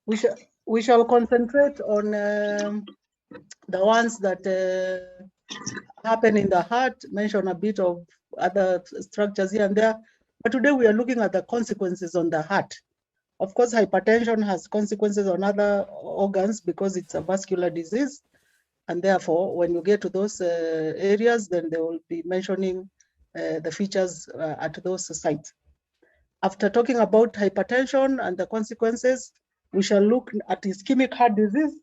we shall concentrate on the ones that happen in the heart, mention a bit of other structures here and there. But today we are looking at the consequences on the heart. Of course, hypertension has consequences on other organs because it's a vascular disease. And therefore, when you get to those areas, then they will be mentioning the features at those sites. After talking about hypertension and the consequences, we shall look at ischemic heart disease.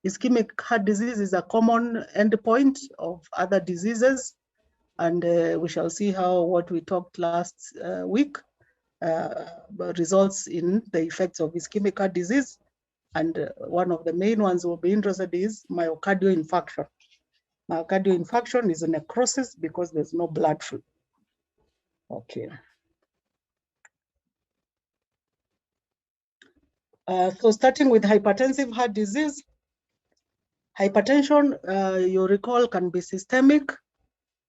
Ischemic heart disease is a common endpoint of other diseases, and we shall see how what we talked last week results in the effects of ischemic heart disease. And one of the main ones we'll be interested in is myocardial infarction. Myocardial infarction is a necrosis because there's no blood flow. Okay. So starting with hypertensive heart disease, hypertension, you recall, can be systemic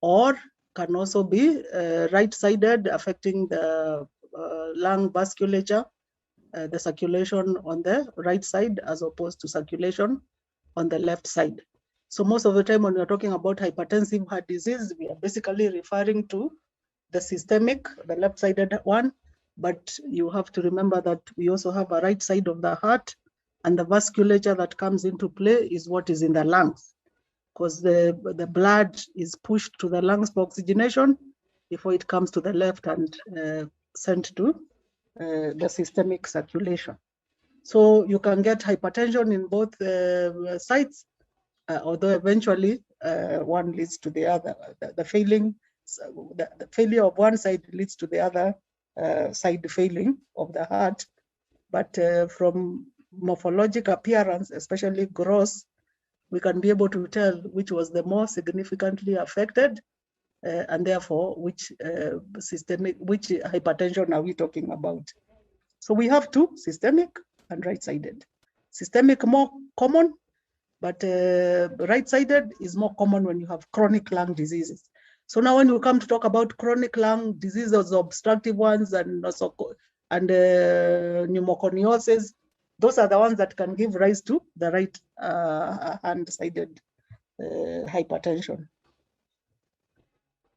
or can also be right-sided, affecting the lung vasculature, the circulation on the right side as opposed to circulation on the left side. So most of the time when we're talking about hypertensive heart disease, we are basically referring to the systemic, the left-sided one, but you have to remember that we also have a right side of the heart, and the vasculature that comes into play is what is in the lungs, because the blood is pushed to the lungs for oxygenation before it comes to the left and sent to the systemic circulation. So you can get hypertension in both sides, although eventually one leads to the other. The failure of one side leads to the other side failing of the heart. But from morphologic appearance, especially gross, we can be able to tell which was the more significantly affected, and therefore which hypertension are we talking about. So we have two, systemic and right-sided. Systemic more common, but right-sided is more common when you have chronic lung diseases. So now when you come to talk about chronic lung diseases, obstructive ones, and pneumoconiosis, those are the ones that can give rise to the right hand-sided hypertension.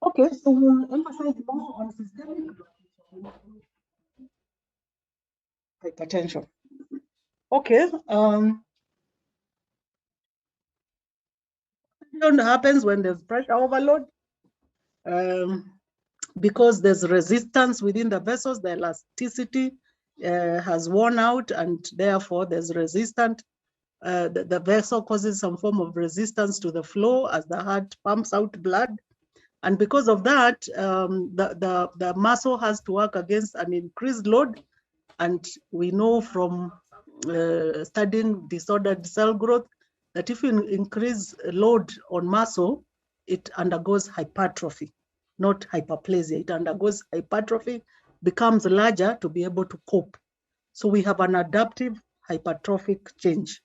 Okay, so we'll emphasize more on systemic hypertension. Okay. What happens when there's pressure overload? Because there's resistance within the vessels, the elasticity has worn out, and therefore there's resistance. The vessel causes some form of resistance to the flow as the heart pumps out blood. And because of that, the muscle has to work against an increased load. And we know from studying disordered cell growth that if you increase load on muscle, it undergoes hypertrophy, not hyperplasia. It undergoes hypertrophy, becomes larger to be able to cope. So we have an adaptive hypertrophic change.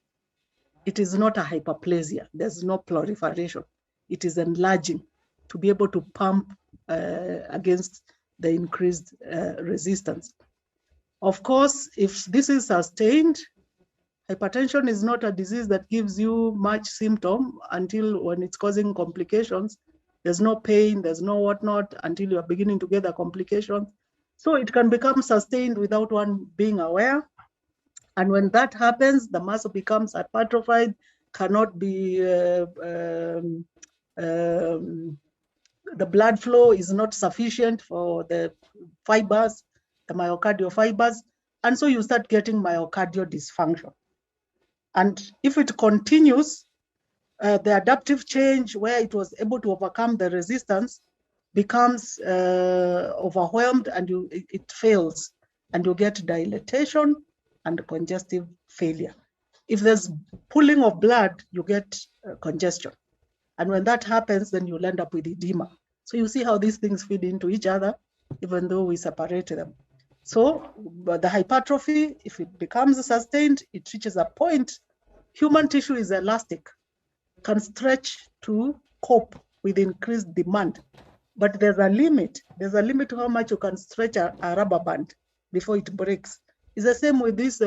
It is not a hyperplasia. There's no proliferation. It is enlarging to be able to pump against the increased resistance. Of course, if this is sustained, hypertension is not a disease that gives you much symptom until when it's causing complications. There's no pain, there's no whatnot until you're beginning to get the complications. So it can become sustained without one being aware. And when that happens, the muscle becomes hypertrophied, cannot be, the blood flow is not sufficient for the fibers, the myocardial fibers, and so you start getting myocardial dysfunction. And if it continues, the adaptive change where it was able to overcome the resistance becomes overwhelmed, and it fails, and you get dilatation and congestive failure. If there's pooling of blood, you get congestion. And when that happens, then you'll end up with edema. So you see how these things feed into each other, even though we separate them. So the hypertrophy, if it becomes sustained, it reaches a point. Human tissue is elastic, can stretch to cope with increased demand. But there's a limit. There's a limit to how much you can stretch a rubber band before it breaks. It's the same with these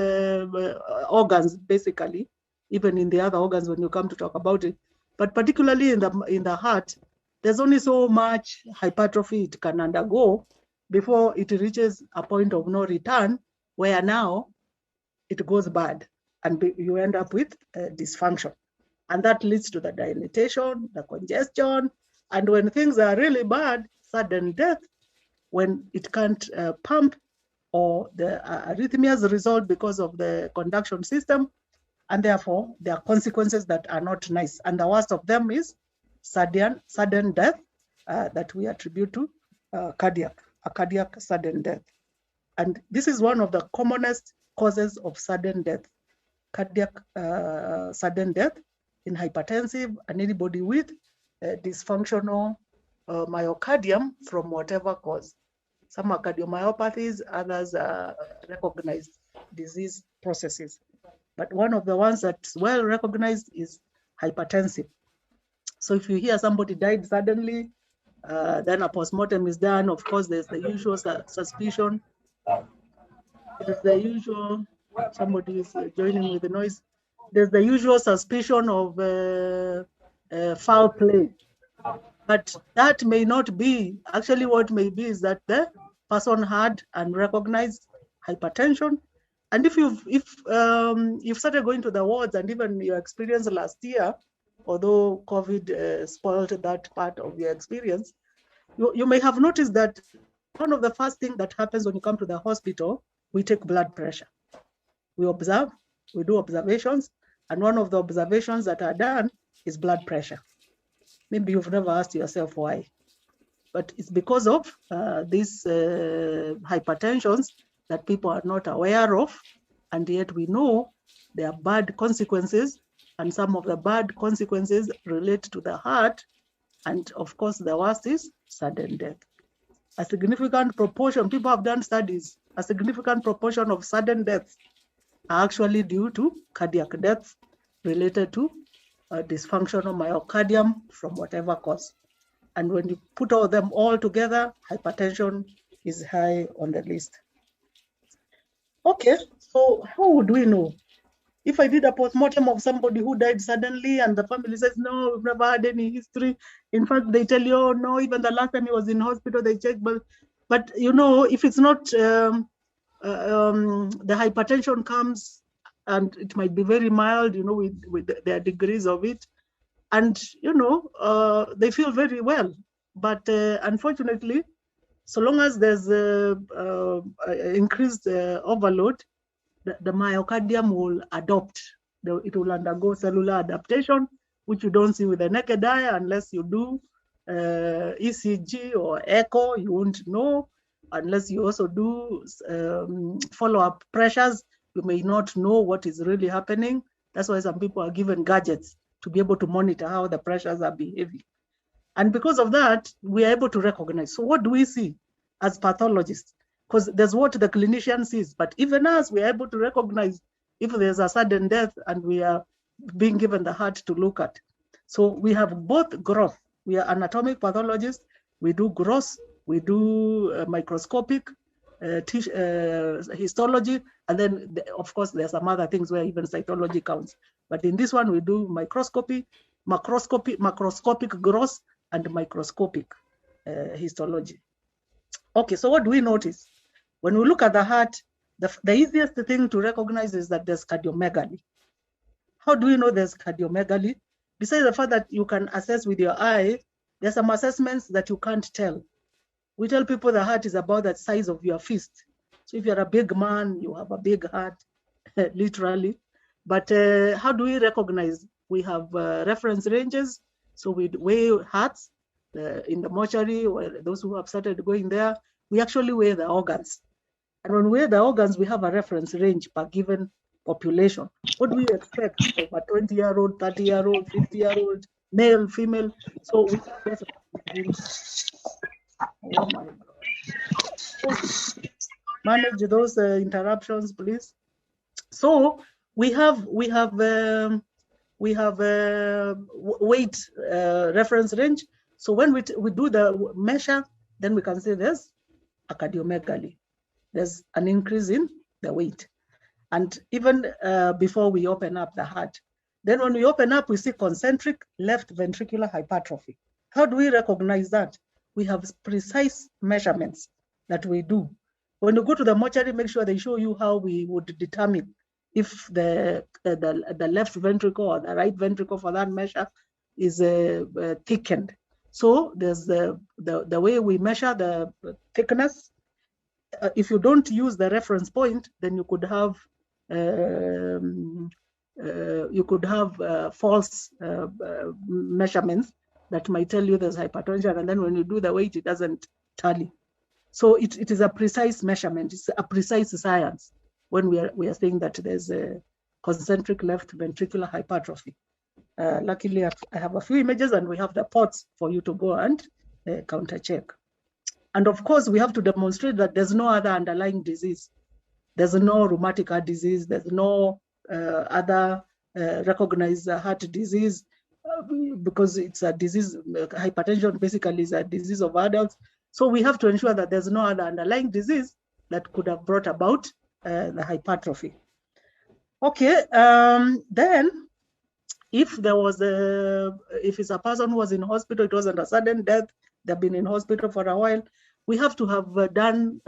organs, basically, even in the other organs when you come to talk about it. But particularly in the heart, there's only so much hypertrophy it can undergo before it reaches a point of no return, where now it goes bad and you end up with dysfunction. And that leads to the dilatation, the congestion, and when things are really bad, sudden death, when it can't pump, or the arrhythmias result because of the conduction system, and therefore there are consequences that are not nice. And the worst of them is sudden death that we attribute to cardiac sudden death. And this is one of the commonest causes of sudden death, cardiac sudden death in hypertensive and anybody with dysfunctional myocardium from whatever cause. Some are cardiomyopathies, others are recognized disease processes. But one of the ones that's well recognized is hypertensive. So if you hear somebody died suddenly, then a postmortem is done. Of course, there's the usual suspicion. There's the usual, somebody is joining with the noise. There's the usual suspicion of foul play. But that may not be. Actually, what may be is that the person had and recognized hypertension. And if you've started going to the wards, and even your experience last year, although COVID spoiled that part of your experience, you may have noticed that one of the first things that happens when you come to the hospital, we take blood pressure. We observe, we do observations, and one of the observations that are done is blood pressure. Maybe you've never asked yourself why, but it's because of these hypertensions that people are not aware of, and yet we know there are bad consequences, and some of the bad consequences relate to the heart, and of course the worst is sudden death. A significant proportion, people have done studies, a significant proportion of sudden deaths are actually due to cardiac deaths related to dysfunctional myocardium from whatever cause. And when you put all them all together, hypertension is high on the list. Okay, so how would we know? If I did a postmortem of somebody who died suddenly and the family says, no, we've never had any history. In fact, they tell you, oh, no, even the last time he was in hospital, they checked. But you know, if it's not, the hypertension comes and it might be very mild, you know, with their degrees of it. And, you know, they feel very well. But unfortunately, so long as there's increased overload, the myocardium will adopt. It will undergo cellular adaptation, which you don't see with the naked eye unless you do ECG or echo. You won't know. Unless you also do follow-up pressures, you may not know what is really happening. That's why some people are given gadgets to be able to monitor how the pressures are behaving. And because of that, we are able to recognize. So what do we see as pathologists? Because there's what the clinician sees, but even us, we are able to recognize if there's a sudden death and we are being given the heart to look at. So we have both gross. We are anatomic pathologists. We do gross. We do microscopic histology. And then, of course, there's some other things where even cytology counts. But in this one, we do microscopic gross, and microscopic histology. Okay, so what do we notice? When we look at the heart, the easiest thing to recognize is that there's cardiomegaly. How do we know there's cardiomegaly? Besides the fact that you can assess with your eye, there's some assessments that you can't tell. We tell people the heart is about the size of your fist. So if you're a big man, you have a big heart, literally. But how do we recognize? We have reference ranges. So we weigh hearts in the mortuary, or those who have started going there, we actually weigh the organs. And when we weigh the organs, we have a reference range per given population. What do we expect of a 20-year-old, 30-year-old, 50-year-old, male, female? So we oh my God. Manage those interruptions, please. So we have weight reference range. So when we do the measure, then we can say there's a cardiomegaly. There's an increase in the weight. And even before we open up the heart. Then when we open up, we see concentric left ventricular hypertrophy. How do we recognize that? We have precise measurements that we do. When you go to the mortuary, make sure they show you how we would determine if the left ventricle or the right ventricle for that measure is thickened. So there's the way we measure the thickness. If you don't use the reference point, then you could have false measurements that might tell you there's hypertension, and then when you do the weight, it doesn't tally. So it is a precise measurement. It's a precise science when we are saying that there's a concentric left ventricular hypertrophy. Luckily, I have a few images, and we have the ports for you to go and counter check. And of course, we have to demonstrate that there's no other underlying disease. There's no rheumatic heart disease. There's no other recognized heart disease because it's a disease. Hypertension basically is a disease of adults. So we have to ensure that there's no other underlying disease that could have brought about the hypertrophy. Okay, then if there was if it's a person who was in hospital, it wasn't a sudden death, they've been in hospital for a while, we have to have done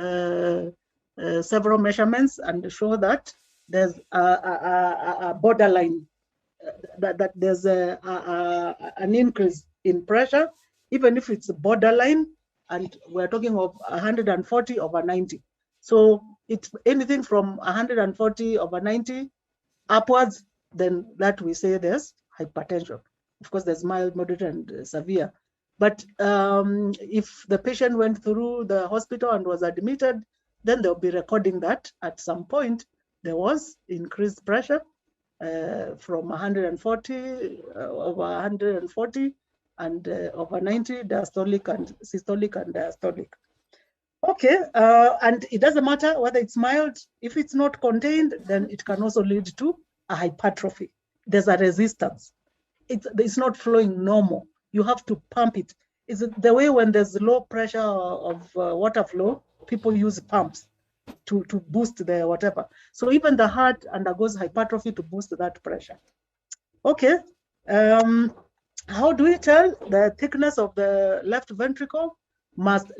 several measurements and show that there's a borderline, that there's an increase in pressure, even if it's borderline, and we're talking of 140 over 90. So it's anything from 140 over 90 upwards, then that we say there's hypertension. Of course, there's mild, moderate, and severe. But if the patient went through the hospital and was admitted, then they'll be recording that at some point there was increased pressure from 140 over 140 and over 90, diastolic and systolic and diastolic. Okay, and it doesn't matter whether it's mild. If it's not contained, then it can also lead to a hypertrophy. There's a resistance. It's not flowing normal. You have to pump it. Is it the way when there's low pressure of water flow, people use pumps to boost the whatever. So even the heart undergoes hypertrophy to boost that pressure. Okay, how do we tell the thickness of the left ventricle? Must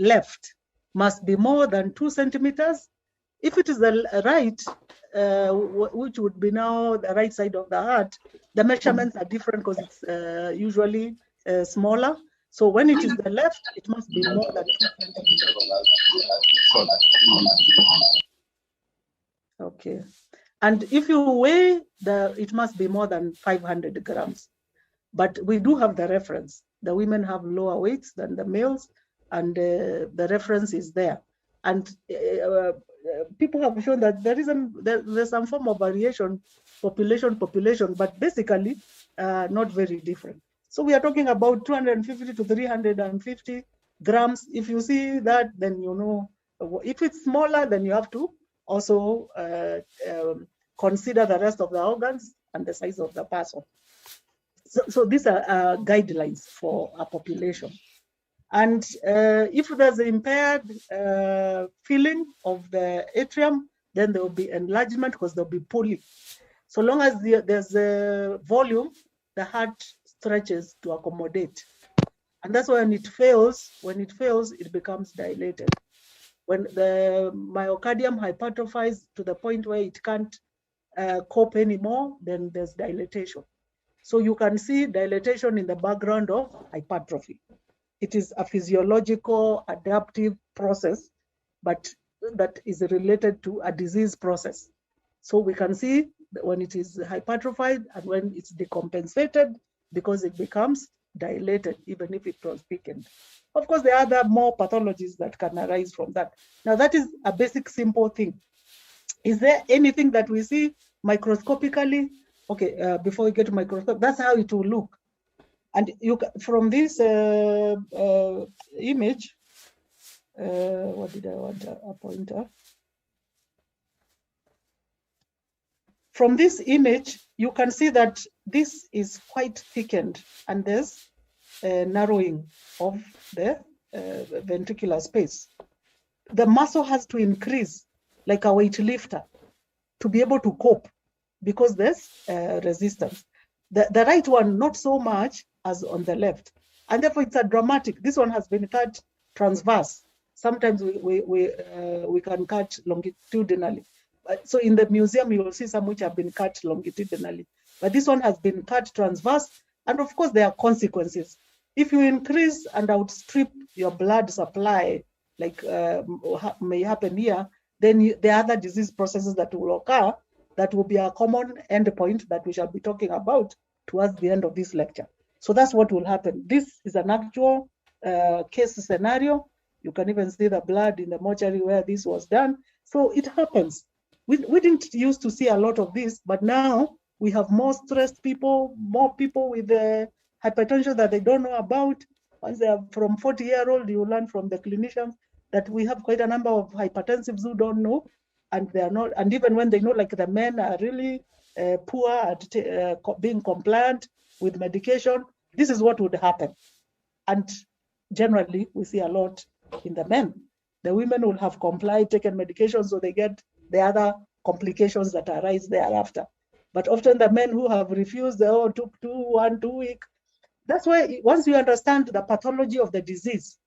be more than 2 centimeters. If it is the right, which would be now the right side of the heart, the measurements are different because it's usually smaller. So when it is the left, it must be more than 2 centimeters. Okay. And if you weigh, it must be more than 500 grams. But we do have the reference. The women have lower weights than the males, and the reference is there. And people have shown that there's some form of variation, population, but basically not very different. So we are talking about 250 to 350 grams. If you see that, then you know. If it's smaller, then you have to also consider the rest of the organs and the size of the person. So these are guidelines for a population. And if there's impaired filling of the atrium, then there will be enlargement because there'll be pulling. So long as there's a volume, the heart stretches to accommodate. And that's when it fails, it becomes dilated. When the myocardium hypertrophies to the point where it can't cope anymore, then there's dilatation. So you can see dilatation in the background of hypertrophy. It is a physiological adaptive process, but that is related to a disease process. So we can see when it is hypertrophied and when it's decompensated because it becomes dilated, even if it was thickened. Of course, there are other more pathologies that can arise from that. Now, that is a basic, simple thing. Is there anything that we see microscopically? Okay, before we get to microscope, that's how it will look. And from this image, what did I want a pointer? From this image, you can see that this is quite thickened and there's a narrowing of the ventricular space. The muscle has to increase like a weightlifter. to be able to cope because there's resistance. The right one, not so much as on the left. And therefore it's a dramatic. This one has been cut transverse. Sometimes we can cut longitudinally. So in the museum, you will see some which have been cut longitudinally. But this one has been cut transverse. And of course, there are consequences. If you increase and outstrip your blood supply, like may happen here, then there are other disease processes that will occur that will be a common endpoint that we shall be talking about towards the end of this lecture. So that's what will happen. This is an actual case scenario. You can even see the blood in the mortuary where this was done. So it happens. We didn't used to see a lot of this, but now we have more stressed people, more people with hypertension that they don't know about. Once they are from 40-year-old, you learn from the clinicians that we have quite a number of hypertensives who don't know, and they are not, and even when they know, like the men are really poor at being compliant with medication, this is what would happen. And generally, we see a lot in the men. The women will have complied, taken medication, so they get the other complications that arise thereafter. But often the men who have refused, took 2 weeks. That's why once you understand the pathology of the disease,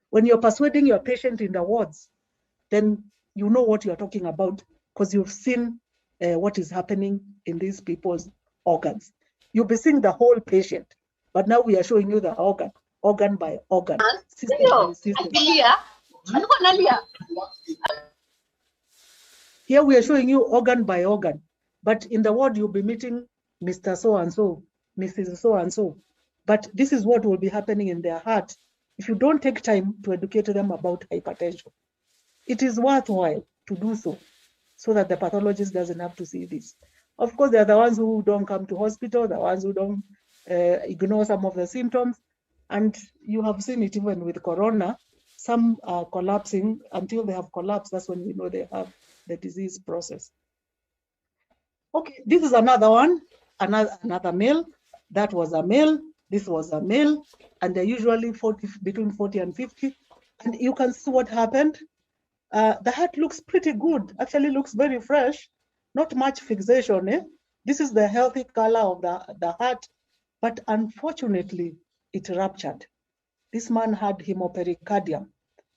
when you're persuading your patient in the wards, then you know what you're talking about because you've seen what is happening in these people's organs. You'll be seeing the whole patient, but now we are showing you the organ by organ, system by system. Here we are showing you organ by organ, but in the ward you'll be meeting Mr. So-and-so, Mrs. So-and-so, but this is what will be happening in their heart if you don't take time to educate them about hypertension. It is worthwhile to do so that the pathologist doesn't have to see this. Of course, they're the ones who don't come to hospital, the ones who don't ignore some of the symptoms. And you have seen it even with corona. Some are collapsing. Until they have collapsed, that's when we know they have the disease process. Okay, this is another one, another male. That was a male, this was a male, and they're usually between 40 and 50. And you can see what happened. The heart looks pretty good, actually looks very fresh, not much fixation. This is the healthy color of the heart, but unfortunately, it ruptured. This man had hemopericardium,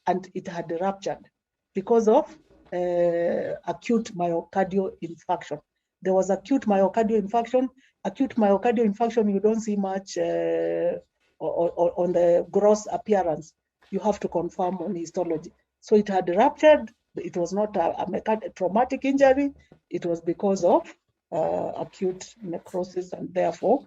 and it had ruptured because of acute myocardial infarction. There was acute myocardial infarction. Acute myocardial infarction, you don't see much on the gross appearance. You have to confirm on histology. So it had ruptured. It was not a traumatic injury. It was because of acute necrosis, and therefore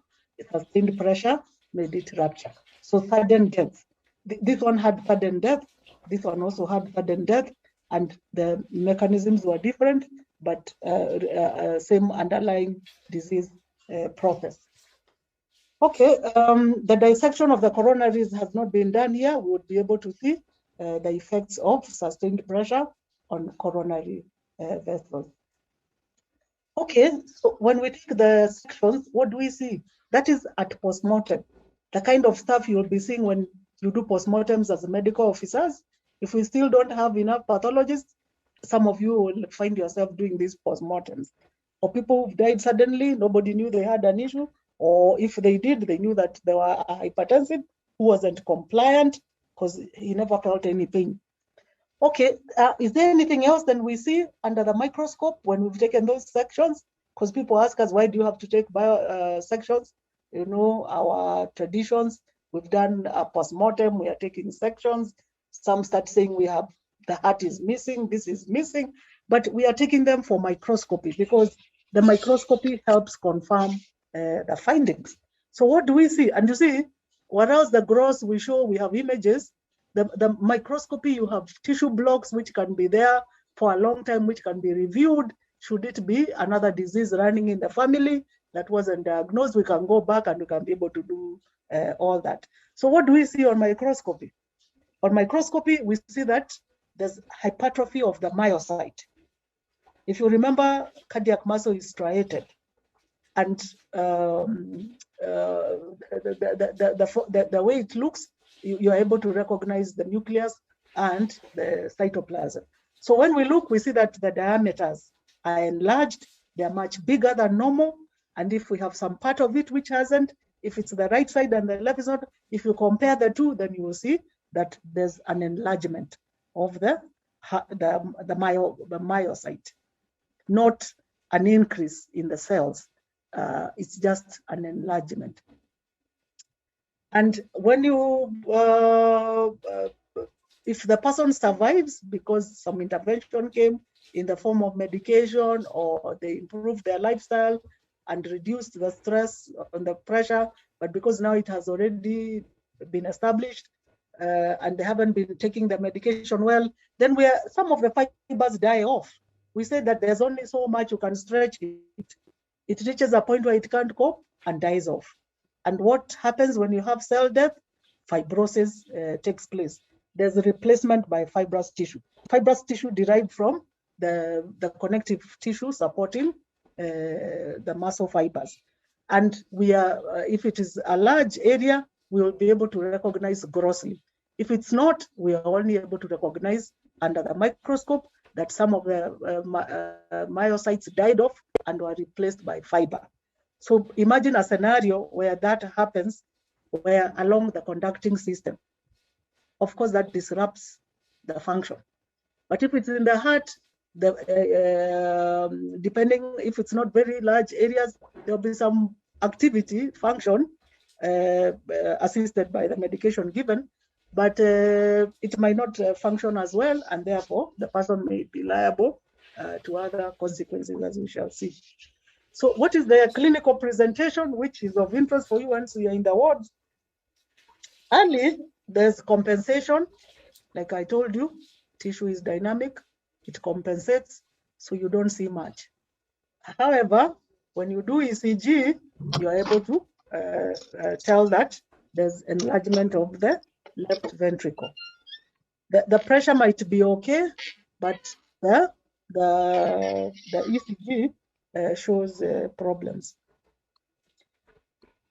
sustained pressure made it rupture. So sudden death. This one had sudden death. This one also had sudden death, and the mechanisms were different, but same underlying disease process. Okay, the dissection of the coronaries has not been done here. We would be able to see the effects of sustained pressure on coronary vessels. Okay, so when we take the sections, what do we see? That is at postmortem, the kind of stuff you'll be seeing when you do postmortems as medical officers. If we still don't have enough pathologists, some of you will find yourself doing these postmortems. Or people who died suddenly, nobody knew they had an issue, or if they did, they knew that they were hypertensive who wasn't compliant because he never felt any pain. Okay, is there anything else than we see under the microscope when we've taken those sections? Because people ask us, why do you have to take sections? You know, our traditions, we've done a postmortem, we are taking sections. Some start saying we have, the heart is missing, this is missing, but we are taking them for microscopy because the microscopy helps confirm the findings. So what do we see? And you see, what else the gross we show, we have images. The microscopy, you have tissue blocks which can be there for a long time, which can be reviewed. Should it be another disease running in the family that wasn't diagnosed, we can go back and we can be able to do all that. So what do we see on microscopy? On microscopy, we see that there's hypertrophy of the myocyte. If you remember, cardiac muscle is striated, and the way it looks, you are able to recognize the nucleus and the cytoplasm. So when we look, we see that the diameters are enlarged, they're much bigger than normal. And if we have some part of it which hasn't, if it's the right side and the left is not, if you compare the two, then you will see that there's an enlargement of the myocyte, not an increase in the cells. It's just an enlargement. And when you, if the person survives because some intervention came in the form of medication, or they improved their lifestyle and reduced the stress and the pressure, but because now it has already been established and they haven't been taking the medication well, then some of the fibers die off. We say that there's only so much you can stretch it. It reaches a point where it can't cope and dies off. And what happens when you have cell death? Fibrosis takes place. There's a replacement by fibrous tissue. Fibrous tissue derived from the connective tissue supporting the muscle fibers. And we are, if it is a large area, we will be able to recognize grossly. If it's not, we are only able to recognize under the microscope that some of the myocytes died off and were replaced by fiber. So imagine a scenario where that happens, where along the conducting system, of course, that disrupts the function. But if it's in the heart, depending if it's not very large areas, there'll be some activity, function, assisted by the medication given, but it might not function as well, and therefore the person may be liable to other consequences, as we shall see. So what is the clinical presentation, which is of interest for you once you're in the ward? Early, there's compensation. Like I told you, tissue is dynamic, it compensates, so you don't see much. However, when you do ECG, you're able to tell that there's enlargement of the left ventricle. The pressure might be okay, but the ECG shows problems.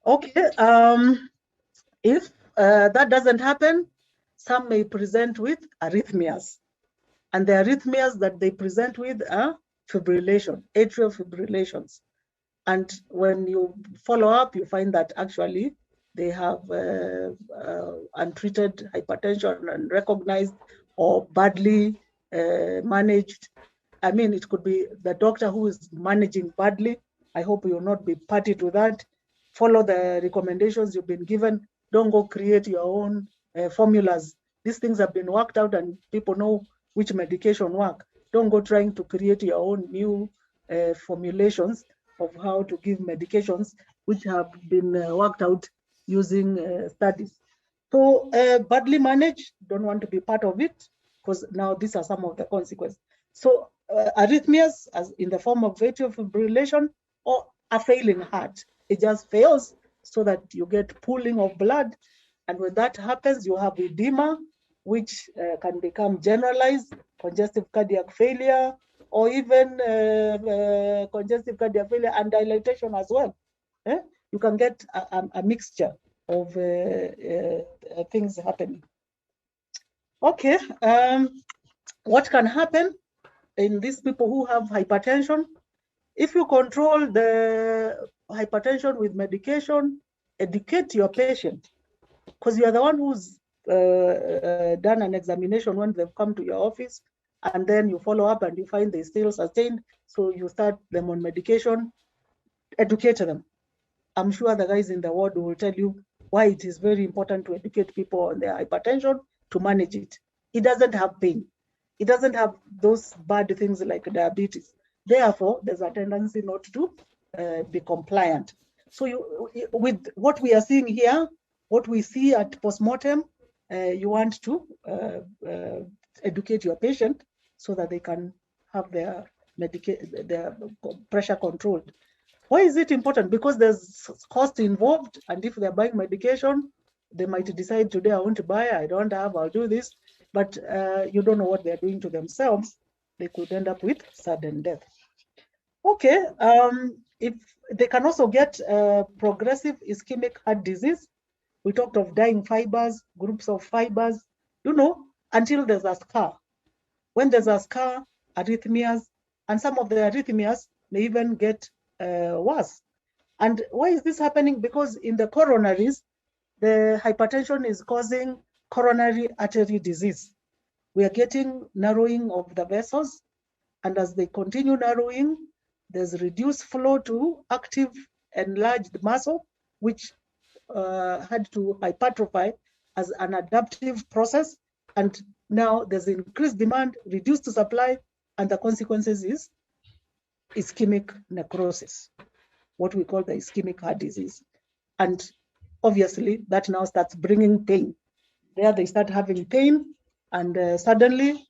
Okay, if that doesn't happen, some may present with arrhythmias. And the arrhythmias that they present with are fibrillation, atrial fibrillations. And when you follow up, you find that actually they have untreated hypertension and recognized or badly managed. I mean, it could be the doctor who is managing badly. I hope you will not be party to that. Follow the recommendations you've been given. Don't go create your own formulas. These things have been worked out and people know which medication work. Don't go trying to create your own new formulations of how to give medications which have been worked out using studies. So badly managed, don't want to be part of it, because now these are some of the consequences. So arrhythmias, as in the form of atrial fibrillation or a failing heart, it just fails so that you get pooling of blood. And when that happens, you have edema, which can become generalized, congestive cardiac failure, or even congestive cardiac failure and dilatation as well. You can get a mixture of things happening. Okay, what can happen in these people who have hypertension? If you control the hypertension with medication, educate your patient, because you are the one who's done an examination when they've come to your office, and then you follow up and you find they still sustained, so you start them on medication. Educate them. I'm sure the guys in the ward will tell you why it is very important to educate people on their hypertension to manage it. It doesn't have pain. It doesn't have those bad things like diabetes. Therefore, there's a tendency not to be compliant. So with what we are seeing here, what we see at postmortem, you want to educate your patient so that they can have their pressure controlled. Why is it important? Because there's cost involved, and if they're buying medication, they might decide today I want to buy, I don't have, I'll do this, but you don't know what they're doing to themselves. They could end up with sudden death. Okay, if they can also get progressive ischemic heart disease. We talked of dying fibers, groups of fibers, until there's a scar. When there's a scar, arrhythmias, and some of the arrhythmias may even get worse. And why is this happening? Because in the coronaries, the hypertension is causing coronary artery disease. We are getting narrowing of the vessels, and as they continue narrowing, there's reduced flow to active enlarged muscle, which had to hypertrophy as an adaptive process. And now there's increased demand, reduced supply, and the consequences is ischemic necrosis, what we call the ischemic heart disease. And obviously that now starts bringing pain. There they start having pain, and suddenly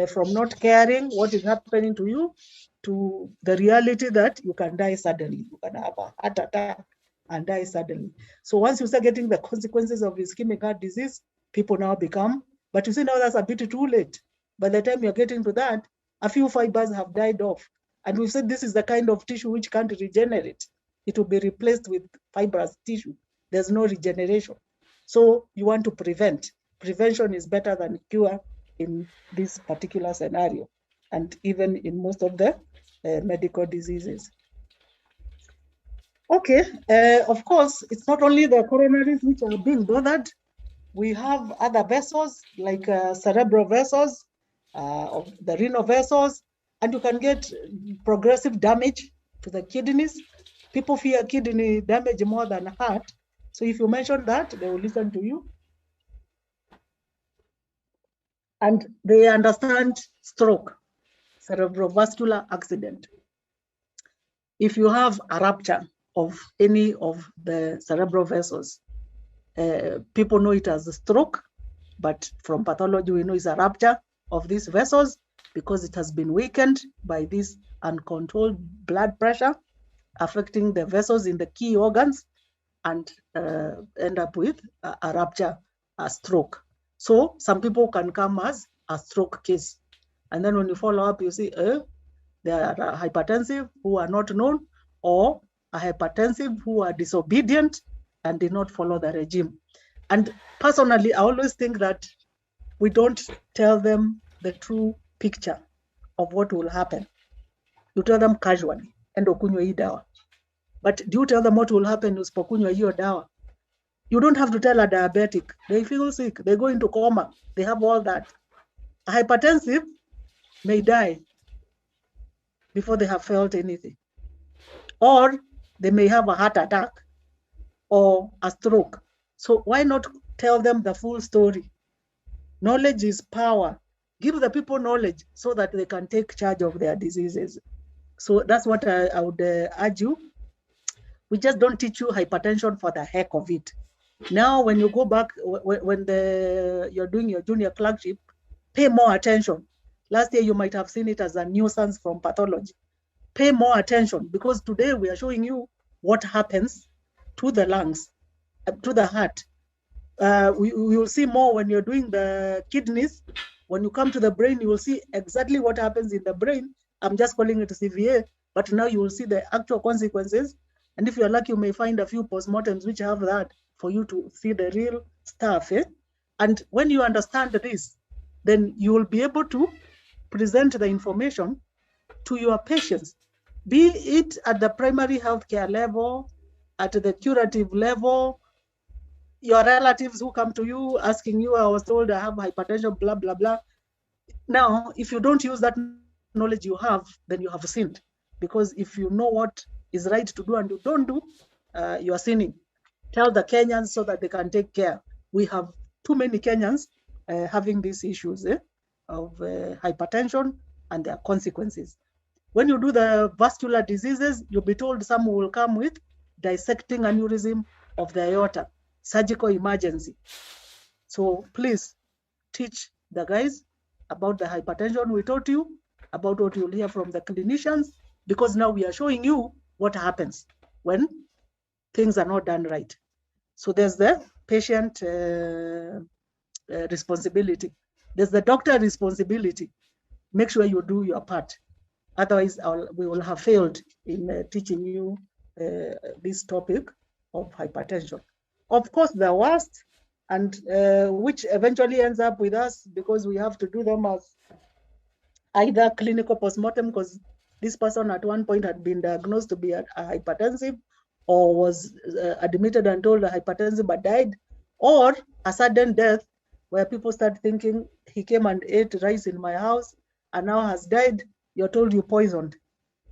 from not caring what is happening to you to the reality that you can die suddenly. You can have a heart attack and die suddenly. So once you start getting the consequences of ischemic heart disease, people now become, but you see now that's a bit too late. By the time you're getting to that, a few fibers have died off. And we've said this is the kind of tissue which can't regenerate. It will be replaced with fibrous tissue. There's no regeneration. So you want to prevent. Prevention is better than cure in this particular scenario, and even in most of the medical diseases. Okay, of course, it's not only the coronaries which are being bothered. We have other vessels like cerebral vessels, of the renal vessels, and you can get progressive damage to the kidneys. People fear kidney damage more than heart. So if you mention that, they will listen to you. And they understand stroke, cerebrovascular accident. If you have a rupture of any of the cerebral vessels, people know it as a stroke, but from pathology, we know it's a rupture of these vessels because it has been weakened by this uncontrolled blood pressure affecting the vessels in the key organs, and end up with a rupture, a stroke. So some people can come as a stroke case. And then when you follow up, you see they are hypertensive who are not known, or a hypertensive who are disobedient and did not follow the regime. And personally, I always think that we don't tell them the true picture of what will happen. You tell them casually, endo kunywa hii dawa. But do you tell them what will happen usipokunywa hiyo dawa? You don't have to tell a diabetic. They feel sick, they go into coma, they have all that. A hypertensive may die before they have felt anything. Or they may have a heart attack or a stroke. So why not tell them the full story? Knowledge is power. Give the people knowledge so that they can take charge of their diseases. So that's what I would urge you. We just don't teach you hypertension for the heck of it. Now, when you go back, when you're doing your junior clerkship, pay more attention. Last year, you might have seen it as a nuisance from pathology. Pay more attention, because today we are showing you what happens to the lungs, to the heart. We will see more when you're doing the kidneys. When you come to the brain, you will see exactly what happens in the brain. I'm just calling it CVA, but now you will see the actual consequences. And if you're lucky, you may find a few postmortems which have that for you to see the real stuff. And when you understand this, then you will be able to present the information to your patients, be it at the primary healthcare level, at the curative level, your relatives who come to you asking you, I was told I have hypertension, blah, blah, blah. Now, if you don't use that knowledge you have, then you have sinned. Because if you know what is right to do and you don't do, you are sinning. Tell the Kenyans so that they can take care. We have too many Kenyans having these issues of hypertension and their consequences. When you do the vascular diseases, you'll be told some will come with dissecting aneurysm of the aorta, surgical emergency. So please teach the guys about the hypertension we taught you, about what you'll hear from the clinicians, because now we are showing you what happens when things are not done right. So there's the patient responsibility. There's the doctor responsibility. Make sure you do your part. Otherwise, we will have failed in teaching you this topic of hypertension. Of course, the worst, and which eventually ends up with us because we have to do them as either clinical postmortem, because this person at one point had been diagnosed to be a hypertensive, or was admitted and told a hypertensive but died, or a sudden death where people start thinking he came and ate rice in my house and now has died. You're told you poisoned,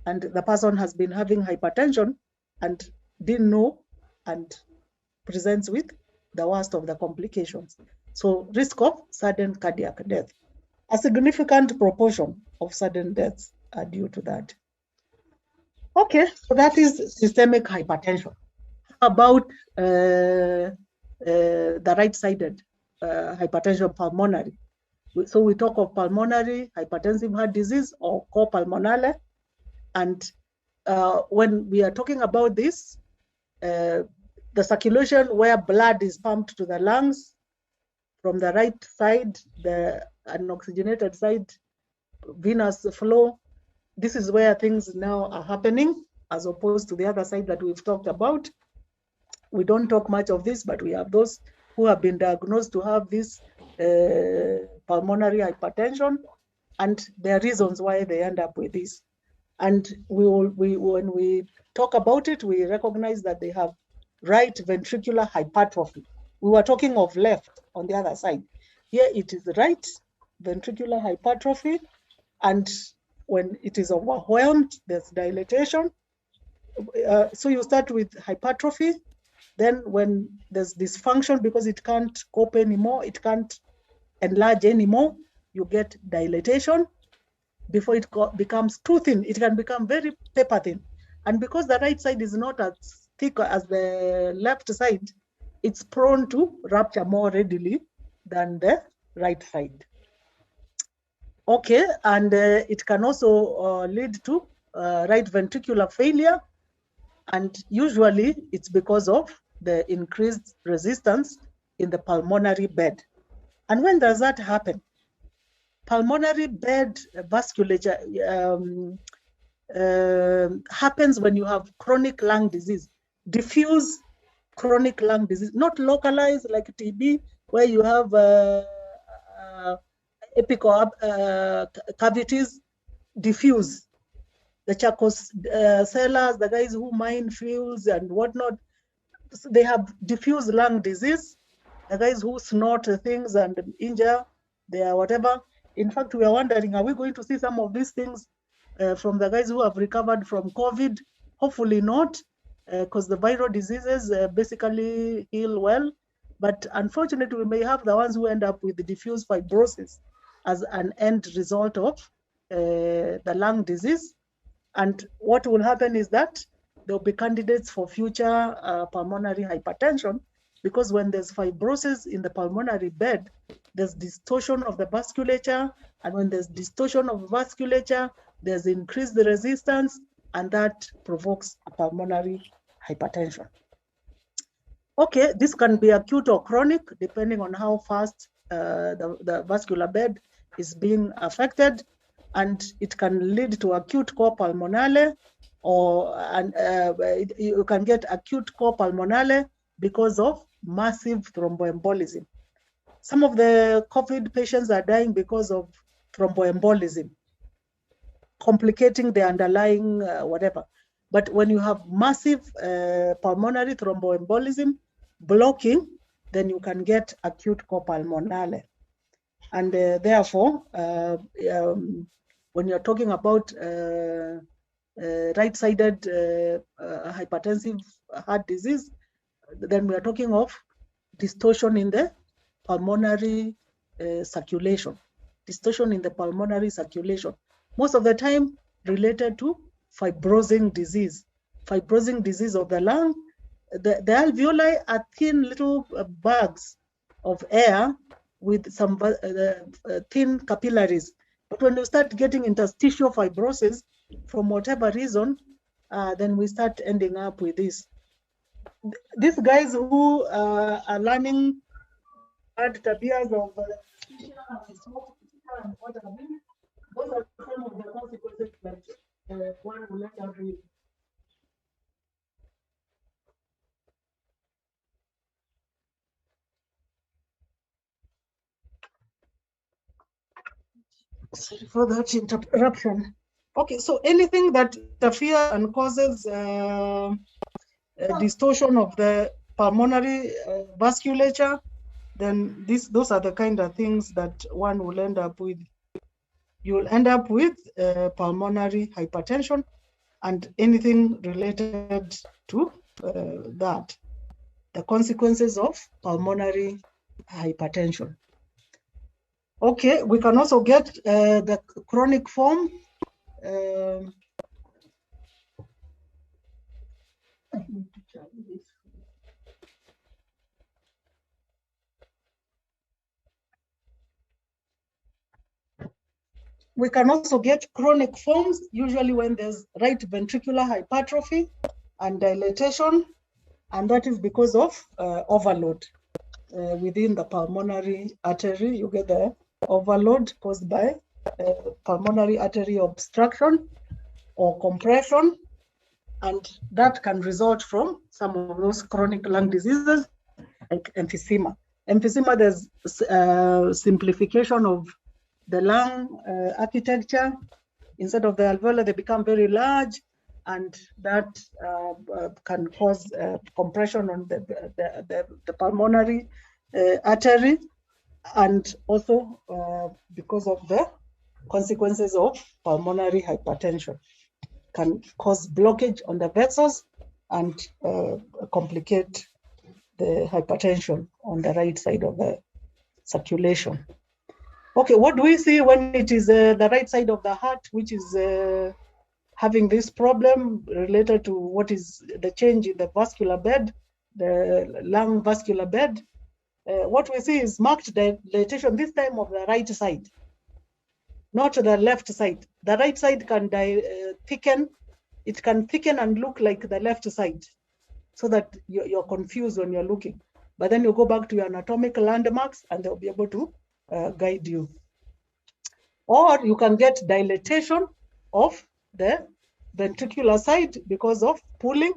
and the person has been having hypertension and didn't know and presents with the worst of the complications. So risk of sudden cardiac death. A significant proportion of sudden deaths are due to that. Okay, so that is systemic hypertension. How about the right-sided hypertension, pulmonary? So we talk of pulmonary hypertensive heart disease, or cor pulmonale. And when we are talking about this, the circulation where blood is pumped to the lungs from the right side, the unoxygenated side, venous flow, this is where things now are happening, as opposed to the other side that we've talked about. We don't talk much of this, but we have those who have been diagnosed to have this pulmonary hypertension, and there are reasons why they end up with this. And when we talk about it, we recognize that they have right ventricular hypertrophy. We were talking of left on the other side. Here it is right ventricular hypertrophy, and when it is overwhelmed, there's dilatation. So you start with hypertrophy. Then when there's dysfunction, because it can't cope anymore, it can't enlarge anymore, you get dilatation. Before it becomes too thin, it can become very paper thin. And because the right side is not as thick as the left side, it's prone to rupture more readily than the right side. Okay, and it can also lead to right ventricular failure. And usually it's because of the increased resistance in the pulmonary bed. And when does that happen? Pulmonary bed vasculature happens when you have chronic lung disease, diffuse chronic lung disease, not localized like TB, where you have apical cavities, diffuse. The charcoal sellers, the guys who mine fuels and whatnot, they have diffuse lung disease. The guys who snort things and injure their whatever. In fact, we are wondering, are we going to see some of these things from the guys who have recovered from COVID? Hopefully not, because the viral diseases basically heal well. But unfortunately, we may have the ones who end up with the diffuse fibrosis as an end result of the lung disease. And what will happen is that there will be candidates for future pulmonary hypertension, because when there's fibrosis in the pulmonary bed, there's distortion of the vasculature. And when there's distortion of vasculature, there's increased resistance, and that provokes a pulmonary hypertension. Okay, this can be acute or chronic, depending on how fast the vascular bed is being affected. And it can lead to acute cor pulmonale, or you can get acute cor pulmonale because of massive thromboembolism. Some of the COVID patients are dying because of thromboembolism, complicating the underlying whatever. But when you have massive pulmonary thromboembolism blocking, then you can get acute cor pulmonale. And therefore, when you're talking about right-sided hypertensive heart disease, then we are talking of distortion in the pulmonary circulation. Distortion in the pulmonary circulation. Most of the time related to fibrosing disease of the lung. The alveoli are thin little bags of air with some thin capillaries. But when you start getting interstitial fibrosis, from whatever reason, then we start ending up with this. These guys who are learning bad tabias of and what have you, those are some of the consequences that one will end up with. Sorry for that interruption. Okay, so anything that interferes and causes distortion of the pulmonary vasculature, then those are the kind of things that one will end up with. You will end up with pulmonary hypertension and anything related to that, the consequences of pulmonary hypertension. Okay, we can also get the chronic form. We can also get chronic forms, usually when there's right ventricular hypertrophy and dilatation, and that is because of overload within the pulmonary artery. You get the overload caused by pulmonary artery obstruction or compression, and that can result from some of those chronic lung diseases like emphysema. Emphysema, there's simplification of the lung architecture. Instead of the alveoli, they become very large, and that can cause compression on the pulmonary artery, and also because of the consequences of pulmonary hypertension, can cause blockage on the vessels and complicate the hypertension on the right side of the circulation. Okay, what do we see when it is the right side of the heart, which is having this problem related to what is the change in the vascular bed, the lung vascular bed? What we see is marked dilatation, this time of the right side, not the left side. The right side can thicken. It can thicken and look like the left side, so that you're confused when you're looking. But then you go back to your anatomic landmarks and they'll be able to guide you. Or you can get dilatation of the ventricular side because of pulling,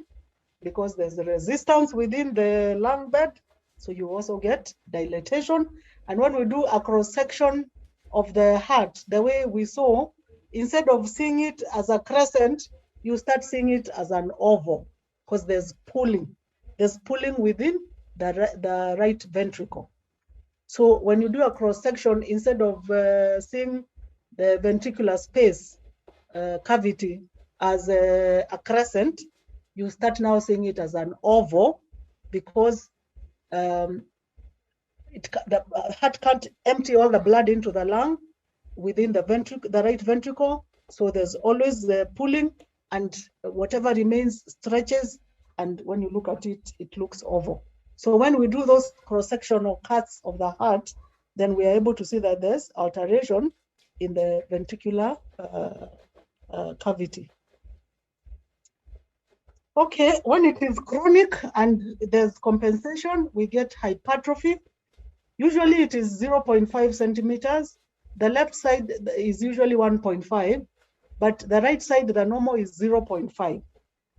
because there's a resistance within the lung bed. So you also get dilatation. And when we do a cross-section of the heart, the way we saw, instead of seeing it as a crescent, you start seeing it as an oval, because there's pulling. There's pulling within the right ventricle. So when you do a cross-section, instead of seeing the ventricular space cavity as a crescent, you start now seeing it as an oval, because the heart can't empty all the blood into the lung within the right ventricle. So there's always the pulling, and whatever remains stretches, and when you look at it, it looks oval. So when we do those cross-sectional cuts of the heart, then we are able to see that there's alteration in the ventricular cavity. Okay, when it is chronic and there's compensation, we get hypertrophy. Usually it is 0.5 centimeters. The left side is usually 1.5, but the right side, the normal is 0.5.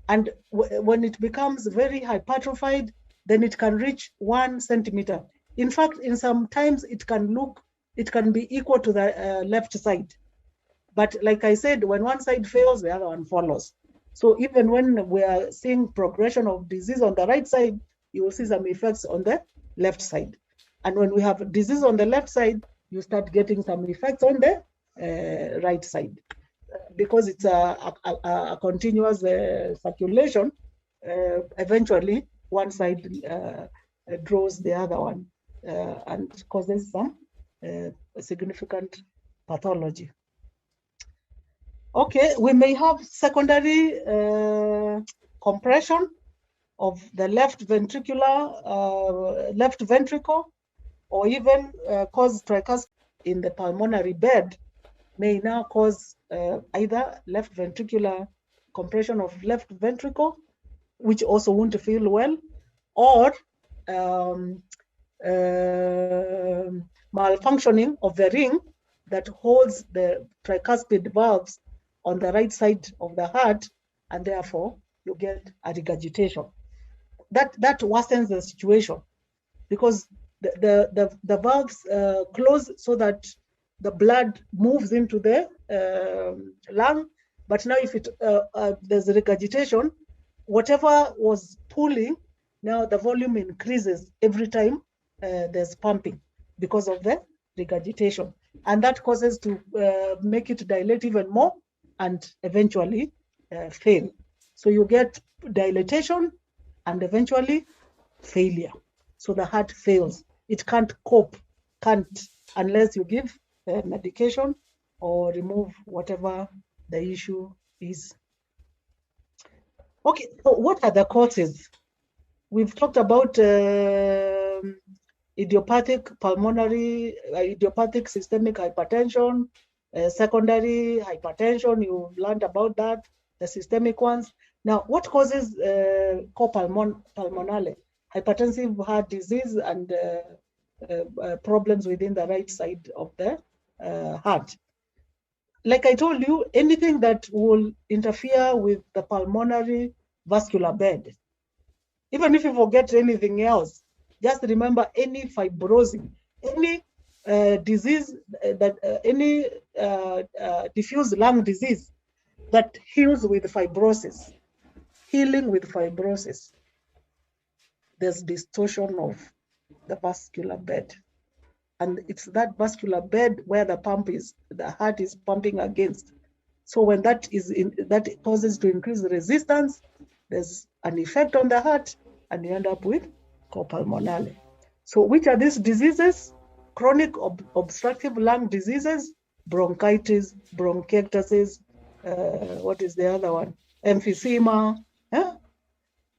And when it becomes very hypertrophied, then it can reach 1 centimeter. In fact, in some times it can be equal to the left side. But like I said, when one side fails, the other one follows. So even when we are seeing progression of disease on the right side, you will see some effects on the left side. And when we have disease on the left side, you start getting some effects on the right side. Because it's a continuous circulation, eventually one side draws the other one and causes some significant pathology. Okay, we may have secondary compression of the left ventricle, or even cause tricuspid in the pulmonary bed, may now cause either left ventricular compression of left ventricle, which also won't feel well, or malfunctioning of the ring that holds the tricuspid valves on the right side of the heart, and therefore you get a regurgitation. That worsens the situation, because the valves close so that the blood moves into the lung, But now if there's regurgitation, whatever was pulling, now the volume increases every time there's pumping because of the regurgitation. And that causes to make it dilate even more and eventually fail. So you get dilatation and eventually failure. So the heart fails. It can't cope, unless you give medication or remove whatever the issue is. Okay, so what are the causes? We've talked about idiopathic pulmonary, idiopathic systemic hypertension, secondary hypertension. You learned about that, the systemic ones. Now, what causes copulmonale? Hypertensive heart disease and problems within the right side of the heart. Like I told you, anything that will interfere with the pulmonary vascular bed. Even if you forget anything else, just remember any fibrosis, any disease, any diffuse lung disease that heals with fibrosis, healing with fibrosis. There's distortion of the vascular bed. And it's that vascular bed where the heart is pumping against. So when that causes to increase the resistance, there's an effect on the heart, and you end up with copulmonale. So which are these diseases? Chronic obstructive lung diseases, bronchitis, bronchiectasis, what is the other one? Emphysema,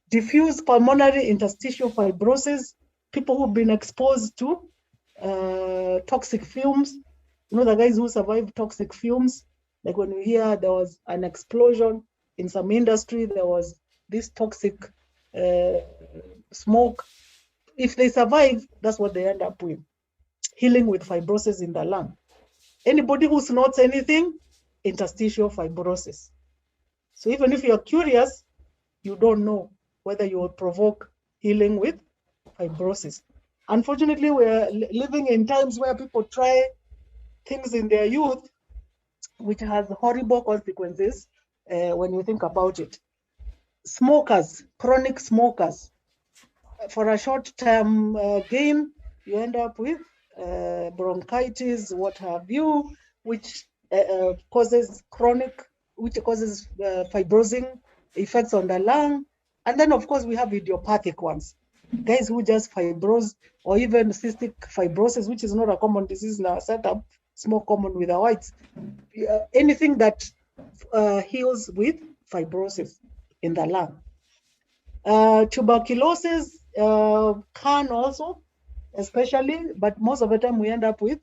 diffuse pulmonary interstitial fibrosis, people who've been exposed to toxic fumes. You know, the guys who survive toxic fumes, like when we hear there was an explosion in some industry, there was this toxic smoke. If they survive, that's what they end up with, healing with fibrosis in the lung. Anybody who snorts anything, interstitial fibrosis. So even if you're curious, you don't know whether you will provoke healing with fibrosis. Unfortunately, we're living in times where people try things in their youth, which has horrible consequences when you think about it. Smokers, chronic smokers, for a short-term gain, you end up with bronchitis, what have you, which causes fibrosing effects on the lung. And then, of course, we have idiopathic ones, guys who just fibrose, or even cystic fibrosis, which is not a common disease in our setup. It's more common with the whites. Anything that heals with fibrosis in the lung. Tuberculosis can also, especially, but most of the time we end up with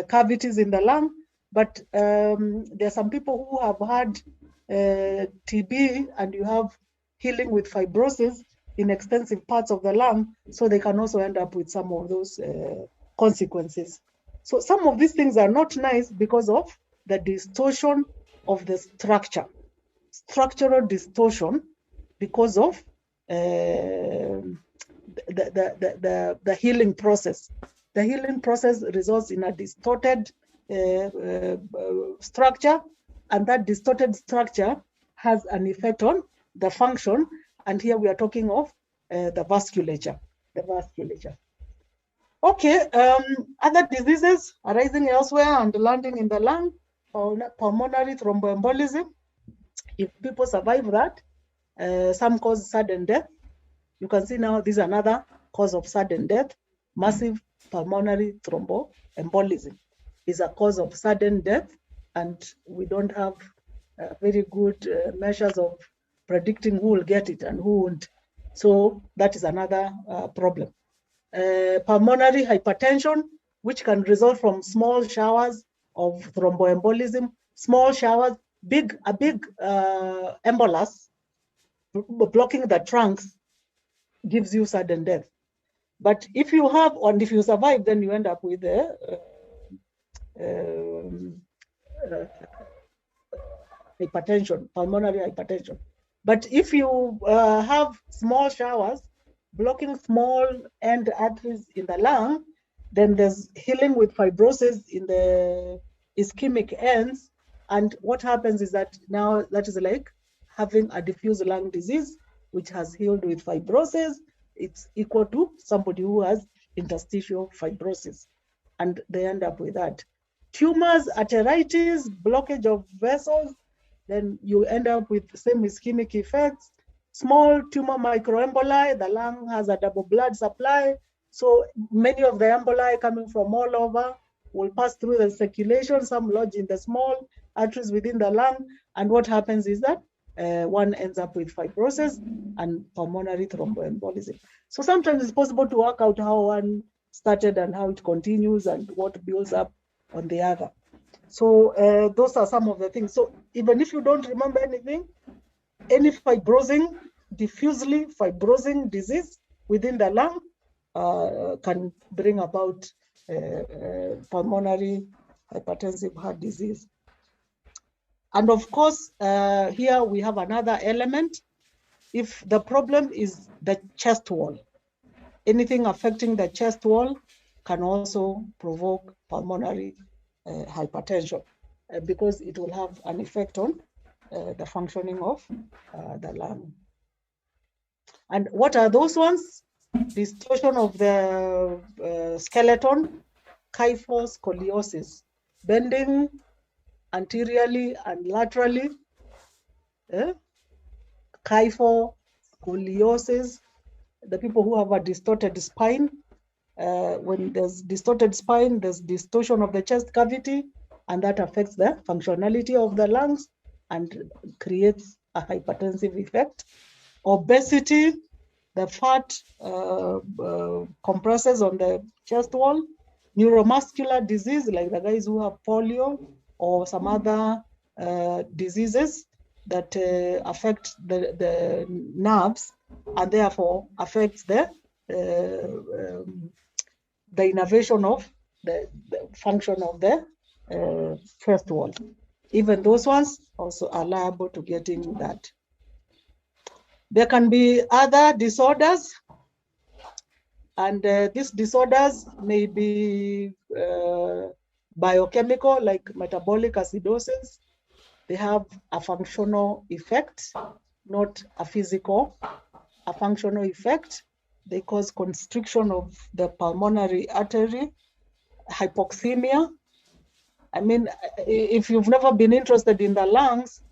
cavities in the lung. But there are some people who have had TB, and you have healing with fibrosis in extensive parts of the lung, so they can also end up with some of those consequences. So some of these things are not nice because of the distortion of the structure, structural distortion, because of the healing process. The healing process results in a distorted structure, and that distorted structure has an effect on the function. And here we are talking of the vasculature. Okay, other diseases arising elsewhere and landing in the lung, pulmonary thromboembolism. If people survive that, some cause sudden death. You can see now this is another cause of sudden death. Massive pulmonary thromboembolism is a cause of sudden death, and we don't have very good measures of predicting who will get it and who won't. So that is another problem. Pulmonary hypertension, which can result from small showers of thromboembolism, small showers, a big embolus blocking the trunks gives you sudden death. But if you have, and if you survive, then you end up with hypertension, pulmonary hypertension. But if you have small showers blocking small end arteries in the lung, then there's healing with fibrosis in the ischemic ends, And what happens is that now that is like having a diffuse lung disease, which has healed with fibrosis. It's equal to somebody who has interstitial fibrosis, and they end up with that. Tumors, arteritis, blockage of vessels, then you end up with the same ischemic effects. Small tumor microemboli, the lung has a double blood supply. So many of the emboli coming from all over will pass through the circulation, some lodge in the small arteries within the lung. And what happens is that one ends up with fibrosis and pulmonary thromboembolism. So sometimes it's possible to work out how one started and how it continues and what builds up on the other. So those are some of the things. So even if you don't remember anything, any fibrosing, diffusely fibrosing disease within the lung can bring about pulmonary hypertensive heart disease. And of course, here we have another element. If the problem is the chest wall, anything affecting the chest wall can also provoke pulmonary hypertension because it will have an effect on the functioning of the lung. And what are those ones? Distortion of the skeleton, kyphoscoliosis, bending anteriorly and laterally, kyphoscoliosis, the people who have a distorted spine. When there's distorted spine, there's distortion of the chest cavity, and that affects the functionality of the lungs and creates a hypertensive effect. Obesity, the fat compresses on the chest wall. Neuromuscular disease, like the guys who have polio or some other diseases that affect the nerves and therefore affects the innervation of the function of the chest wall. Even those ones also are liable to getting that. There can be other disorders, and these disorders may be biochemical, like metabolic acidosis. They have a functional effect, not a physical, a functional effect. They cause constriction of the pulmonary artery, hypoxemia. I mean, if you've never been interested in the lungs,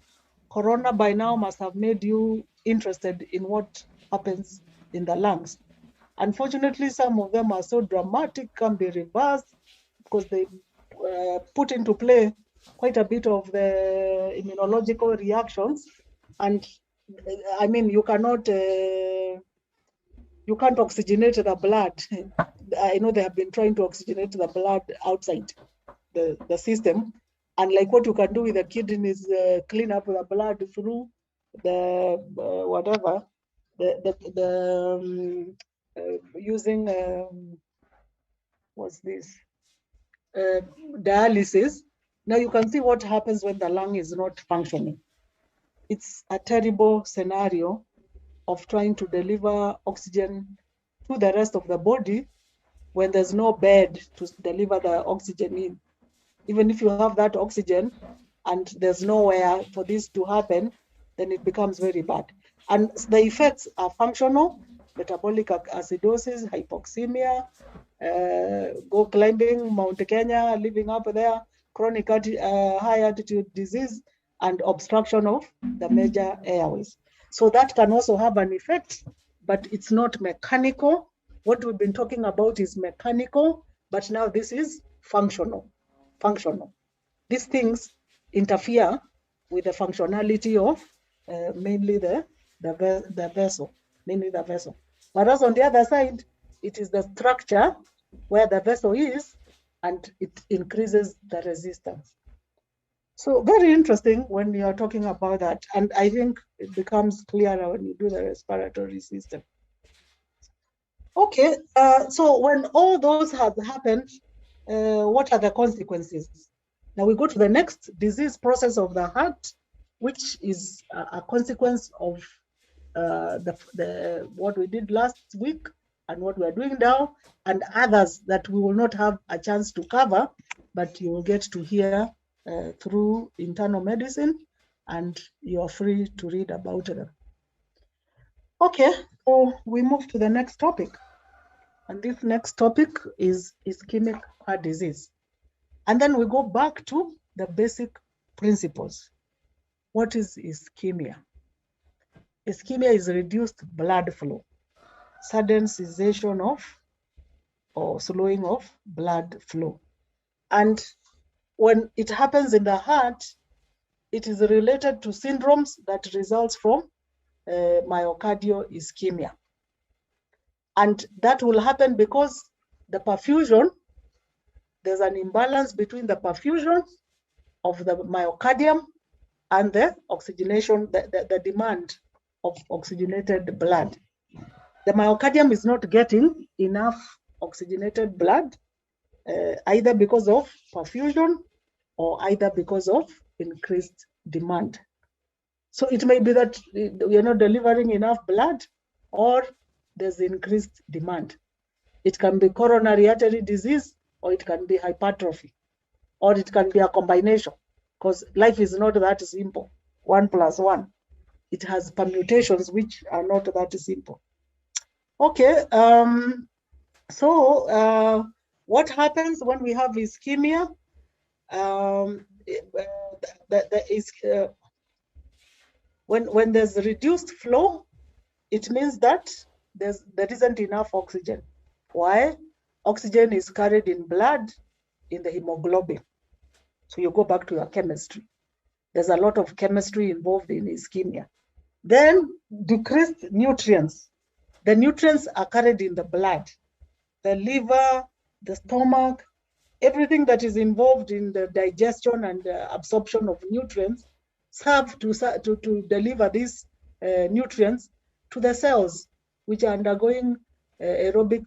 Corona by now must have made you interested in what happens in the lungs. Unfortunately, some of them are so dramatic, can be reversed because they put into play quite a bit of the immunological reactions. And I mean, you can't oxygenate the blood. I know they have been trying to oxygenate the blood outside the system. And like what you can do with the kidney is clean up the blood through the whatever, using what's this? Dialysis. Now you can see what happens when the lung is not functioning. It's a terrible scenario of trying to deliver oxygen to the rest of the body when there's no bed to deliver the oxygen in. Even if you have that oxygen and there's nowhere for this to happen, then it becomes very bad. And the effects are functional: metabolic acidosis, hypoxemia, go climbing Mount Kenya, living up there, chronic high altitude disease, and obstruction of the major airways. So that can also have an effect, but it's not mechanical. What we've been talking about is mechanical, but now this is functional. These things interfere with the functionality of mainly the vessel, Whereas on the other side, it is the structure where the vessel is, and it increases the resistance. So very interesting when you are talking about that, and I think it becomes clearer when you do the respiratory system. Okay, so when all those have happened, what are the consequences? Now we go to the next disease process of the heart, which is a consequence of what we did last week and what we are doing now, and others that we will not have a chance to cover, but you will get to hear through internal medicine, and you are free to read about them. Okay, so we move to the next topic. And this next topic is ischemic heart disease. And then we go back to the basic principles. What is ischemia? Ischemia is reduced blood flow, sudden cessation of or slowing of blood flow. And when it happens in the heart, it is related to syndromes that results from myocardial ischemia. And that will happen because the perfusion, there's an imbalance between the perfusion of the myocardium and the oxygenation, the demand of oxygenated blood. The myocardium is not getting enough oxygenated blood, either because of perfusion or either because of increased demand. So it may be that we are not delivering enough blood, or there's increased demand. It can be coronary artery disease, or it can be hypertrophy, or it can be a combination, because life is not that simple, 1 + 1. It has permutations which are not that simple. Okay, so what happens when we have ischemia? When there's reduced flow, it means that there isn't enough oxygen. Why? Oxygen is carried in blood in the hemoglobin. So you go back to your chemistry. There's a lot of chemistry involved in ischemia. Then decreased nutrients. The nutrients are carried in the blood. The liver, the stomach, everything that is involved in the digestion and absorption of nutrients serve to deliver these nutrients to the cells, which are undergoing aerobic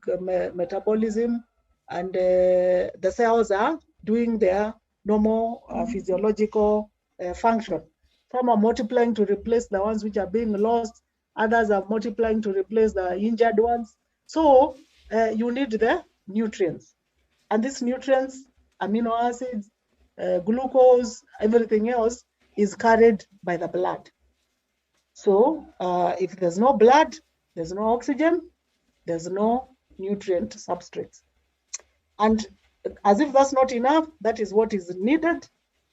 metabolism, and the cells are doing their normal physiological function. Some are multiplying to replace the ones which are being lost. Others are multiplying to replace the injured ones. So you need the nutrients. And these nutrients, amino acids, glucose, everything else is carried by the blood. So if there's no blood, there's no oxygen, there's no nutrient substrates. And as if that's not enough, that is what is needed,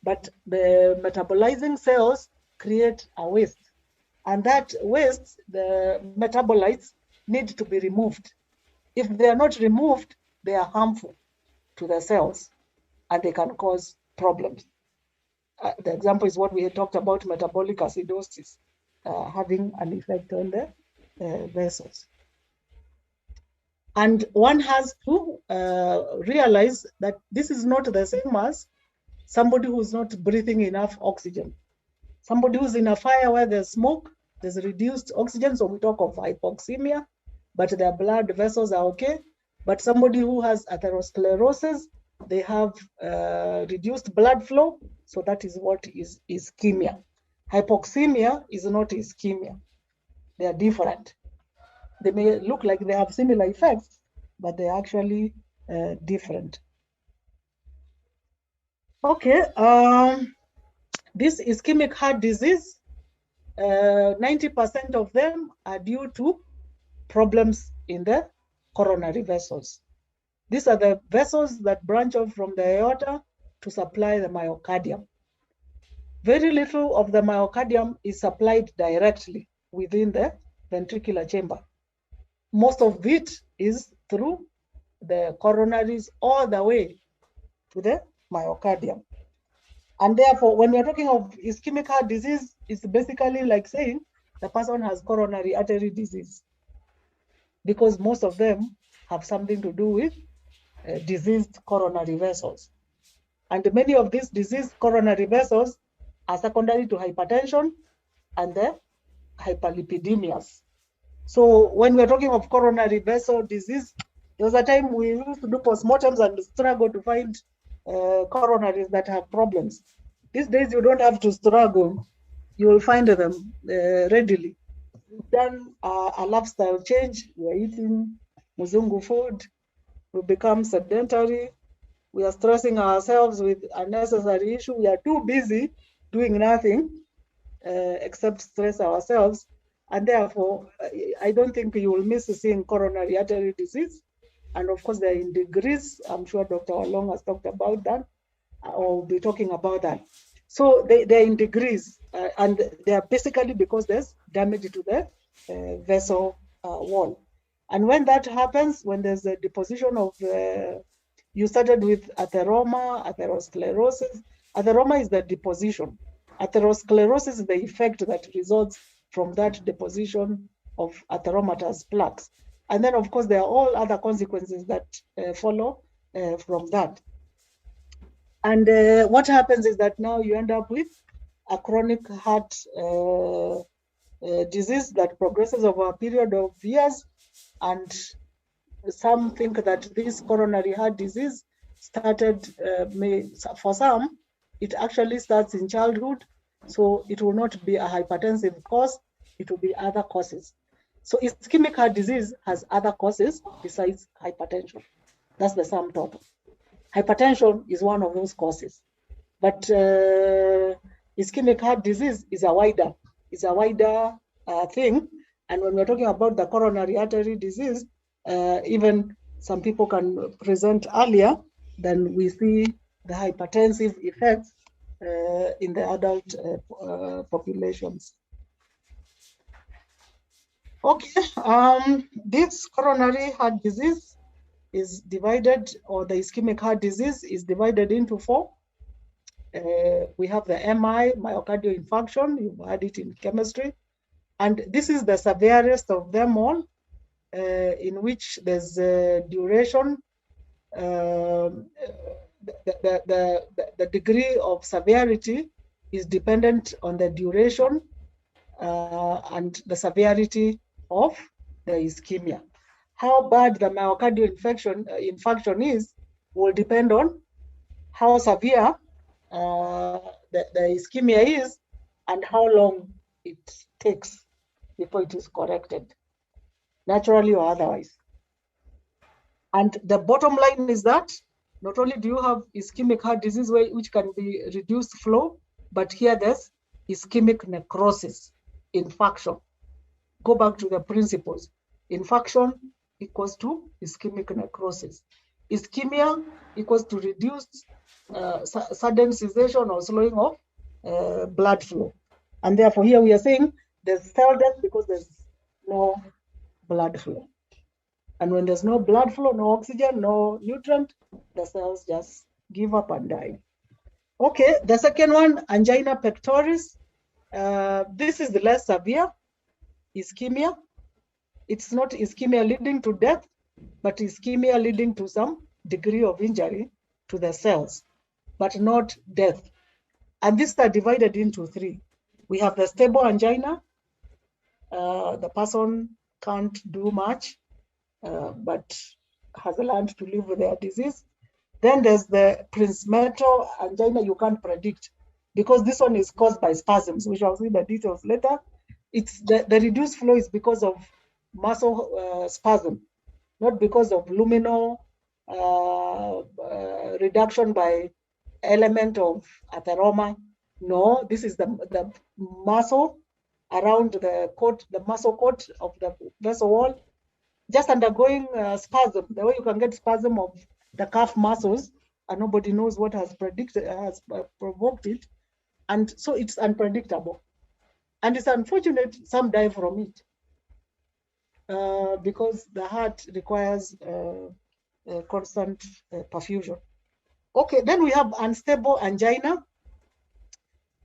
but the metabolizing cells create a waste. And that waste, the metabolites, need to be removed. If they are not removed, they are harmful to the cells and they can cause problems. The example is what we had talked about, metabolic acidosis, having an effect on the vessels. And one has to realize that this is not the same as somebody who's not breathing enough oxygen. Somebody who's in a fire where there's smoke, there's reduced oxygen, so we talk of hypoxemia, but their blood vessels are okay. But somebody who has atherosclerosis, they have reduced blood flow, so that is what is ischemia. Hypoxemia is not ischemia. They are different. They may look like they have similar effects, but they're actually different. Okay, this ischemic heart disease, 90% of them are due to problems in the coronary vessels. These are the vessels that branch off from the aorta to supply the myocardium. Very little of the myocardium is supplied directly within the ventricular chamber. Most of it is through the coronaries all the way to the myocardium. And therefore, when we're talking of ischemic heart disease, it's basically like saying the person has coronary artery disease, because most of them have something to do with diseased coronary vessels. And many of these diseased coronary vessels are secondary to hypertension and the hyperlipidemias. So when we're talking of coronary vessel disease, there was a time we used to do postmortems and struggle to find coronaries that have problems. These days, you don't have to struggle. You will find them readily. We've done a lifestyle change. We're eating Muzungu food. We become sedentary. We are stressing ourselves with unnecessary issue. We are too busy doing nothing except stress ourselves. And therefore, I don't think you will miss seeing coronary artery disease. And of course, they're in degrees. I'm sure Dr. Olong has talked about that, or will be talking about that. So they're in degrees, and they are basically because there's damage to the vessel wall. And when that happens, when there's a deposition of, you started with atheroma, atherosclerosis. Atheroma is the deposition. Atherosclerosis is the effect that results from that deposition of atheromatous plaques. And then, of course, there are all other consequences that follow from that. And what happens is that now you end up with a chronic heart disease that progresses over a period of years. And some think that this coronary heart disease started, for some, it actually starts in childhood. So it will not be a hypertensive cause, it will be other causes. So ischemic heart disease has other causes besides hypertension. That's the sum total. Hypertension is one of those causes, but ischemic heart disease is a wider thing. And when we're talking about the coronary artery disease, even some people can present earlier than we see the hypertensive effects in the adult populations. Okay, this coronary heart disease is divided, or the ischemic heart disease is divided into four. We have the MI, myocardial infarction, you've had it in chemistry. And this is the severest of them all, in which there's a duration. The degree of severity is dependent on the duration and the severity of the ischemia. How bad the myocardial infarction is will depend on how severe the ischemia is and how long it takes before it is corrected, naturally or otherwise. And the bottom line is that not only do you have ischemic heart disease which can be reduced flow, but here there's ischemic necrosis, infarction. Go back to the principles. Infarction equals to ischemic necrosis. Ischemia equals to reduced sudden cessation or slowing of blood flow. And therefore here we are saying there's cell death because there's no blood flow. And when there's no blood flow, no oxygen, no nutrient, the cells just give up and die. Okay, the second one, angina pectoris. This is the less severe ischemia. It's not ischemia leading to death, but ischemia leading to some degree of injury to the cells, but not death. And these are divided into three. We have the stable angina. The person can't do much, but has learned to live with their disease. Then there's the prinzmetal angina you can't predict, because this one is caused by spasms. We shall see the details later. It's the reduced flow is because of muscle spasm, not because of luminal reduction by element of atheroma. No, this is the muscle around the coat, the muscle coat of the vessel wall, just undergoing spasm. The way you can get spasm of the calf muscles, and nobody knows what has provoked it, and so it's unpredictable. And it's unfortunate some die from it because the heart requires constant perfusion. Okay, then we have unstable angina,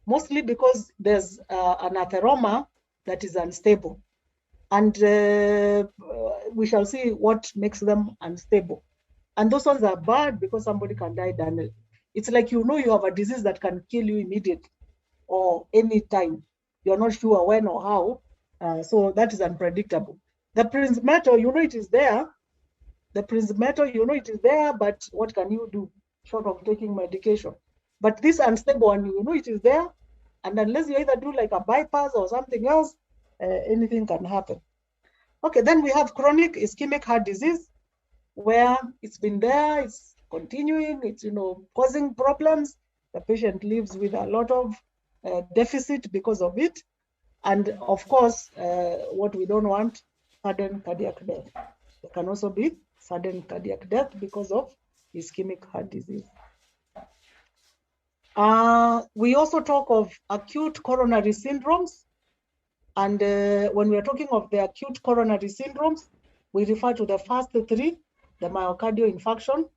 mostly because there's an atheroma that is unstable. And we shall see what makes them unstable. And those ones are bad because somebody can die then. It's like you know you have a disease that can kill you immediately or any time. You're not sure when or how. So that is unpredictable. The prinzmetal, you know it is there. The prinzmetal, you know it is there, but what can you do short of taking medication? But this unstable one, you know it is there. And unless you either do like a bypass or something else, anything can happen. Okay, then we have chronic ischemic heart disease, where it's been there, it's continuing, it's causing problems. The patient lives with a lot of deficit because of it. And of course, what we don't want, sudden cardiac death. There can also be sudden cardiac death because of ischemic heart disease. We also talk of acute coronary syndromes. And when we are talking of the acute coronary syndromes, we refer to the first three: the myocardial infarction,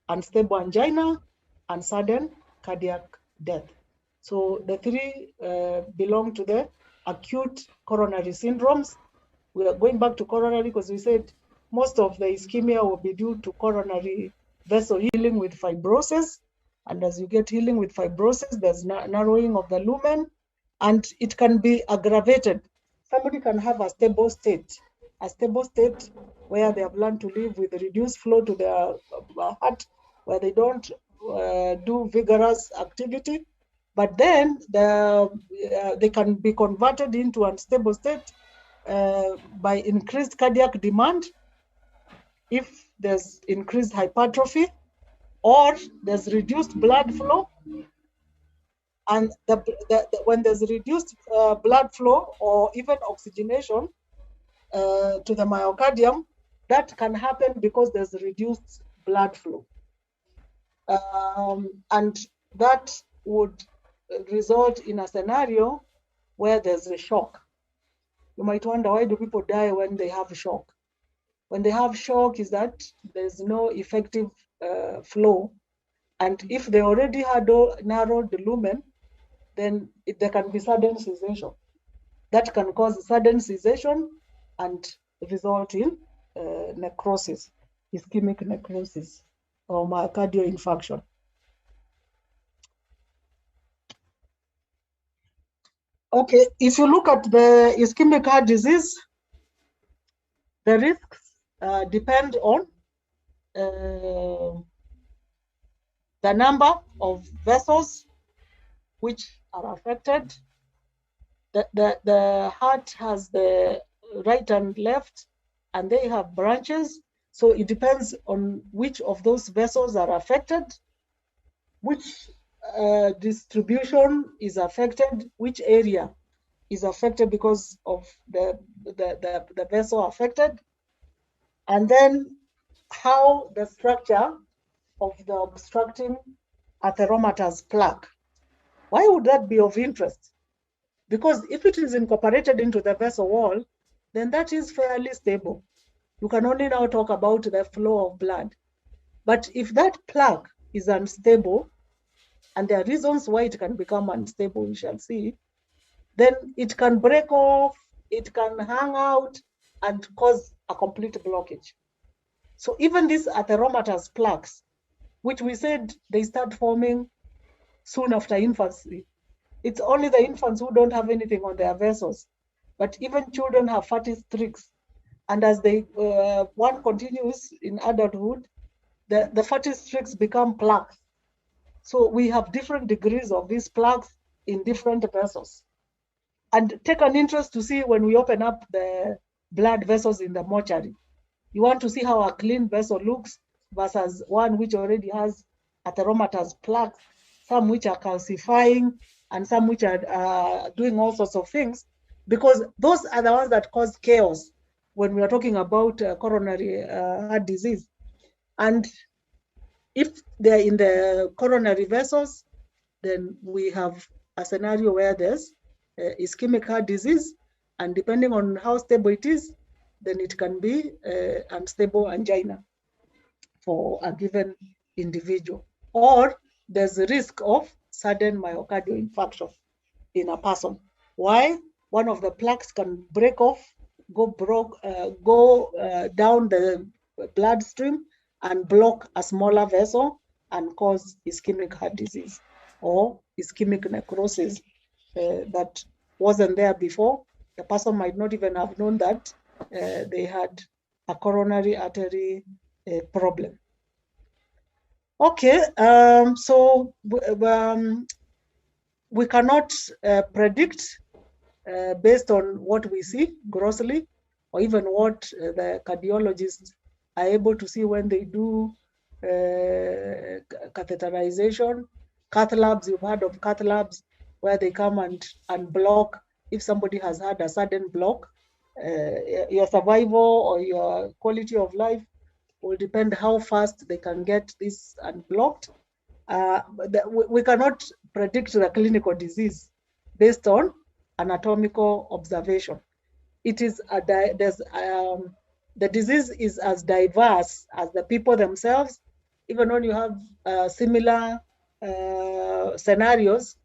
unstable angina, and sudden cardiac death. So the three belong to the acute coronary syndromes. We are going back to coronary because we said most of the ischemia will be due to coronary vessel healing with fibrosis. And as you get healing with fibrosis, there's narrowing of the lumen, and it can be aggravated. Somebody can have a stable state where they have learned to live with reduced flow to their heart, where they don't do vigorous activity, but then they can be converted into unstable state by increased cardiac demand if there's increased hypertrophy or there's reduced blood flow. And when there's reduced blood flow or even oxygenation to the myocardium, that can happen because there's reduced blood flow. And that would result in a scenario where there's a shock. You might wonder, why do people die when they have shock? When they have shock is that there's no effective flow. And if they already had narrowed the lumen, then there can be sudden cessation. That can cause sudden cessation and result in necrosis, ischemic necrosis, or myocardial infarction. Okay, if you look at the ischemic heart disease, the risks depend on the number of vessels which are affected. The heart has the right and left, and they have branches. So it depends on which of those vessels are affected, which distribution is affected, which area is affected because of the vessel affected, and then how the structure of the obstructing atheromatous plaque. Why would that be of interest? Because if it is incorporated into the vessel wall, then that is fairly stable. You can only now talk about the flow of blood. But if that plaque is unstable, and there are reasons why it can become unstable, we shall see, then it can break off, it can hang out, and cause a complete blockage. So even these atheromatous plaques, which we said they start forming soon after infancy, it's only the infants who don't have anything on their vessels, but even children have fatty streaks. And as one continues in adulthood, the fatty streaks become plaques. So we have different degrees of these plaques in different vessels. And take an interest to see when we open up the blood vessels in the mortuary. You want to see how a clean vessel looks versus one which already has atheromatous plaques, some which are calcifying, and some which are doing all sorts of things, because those are the ones that cause chaos when we are talking about coronary heart disease. And if they're in the coronary vessels, then we have a scenario where there's ischemic heart disease, and depending on how stable it is, then it can be unstable angina for a given individual. Or there's a risk of sudden myocardial infarction in a person. Why? One of the plaques can break off, go down the bloodstream and block a smaller vessel and cause ischemic heart disease or ischemic necrosis that wasn't there before. The person might not even have known that they had a coronary artery problem. Okay, so we cannot predict based on what we see grossly, or even what the cardiologists are able to see when they do catheterization. Cath labs, you've heard of cath labs, where they come and block. If somebody has had a sudden block, your survival or your quality of life will depend how fast they can get this unblocked. We cannot predict the clinical disease based on anatomical observation. It is the disease is as diverse as the people themselves. Even when you have similar scenarios,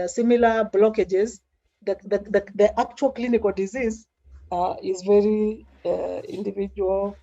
similar blockages, the actual clinical disease is very individual.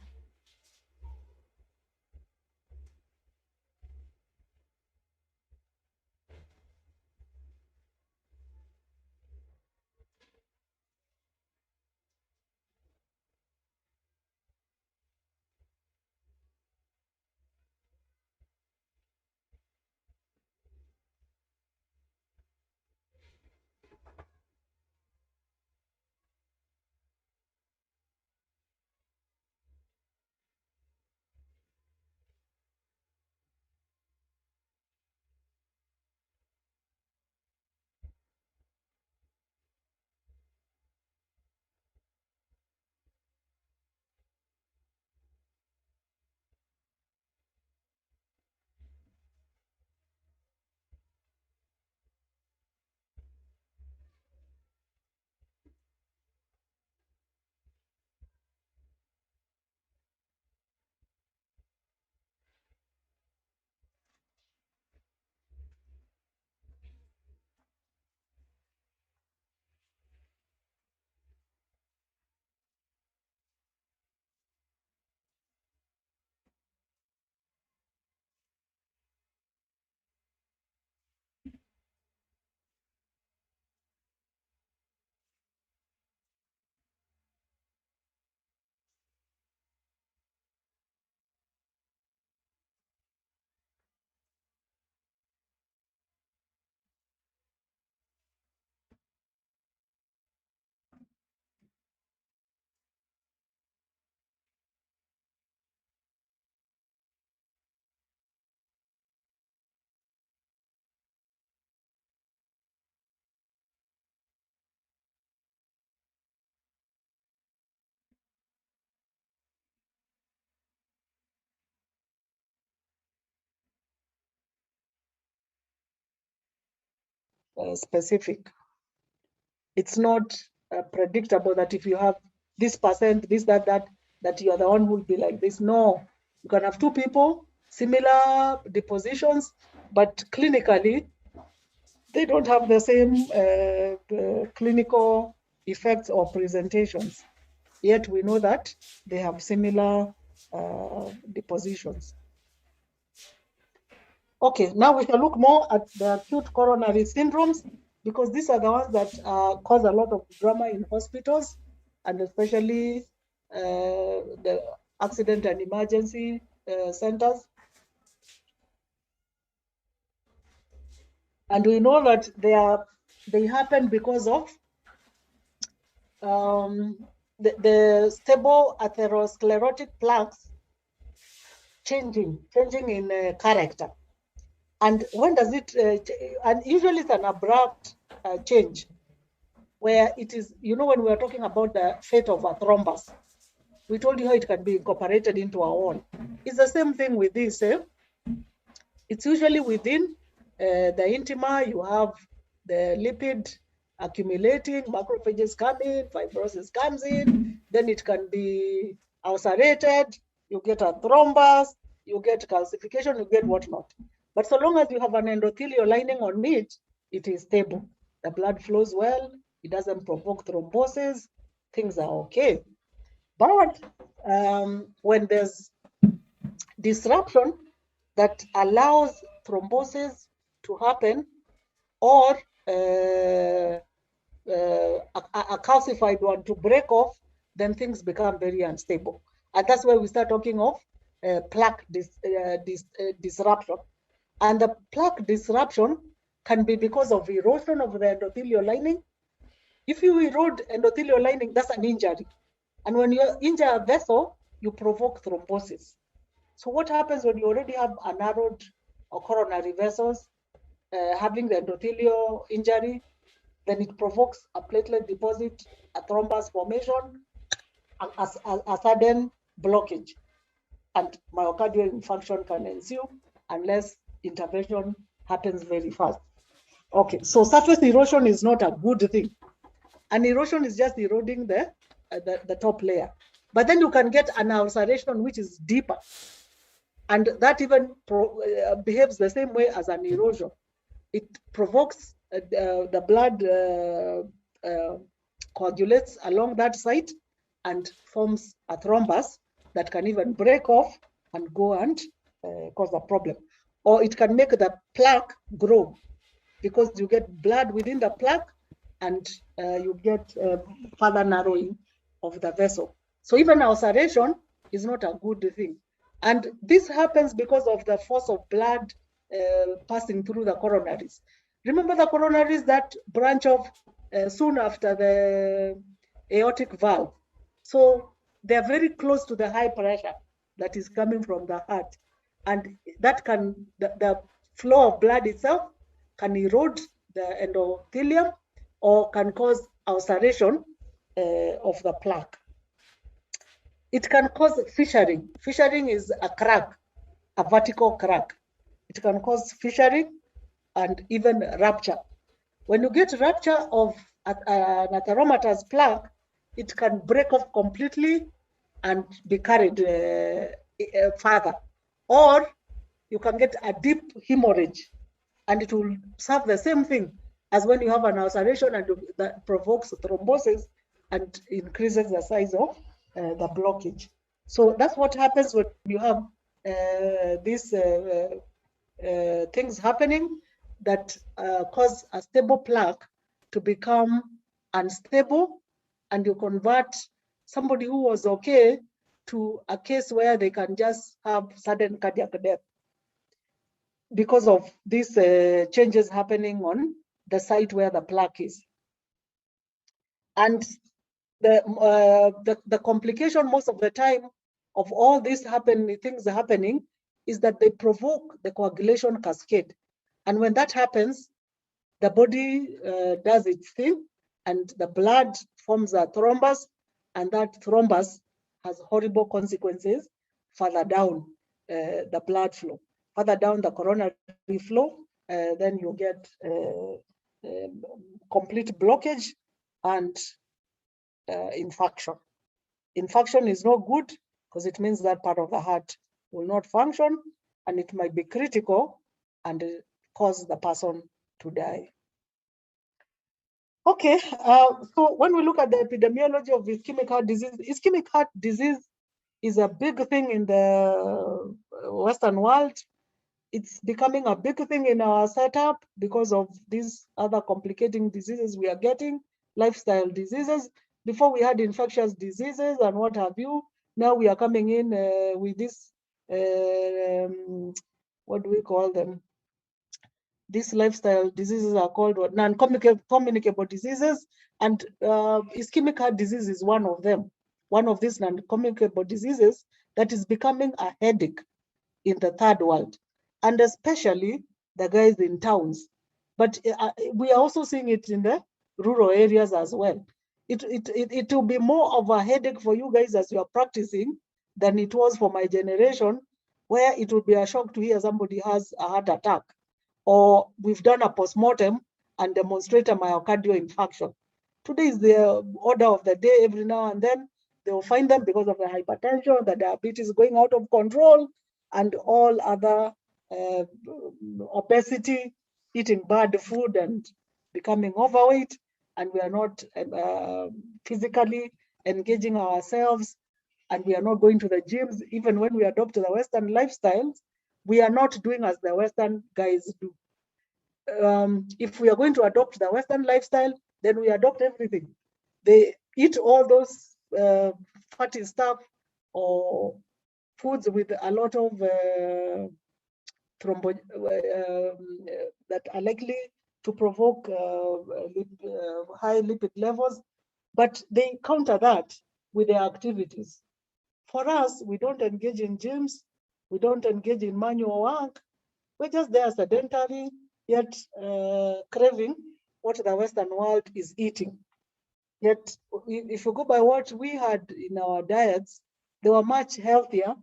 Specific. It's not predictable that if you have this percent, this, that you are the one who will be like this. No, you can have two people, similar depositions, but clinically, they don't have the same clinical effects or presentations. Yet we know that they have similar depositions. Okay, now we shall look more at the acute coronary syndromes, because these are the ones that cause a lot of drama in hospitals, and especially the accident and emergency centers. And we know that they happen because of the stable atherosclerotic plaques changing in character. And when does it, and usually it's an abrupt change, where it is, when we are talking about the fate of a thrombus, we told you how it can be incorporated into our own. It's the same thing with this. It's usually within the intima. You have the lipid accumulating, macrophages come in, fibrosis comes in, then it can be ulcerated, you get a thrombus, you get calcification, you get whatnot. But so long as you have an endothelial lining on it, it is stable. The blood flows well, it doesn't provoke thrombosis, things are okay. But when there's disruption that allows thrombosis to happen, or a calcified one to break off, then things become very unstable. And that's where we start talking of plaque disruption. And the plaque disruption can be because of erosion of the endothelial lining. If you erode endothelial lining, that's an injury. And when you injure a vessel, you provoke thrombosis. So what happens when you already have a narrowed or coronary vessels, having the endothelial injury, then it provokes a platelet deposit, a thrombus formation, a sudden blockage, and myocardial infarction can ensue unless intervention happens very fast. Okay, so surface erosion is not a good thing. An erosion is just eroding the top layer. But then you can get an ulceration which is deeper, and that even behaves the same way as an erosion. It provokes the blood coagulates along that site and forms a thrombus that can even break off and go and cause a problem. Or it can make the plaque grow because you get blood within the plaque and you get further narrowing of the vessel. So even ulceration is not a good thing. And this happens because of the force of blood passing through the coronaries. Remember the coronaries that branch off soon after the aortic valve. So they're very close to the high pressure that is coming from the heart. And that can, the flow of blood itself can erode the endothelium or can cause ulceration of the plaque. It can cause fissuring. Fissuring is a crack, a vertical crack. It can cause fissuring and even rupture. When you get rupture of an atheromatous plaque, it can break off completely and be carried further. Or you can get a deep hemorrhage, and it will serve the same thing as when you have an ulceration and that provokes thrombosis and increases the size of the blockage. So that's what happens when you have these things happening that cause a stable plaque to become unstable, and you convert somebody who was okay to a case where they can just have sudden cardiac death because of these changes happening on the site where the plaque is. And the complication most of the time of all these things happening is that they provoke the coagulation cascade. And when that happens, the body does its thing and the blood forms a thrombus, and that thrombus has horrible consequences further down the blood flow. Further down the coronary flow, then you get complete blockage and infarction. Infarction is not good because it means that part of the heart will not function, and it might be critical and cause the person to die. Okay, so when we look at the epidemiology of ischemic heart disease is a big thing in the Western world. It's becoming a big thing in our setup because of these other complicating diseases we are getting, lifestyle diseases. Before we had infectious diseases and what have you. Now we are coming in with this, what do we call them? These lifestyle diseases are called non-communicable diseases, and ischemic heart disease is one of them. One of these non-communicable diseases that is becoming a headache in the third world, and especially the guys in towns. But we are also seeing it in the rural areas as well. It will be more of a headache for you guys as you are practicing than it was for my generation, where it would be a shock to hear somebody has a heart attack, or we've done a postmortem and demonstrate a myocardial infarction. Today is the order of the day. Every now and then they will find them because of the hypertension, the diabetes going out of control, and all other obesity, eating bad food and becoming overweight, and we are not physically engaging ourselves, and we are not going to the gyms. Even when we adopt the Western lifestyles, we are not doing as the Western guys do. If we are going to adopt the Western lifestyle, then we adopt everything. They eat all those fatty stuff or foods with a lot of that are likely to provoke high lipid levels, but they counter that with their activities. For us, we don't engage in gyms, We don't engage in manual work. We're just there sedentary, yet craving what the Western world is eating. Yet, if you go by what we had in our diets, they were much healthier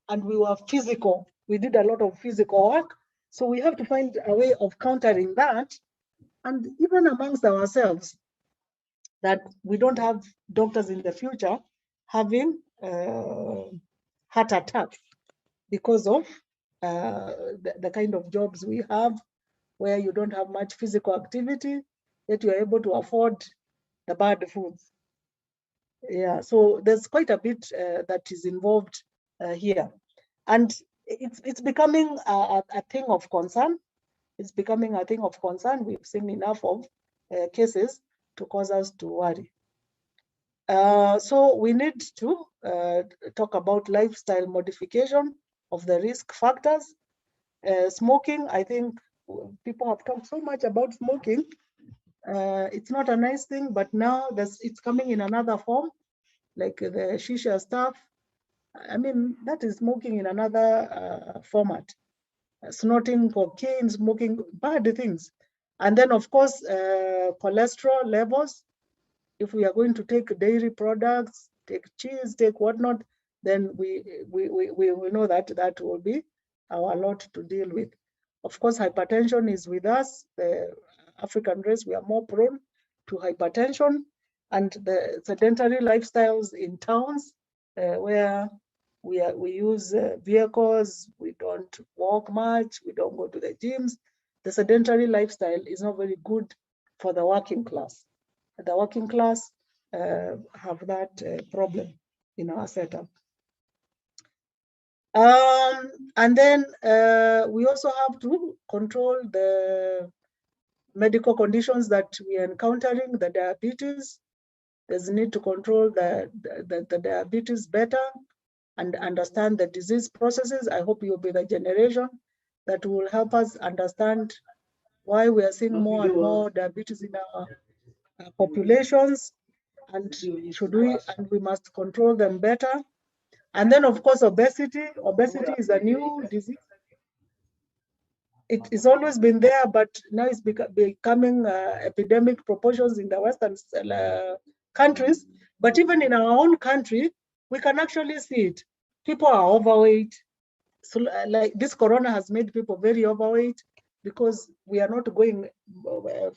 and we were physical. We did a lot of physical work. So we have to find a way of countering that. And even amongst ourselves, that we don't have doctors in the future having heart attacks because of the kind of jobs we have, where you don't have much physical activity, yet you're able to afford the bad foods. Yeah, so there's quite a bit that is involved here. And it's becoming a thing of concern. It's becoming a thing of concern. We've seen enough of cases to cause us to worry. So we need to talk about lifestyle modification of the risk factors. Smoking, I think people have talked so much about smoking. It's not a nice thing, but now it's coming in another form, like the shisha stuff. I mean, that is smoking in another format. Snorting cocaine, smoking, bad things. And then, of course, cholesterol levels. If we are going to take dairy products, take cheese, take whatnot, then we know that will be our lot to deal with. Of course, hypertension is with us. The African race, we are more prone to hypertension, and the sedentary lifestyles in towns where we use vehicles, we don't walk much, we don't go to the gyms. The sedentary lifestyle is not very good for the working class. The working class have that problem in our setup. And then we also have to control the medical conditions that we are encountering, the diabetes. There's a need to control the diabetes better and understand the disease processes. I hope you'll be the generation that will help us understand why we are seeing more and more diabetes in our populations, and we must control them better. And then, of course, obesity. Obesity is a new disease. It's always been there, but now it's becoming epidemic proportions in the Western countries. But even in our own country, we can actually see it. People are overweight. So like this corona has made people very overweight because we are not going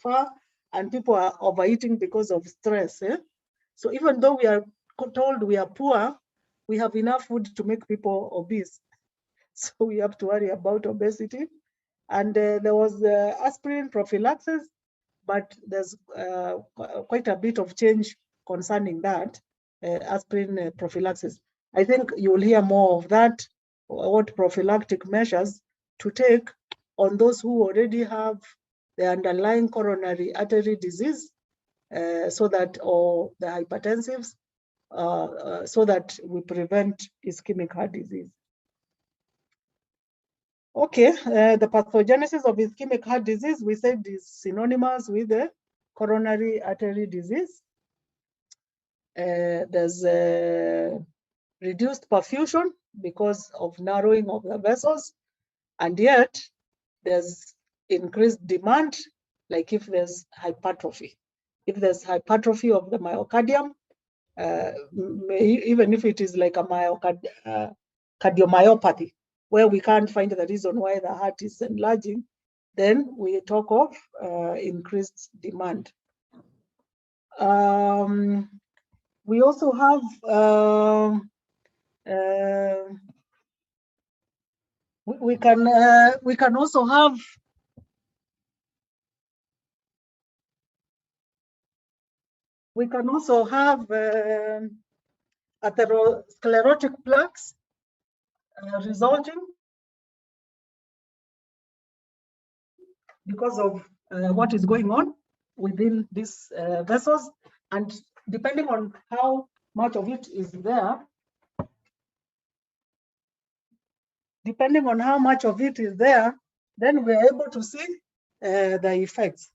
far, and people are overeating because of stress. So even though we are told we are poor, we have enough food to make people obese. So we have to worry about obesity. And there was aspirin prophylaxis, but there's quite a bit of change concerning that aspirin prophylaxis. I think you'll hear more of that, what prophylactic measures to take on those who already have the underlying coronary artery disease, so that, or the hypertensives, so that we prevent ischemic heart disease. Okay, the pathogenesis of ischemic heart disease, we said, is synonymous with the coronary artery disease. There's reduced perfusion because of narrowing of the vessels, and yet there's increased demand, like if there's hypertrophy. If there's hypertrophy of the myocardium, even if it is like a cardiomyopathy, where we can't find the reason why the heart is enlarging, then we talk of increased demand. We also have we can also have atherosclerotic plaques resulting because of what is going on within these vessels, and depending on how much of it is there, then we're able to see the effects.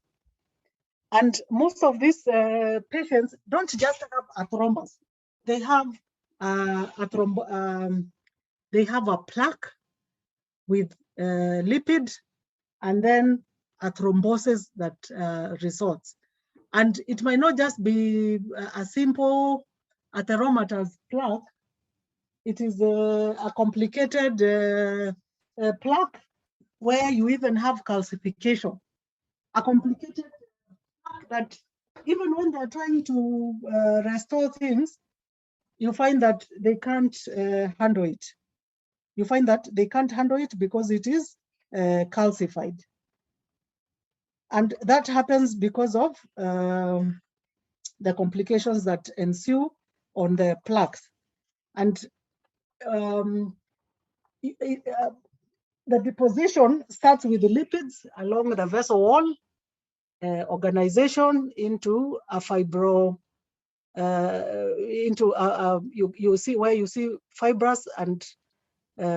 And most of these patients don't just have a thrombus; they have a plaque with lipid, and then a thrombosis that results. And it might not just be a simple atheromatous plaque. It is a complicated plaque where you even have calcification. A complicated plaque that even when they're trying to restore things, you find that they can't handle it. You find that they can't handle it because it is calcified. And that happens because of the complications that ensue on the plaques. And the deposition starts with the lipids along the vessel wall, organization into a fibro, you see where you see fibrous and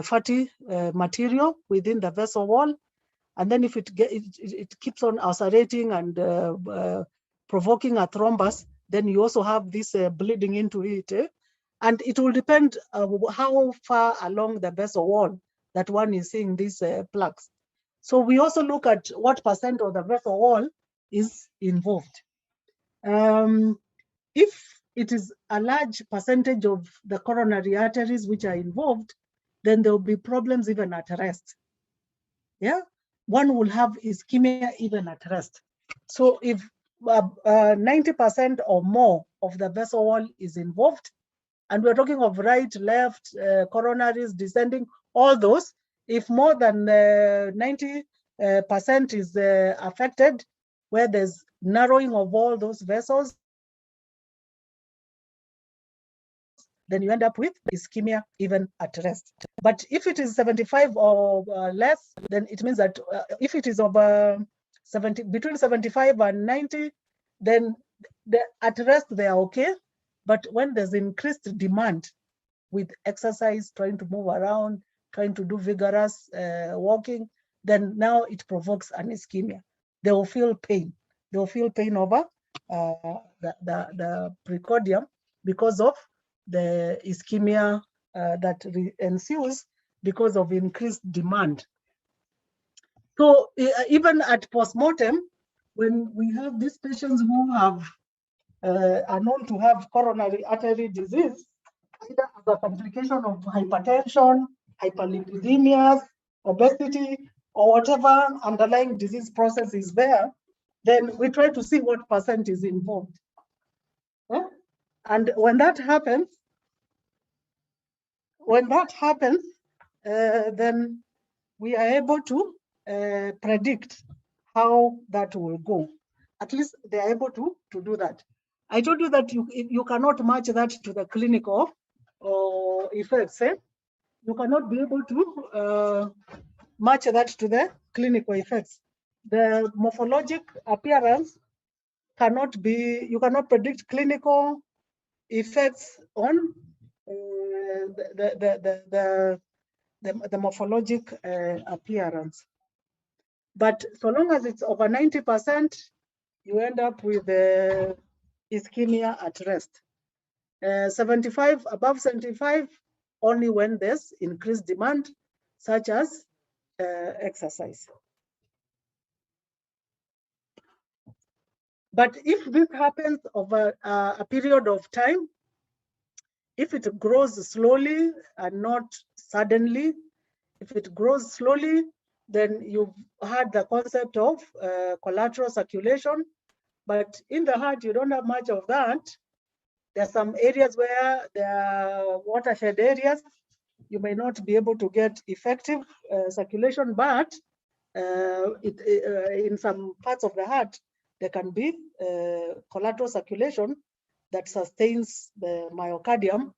fatty material within the vessel wall. And then if it keeps on ulcerating and provoking a thrombus, then you also have this bleeding into it. And it will depend how far along the vessel wall that one is seeing these plaques. So we also look at what percent of the vessel wall is involved. If it is a large percentage of the coronary arteries which are involved, then there will be problems even at rest. Yeah, one will have ischemia even at rest. So if 90% or more of the vessel wall is involved, and we're talking of right, left, coronaries, descending, all those, if more than 90% is affected, where there's narrowing of all those vessels, then you end up with ischemia even at rest. But if it is 75 or less, then it means that if it is over between 75 and 90, then at rest they are okay. But when there's increased demand with exercise, trying to move around, trying to do vigorous walking, then now it provokes an ischemia. They will feel pain. They will feel pain over the precordium because of the ischemia that ensues because of increased demand. So even at postmortem, when we have these patients who have are known to have coronary artery disease, either as a complication of hypertension, hyperlipidemias, obesity, or whatever underlying disease process is there, then we try to see what percent is involved. Yeah? And when that happens, then we are able to predict how that will go. At least they are able to do that. I told you that you cannot match that to the clinical effects. You cannot be able to match that to the clinical effects. The morphologic appearance cannot be, you cannot predict clinical effects on the morphologic appearance. But so long as it's over 90%, you end up with ischemia at rest. 75, above 75, only when there's increased demand, such as exercise. But if this happens over a period of time, if it grows slowly and not suddenly, if it grows slowly, then you've had the concept of collateral circulation. But in the heart, you don't have much of that. There are some areas where there are watershed areas. You may not be able to get effective circulation, but in some parts of the heart, there can be collateral circulation that sustains the myocardium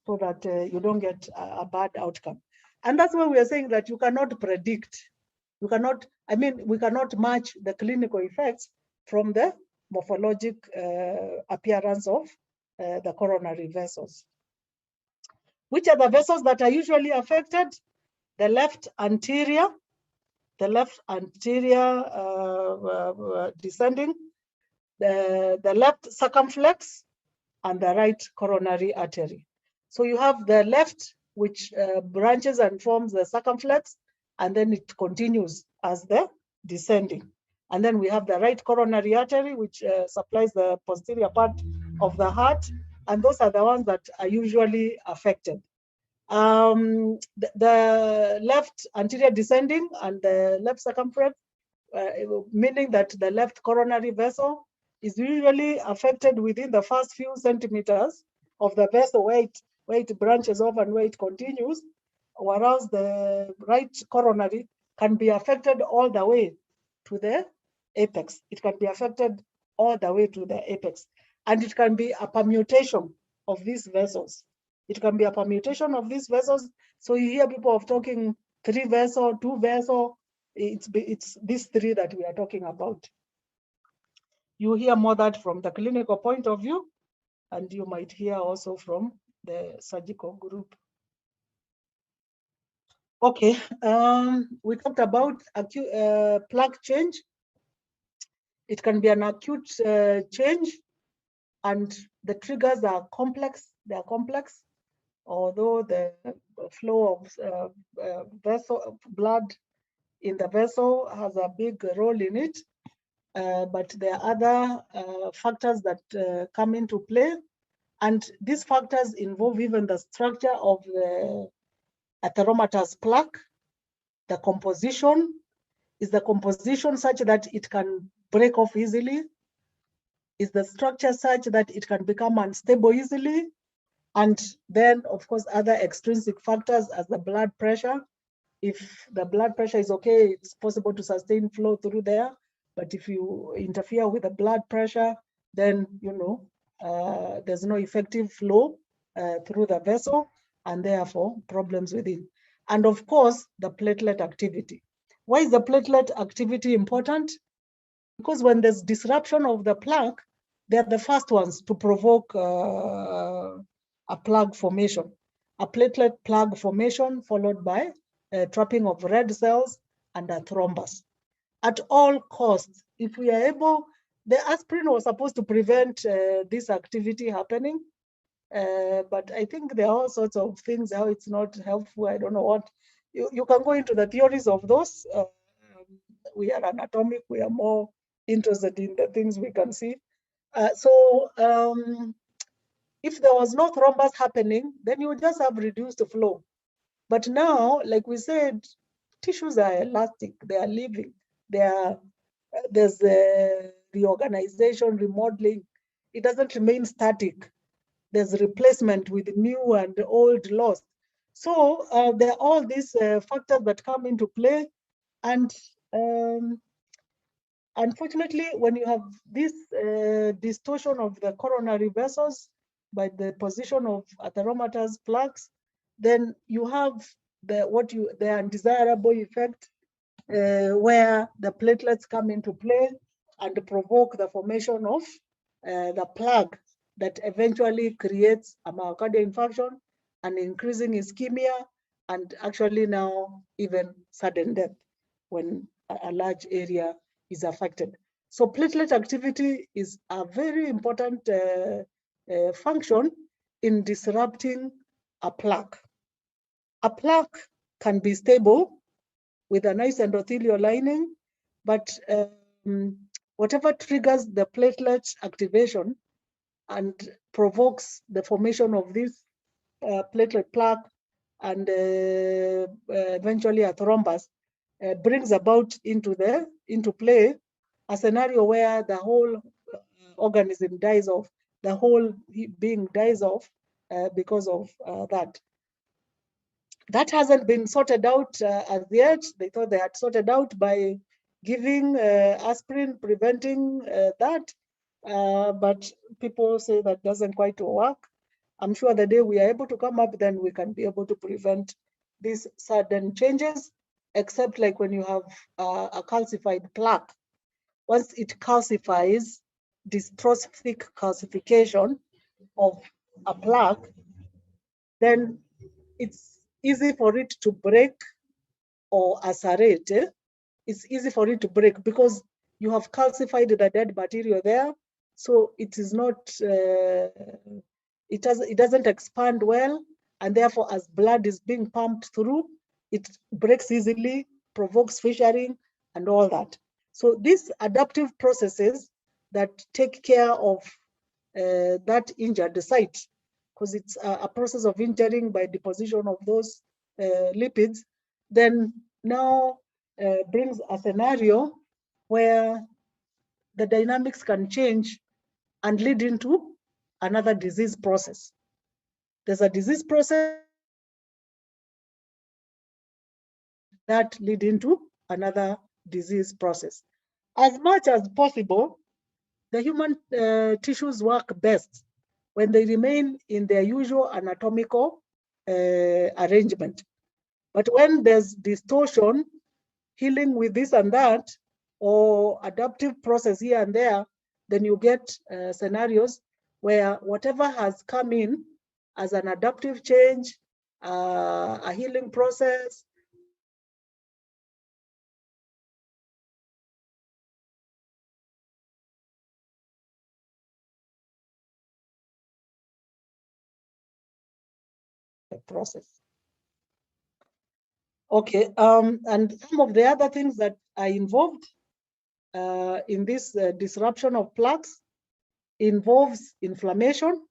so that you don't get a bad outcome. And that's why we are saying that you cannot predict. You cannot, I mean, we cannot match the clinical effects from the morphologic appearance of the coronary vessels. Which are the vessels that are usually affected? The left anterior descending, the left circumflex, and the right coronary artery. So you have the left, which branches and forms the circumflex, and then it continues as the descending. And then we have the right coronary artery, which supplies the posterior part of the heart, and those are the ones that are usually affected. The left anterior descending and the left circumference, meaning that the left coronary vessel is usually affected within the first few centimeters of the vessel where it branches off and where it continues, whereas the right coronary can be affected all the way to the apex. It can be affected all the way to the apex. And it can be a permutation of these vessels. It can be a permutation of these vessels. So you hear people of talking 3 vessel, 2 vessel. It's these 3 that we are talking about. You hear more that from the clinical point of view, and you might hear also from the surgical group. Okay, we talked about acute plaque change. It can be an acute change, and the triggers are complex. They are complex, although the flow of blood in the vessel has a big role in it. But there are other factors that come into play. And these factors involve even the structure of the atheromatous plaque, the composition. Is the composition such that it can break off easily? Is the structure such that it can become unstable easily? And then, of course, other extrinsic factors as the blood pressure. If the blood pressure is okay, it's possible to sustain flow through there. But if you interfere with the blood pressure, then, there's no effective flow through the vessel, and therefore problems within. And of course, the platelet activity. Why is the platelet activity important? Because when there's disruption of the plaque, they're the first ones to provoke a plug formation, a platelet plug formation followed by trapping of red cells and a thrombus. At all costs, if we are able, the aspirin was supposed to prevent this activity happening, but I think there are all sorts of things how it's not helpful. I don't know what. You can go into the theories of those. We are anatomic, we are more interested in the things we can see. If there was no thrombus happening, then you would just have reduced flow. But now, like we said, tissues are elastic, they are living, there's reorganization, remodeling. It doesn't remain static. There's replacement with new and old lost. So there are all these factors that come into play. And unfortunately, when you have this distortion of the coronary vessels by the position of atheromatous plaques, then you have the undesirable effect where the platelets come into play and provoke the formation of the plaque that eventually creates a myocardial infarction and increasing ischemia, and actually now even sudden death when a large area is affected. So platelet activity is a very important function in disrupting a plaque. A plaque can be stable with a nice endothelial lining, but whatever triggers the platelet activation and provokes the formation of this platelet plaque and eventually a thrombus brings about into play a scenario where the whole organism dies off, the whole being dies off because of that. That hasn't been sorted out as yet. They thought they had sorted out by giving aspirin, preventing that. But people say that doesn't quite work. I'm sure the day we are able to come up, then we can be able to prevent these sudden changes, except like when you have a calcified plaque. Once it calcifies, dystrophic calcification of a plaque, then it's easy for it to break or acerate. It's easy for it to break because you have calcified the dead material there. So it is not, it doesn't expand well. And therefore, as blood is being pumped through, it breaks easily, provokes fissuring, and all that. So these adaptive processes that take care of that injured site, because it's a process of injuring by deposition of those lipids, then now brings a scenario where the dynamics can change and lead into another disease process. There's a disease process that lead into another disease process. As much as possible, the human tissues work best when they remain in their usual anatomical arrangement. But when there's distortion, healing with this and that, or adaptive process here and there, then you get scenarios where whatever has come in as an adaptive change, a healing process, process. Okay, and some of the other things that are involved in this disruption of plaques involves inflammation.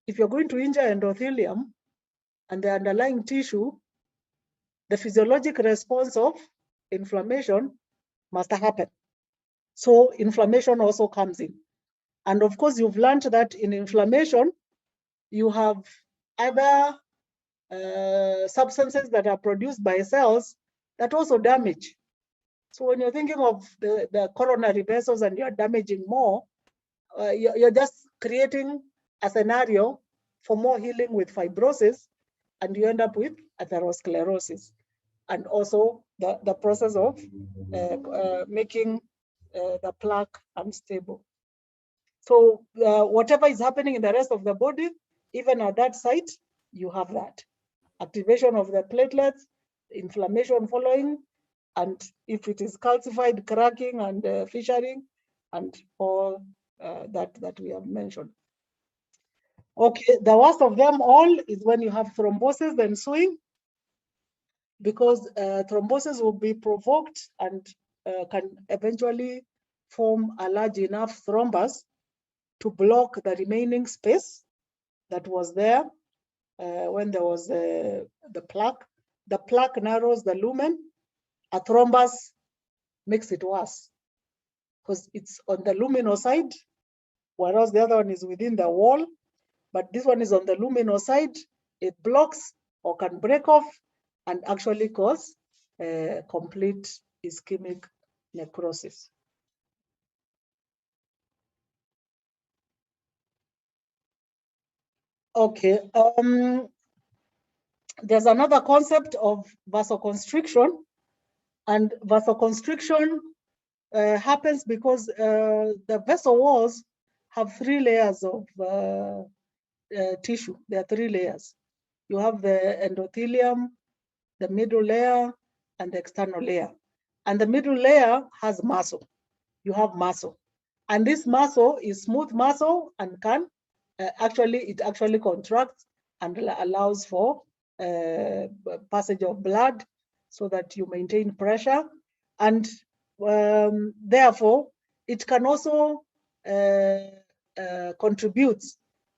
If you're going to injure endothelium and the underlying tissue, the physiologic response of inflammation must happen. So inflammation also comes in. And of course, you've learned that in inflammation, you have other substances that are produced by cells that also damage. So when you're thinking of the coronary vessels and you're damaging more, you're just creating a scenario for more healing with fibrosis, and you end up with atherosclerosis, and also the process of making the plaque unstable. So whatever is happening in the rest of the body, even at that site, you have that. Activation of the platelets, inflammation following, and if it is calcified, cracking and fissuring, and all that we have mentioned. Okay, the worst of them all is when you have thrombosis ensuing, because thrombosis will be provoked and can eventually form a large enough thrombus to block the remaining space that was there when there was the plaque. The plaque narrows the lumen. A thrombus makes it worse because it's on the luminal side, whereas the other one is within the wall. But this one is on the luminal side. It blocks or can break off and actually cause complete ischemic necrosis. Okay, there's another concept of vasoconstriction, and vasoconstriction happens because the vessel walls have 3 layers of tissue. There are 3 layers. You have the endothelium, the middle layer, and the external layer. And the middle layer has muscle. You have muscle. And this muscle is smooth muscle and can it actually contracts and allows for passage of blood so that you maintain pressure. And therefore, it can also contribute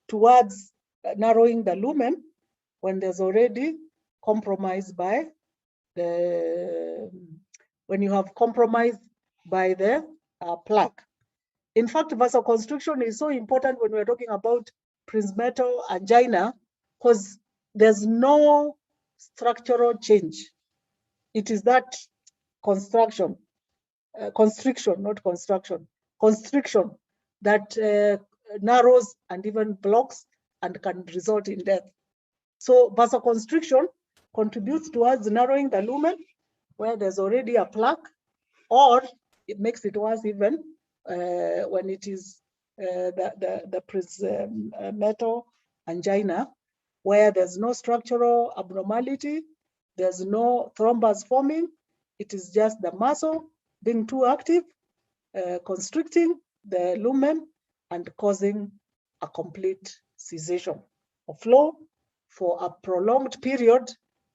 towards narrowing the lumen when there's already compromise by when you have compromise by the plaque. In fact, vasoconstriction is so important when we're talking about prismatal angina because there's no structural change. It is that constriction, not construction, constriction that narrows and even blocks and can result in death. So vasoconstriction contributes towards narrowing the lumen where there's already a plaque, or it makes it worse even when it is the prismatal angina, where there's no structural abnormality, there's no thrombus forming, it is just the muscle being too active, constricting the lumen and causing a complete cessation of flow for a prolonged period,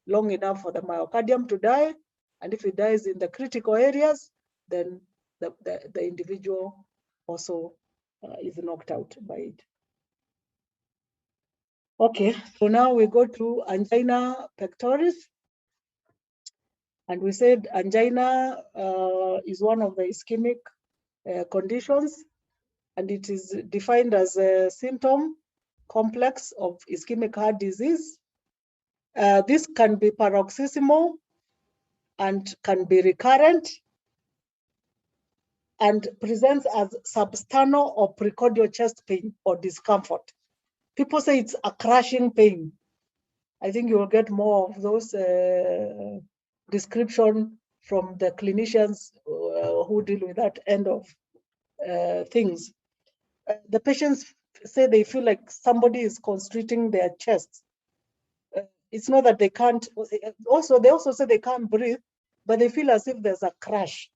long enough for the myocardium to die. And if it dies in the critical areas, then the individual also is knocked out by it. Okay, so now we go to angina pectoris. And we said angina is one of the ischemic conditions, and it is defined as a symptom complex of ischemic heart disease. This can be paroxysmal and can be recurrent and presents as substernal or precordial chest pain or discomfort. People say it's a crushing pain. I think you will get more of those description from the clinicians who deal with that end of things. The patients say they feel like somebody is constricting their chest. It's not that they can't, they also say they can't breathe, but they feel as if there's a crash,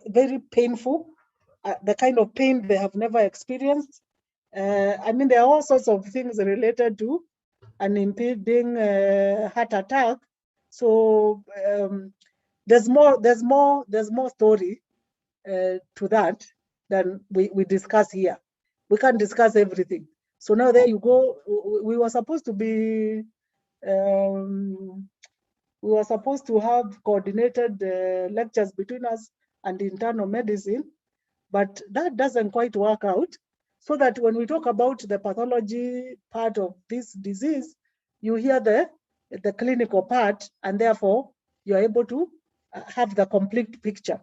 very painful, the kind of pain they have never experienced. I mean, there are all sorts of things related to an impending heart attack. So there's more story to that than we discuss here. We can't discuss everything. So now there you go. We were supposed to be we were supposed to have coordinated lectures between us and internal medicine, but that doesn't quite work out. So that when we talk about the pathology part of this disease, you hear the clinical part, and therefore you're able to have the complete picture.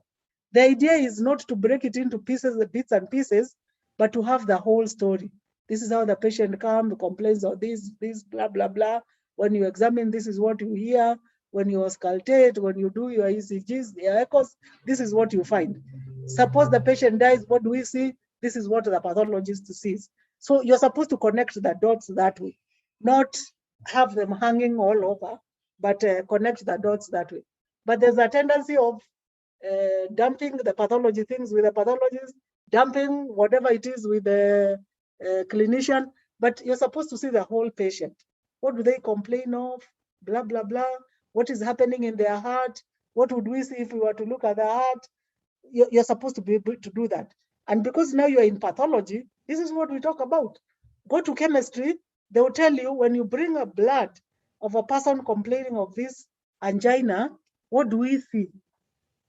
The idea is not to break it into pieces, bits and pieces, but to have the whole story. This is how the patient comes, complains of this, blah, blah, blah. When you examine, this is what you hear. When you auscultate, when you do your ECGs, the echoes, this is what you find. Suppose the patient dies, what do we see? This is what the pathologist sees. So you're supposed to connect the dots that way, not have them hanging all over, but connect the dots that way. But there's a tendency of dumping the pathology things with the pathologist, dumping whatever it is with the clinician, but you're supposed to see the whole patient. What do they complain of? Blah, blah, blah. What is happening in their heart? What would we see if we were to look at the heart? You're supposed to be able to do that. And because now you're in pathology, this is what we talk about. Go to chemistry, they will tell you when you bring a blood of a person complaining of this angina, what do we see?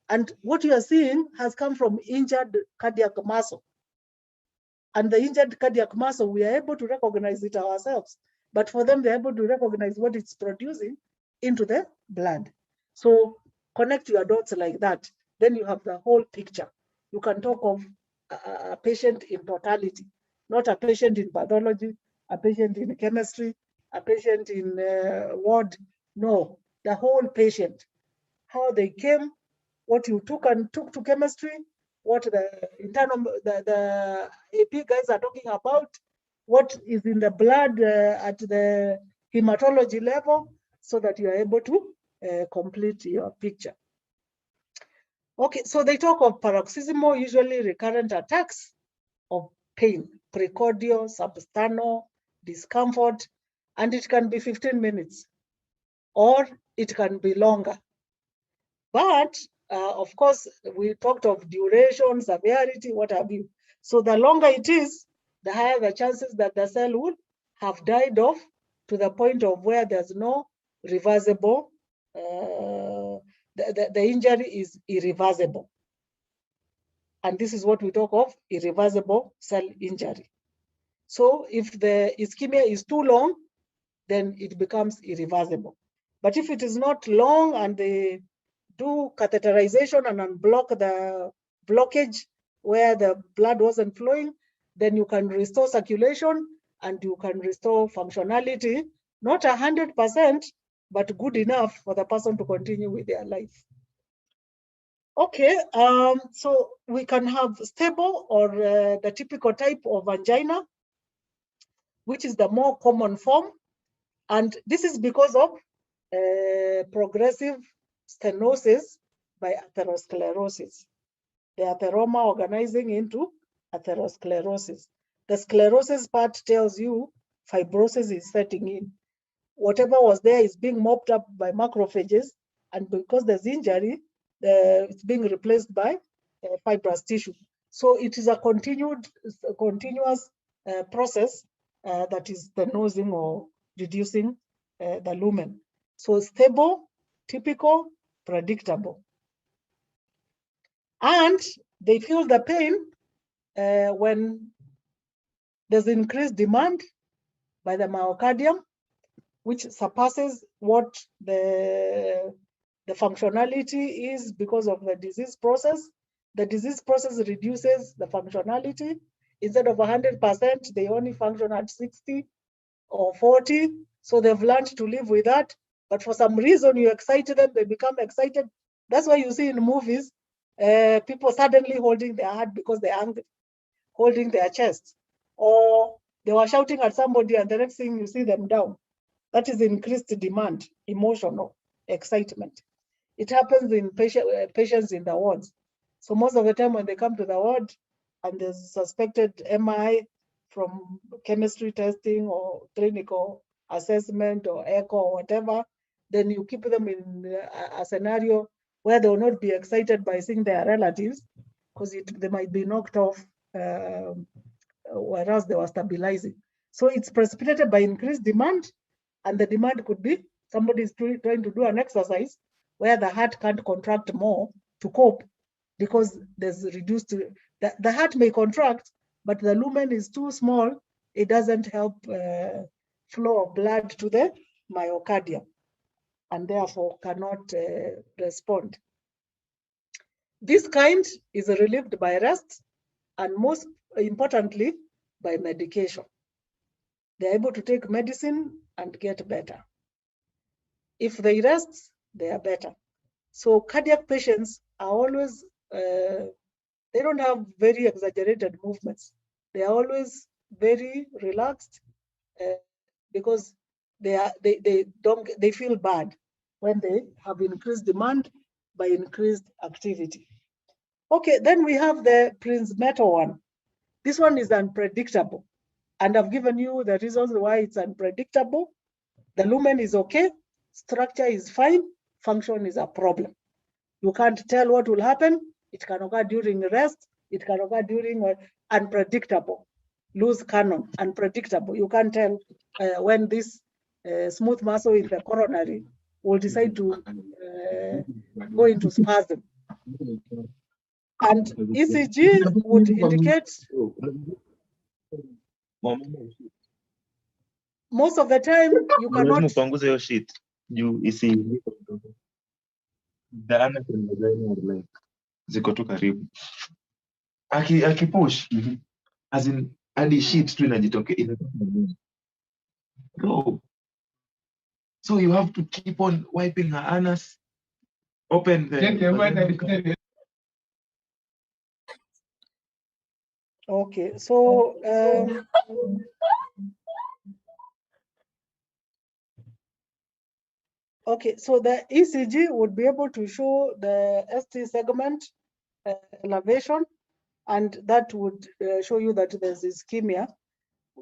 And what you are seeing has come from injured cardiac muscle. And the injured cardiac muscle, we are able to recognize it ourselves. But for them, they're able to recognize what it's producing into the blood. So connect your dots like that. Then you have the whole picture. You can talk of a patient in totality, not a patient in pathology, a patient in chemistry, a patient in ward. No, the whole patient. How they came, what you took to chemistry, what the internal, the AP guys are talking about, what is in the blood at the hematology level, so that you are able to complete your picture. Okay, so they talk of paroxysmal, usually recurrent attacks of pain, precordial, substernal, discomfort, and it can be 15 minutes or it can be longer. But of course, we talked of duration, severity, what have you. So the longer it is, the higher the chances that the cell would have died off to the point of where there's no reversible, the injury is irreversible. And this is what we talk of, irreversible cell injury. So if the ischemia is too long, then it becomes irreversible. But if it is not long and they do catheterization and unblock the blockage where the blood wasn't flowing, then you can restore circulation and you can restore functionality, not 100%, but good enough for the person to continue with their life. Okay, so we can have stable or the typical type of angina, which is the more common form. And this is because of progressive stenosis by atherosclerosis. The atheroma organizing into atherosclerosis. The sclerosis part tells you fibrosis is setting in. whatever was there is being mopped up by macrophages, and because there's injury, it's being replaced by fibrous tissue. So it is a continuous process that is stenosing or reducing the lumen. So stable, typical, predictable. And they feel the pain when there's increased demand by the myocardium, which surpasses what the functionality is because of the disease process. The disease process reduces the functionality. Instead of 100%, they only function at 60 or 40. So they've learned to live with that. But for some reason, you excite them, they become excited. That's why you see in movies, people suddenly holding their heart because they're angry, holding their chest. Or they were shouting at somebody and the next thing you see them down. That is increased demand, emotional excitement. It happens in patients in the wards. So most of the time when they come to the ward and there's suspected MI from chemistry testing or clinical assessment or echo or whatever, then you keep them in a scenario where they will not be excited by seeing their relatives because they might be knocked off, whereas they were stabilizing. So it's precipitated by increased demand, and the demand could be somebody is trying to do an exercise where the heart can't contract more to cope because there's reduced, the heart may contract, but the lumen is too small. It doesn't help flow of blood to the myocardium and therefore cannot respond. This kind is relieved by rest and most importantly, by medication. They're able to take medicine and get better. If they rest, they are better. So cardiac patients are always, they don't have very exaggerated movements. They are always very relaxed because they feel bad when they have increased demand by increased activity. Okay, then we have the Prince Metal one. This one is unpredictable. And I've given you the reasons why it's unpredictable. The lumen is okay, structure is fine, function is a problem. You can't tell what will happen. It can occur during rest. It can occur during unpredictable, loose cannon, unpredictable. You can't tell when this smooth muscle in the coronary will decide to go into spasm. And ECG would indicate most of the time you cannot. Ziko tu karibu. Akipush, as in hadi sheet tu inajitokea. Bro. So you have to keep on wiping her anus. Open the Okay, so okay, so the ECG would be able to show the ST segment elevation, and that would show you that there's ischemia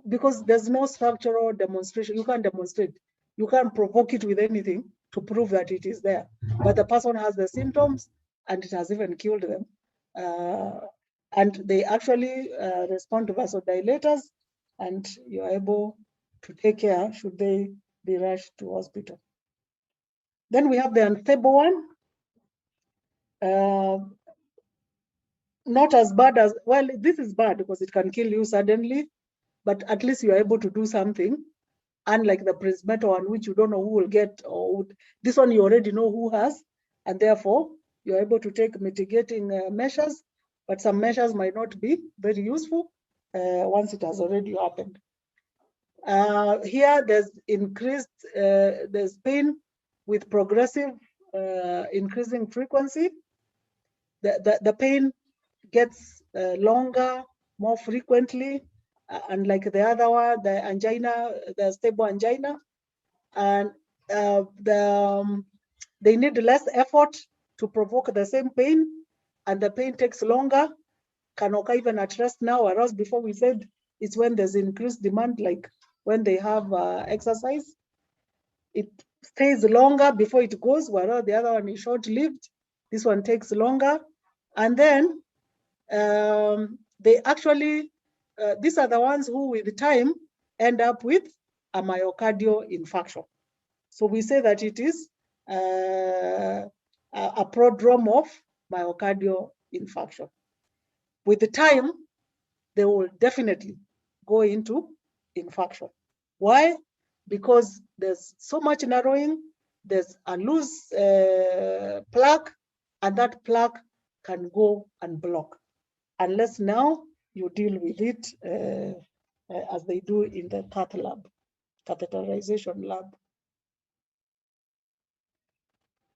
because there's no structural demonstration. You can't demonstrate. You can't provoke it with anything to prove that it is there. But the person has the symptoms and it has even killed them. And they actually respond to vasodilators and you're able to take care should they be rushed to hospital. Then we have the unstable one. Not as bad as, well, this is bad because it can kill you suddenly, but at least you're able to do something. Unlike the Prince Metal one, which you don't know who will get, or this one you already know who has, and therefore you're able to take mitigating measures, but some measures might not be very useful once it has already happened. Here there's increased, there's pain with progressive increasing frequency. The pain gets longer, more frequently, unlike the other one, the angina, the stable angina, and they need less effort to provoke the same pain, and the pain takes longer, can occur even at rest now, whereas before we said it's when there's increased demand, like when they have exercise. it stays longer before it goes, whereas the other one is short-lived. This one takes longer. And then they actually, these are the ones who with time end up with a myocardial infarction. So we say that it is a prodrome of myocardial infarction. With the time, they will definitely go into infarction. Why? Because there's so much narrowing, there's a loose plaque, and that plaque can go and block, unless now you deal with it as they do in the cath lab, catheterization lab.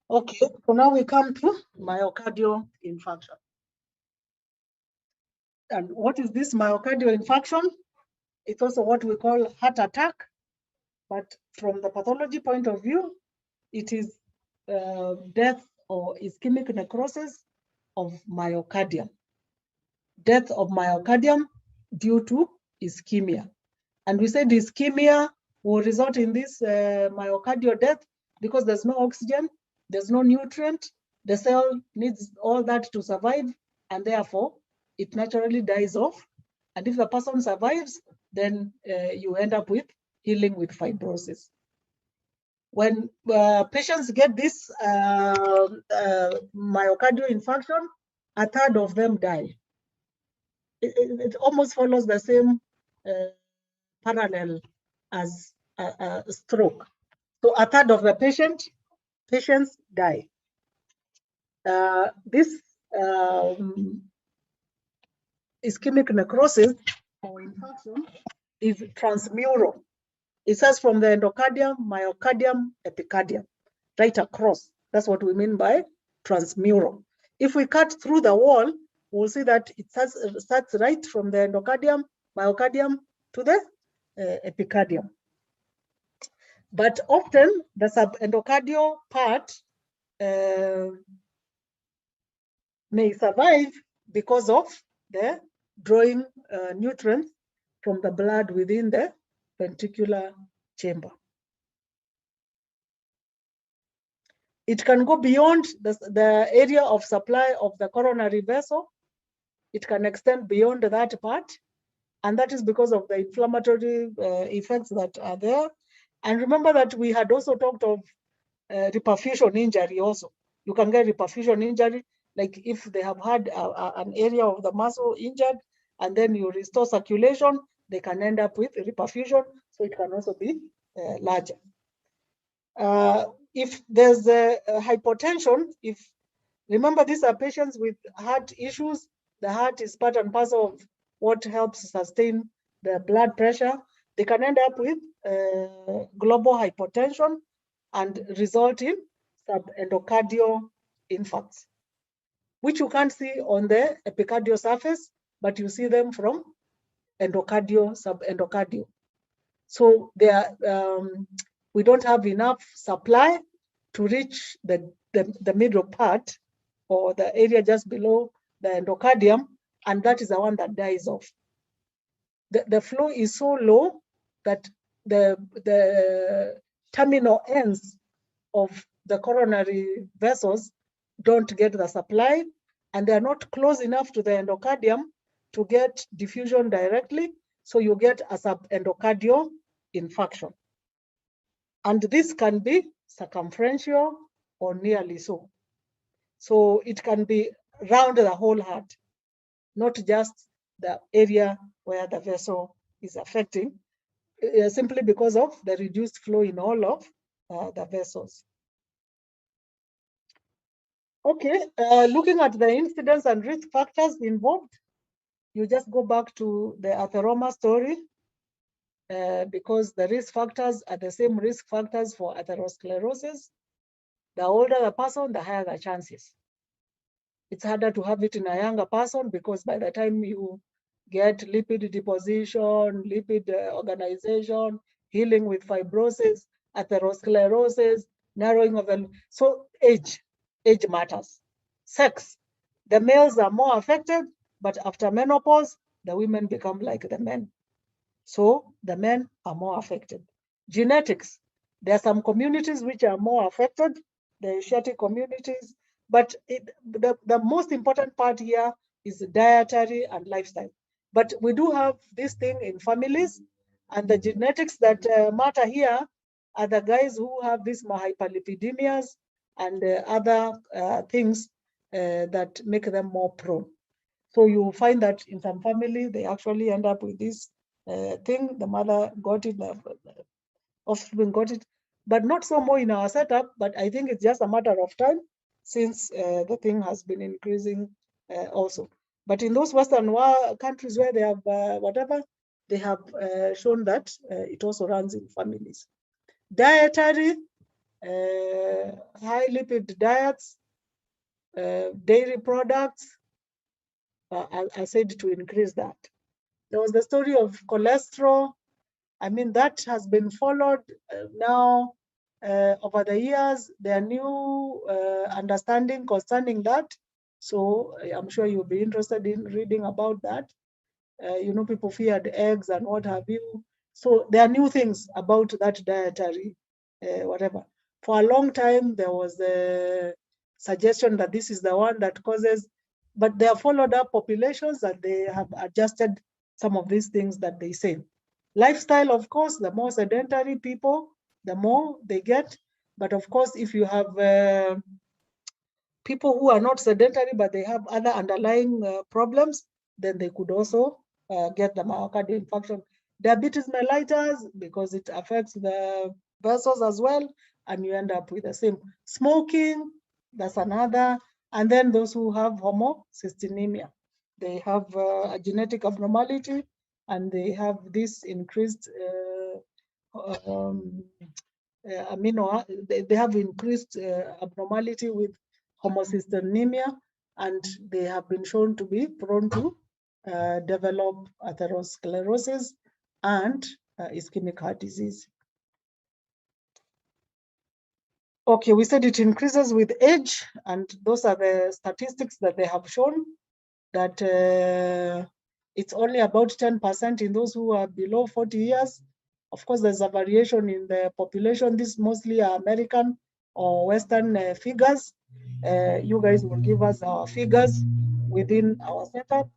Okay, so now we come to myocardial infarction. And what is this myocardial infarction? It's also what we call heart attack, but from the pathology point of view, it is death or ischemic necrosis of myocardium. Death of myocardium due to ischemia. And we said ischemia will result in this myocardial death because there's no oxygen, there's no nutrient, the cell needs all that to survive, and therefore it naturally dies off. And if the person survives, then you end up with healing with fibrosis. When patients get this myocardial infarction, a third of them die. It almost follows the same parallel as a stroke. So a third of the patients die. This ischemic necrosis or infarction is transmural. It starts from the endocardium, myocardium, epicardium, right across. That's what we mean by transmural. If we cut through the wall, we'll see that it starts right from the endocardium, myocardium to the epicardium. But often the subendocardial part may survive because of the drawing nutrients from the blood within the ventricular chamber. It can go beyond the area of supply of the coronary vessel. It can extend beyond that part, and that is because of the inflammatory effects that are there. And remember that we had also talked of reperfusion injury also. You can get reperfusion injury, like if they have had an area of the muscle injured, and then you restore circulation, they can end up with reperfusion, so it can also be larger. If there's a hypotension, remember these are patients with heart issues, the heart is part and parcel of what helps sustain the blood pressure, they can end up with global hypotension and result in subendocardial infarcts, which you can't see on the epicardial surface, but you see them from endocardial, subendocardial. So we don't have enough supply to reach the middle part or the area just below the endocardium, and that is the one that dies off. The flow is so low that the terminal ends of the coronary vessels don't get the supply, and they're not close enough to the endocardium to get diffusion directly, so you get a subendocardial infarction. And this can be circumferential or nearly so. So it can be round the whole heart, not just the area where the vessel is affecting, simply because of the reduced flow in all of the vessels. Okay, looking at the incidence and risk factors involved, you just go back to the atheroma story because the risk factors are the same risk factors for atherosclerosis. The older the person, the higher the chances. It's harder to have it in a younger person because by the time you get lipid deposition, lipid organization, healing with fibrosis, atherosclerosis, narrowing of the, so age matters. Sex, the males are more affected, but after menopause, the women become like the men. So the men are more affected. Genetics, There are some communities which are more affected, the Asiatic communities, but the most important part here is dietary and lifestyle. But we do have this thing in families, and the genetics that matter here are the guys who have these hyperlipidemias and other things that make them more prone. So you find that in some family, they actually end up with this thing. The mother got it, the offspring got it, but not so more in our setup. But I think it's just a matter of time since the thing has been increasing also. But in those Western countries where they have whatever, they have shown that it also runs in families. Dietary, high lipid diets, dairy products, I said to increase that. There was the story of cholesterol. I mean, that has been followed now over the years. There are new understanding concerning that. So I'm sure you'll be interested in reading about that. You know, people feared eggs and what have you. So there are new things about that dietary, whatever. For a long time, there was a suggestion that this is the one that causes, but they have followed up populations and they have adjusted some of these things that they say. Lifestyle, of course, the more sedentary people, the more they get. But of course, if you have people who are not sedentary, but they have other underlying problems, then they could also get the myocardial infarction. Diabetes mellitus, because it affects the vessels as well, and you end up with the same. Smoking, that's another. And then those who have homocystinemia, they have a genetic abnormality, and they have this increased they have increased abnormality with homocystinemia, and they have been shown to be prone to develop atherosclerosis and ischemic heart disease. Okay, we said it increases with age, and those are the statistics that they have shown, that it's only about 10% in those who are below 40 years. Of course, there's a variation in the population. This mostly are American or Western figures. You guys will give us our figures within our setup.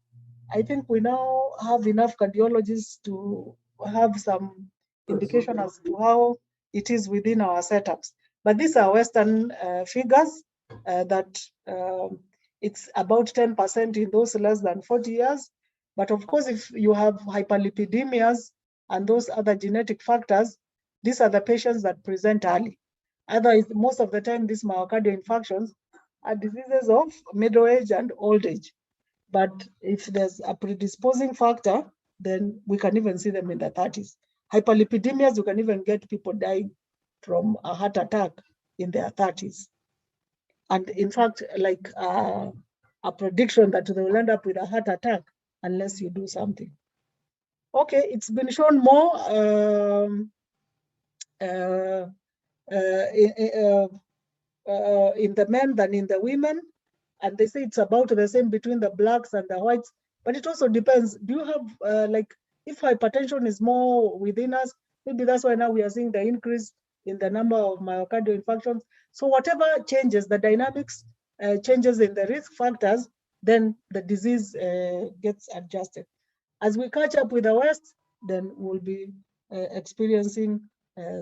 I think we now have enough cardiologists to have some indication as to how it is within our setups. But these are Western figures that it's about 10% in those less than 40 years. But of course, if you have hyperlipidemias and those other genetic factors, these are the patients that present early. Otherwise, most of the time, these myocardial infarctions are diseases of middle age and old age. But if there's a predisposing factor, then we can even see them in the 30s. Hyperlipidemias, you can even get people dying from a heart attack in their 30s. And in fact, like a prediction that they will end up with a heart attack unless you do something. Okay, it's been shown more in the men than in the women. And they say it's about the same between the blacks and the whites, but it also depends. Do you have like, if hypertension is more within us, maybe that's why now we are seeing the increase in the number of myocardial infarctions. So whatever changes, the dynamics changes in the risk factors, then the disease gets adjusted. As we catch up with the West, then we'll be experiencing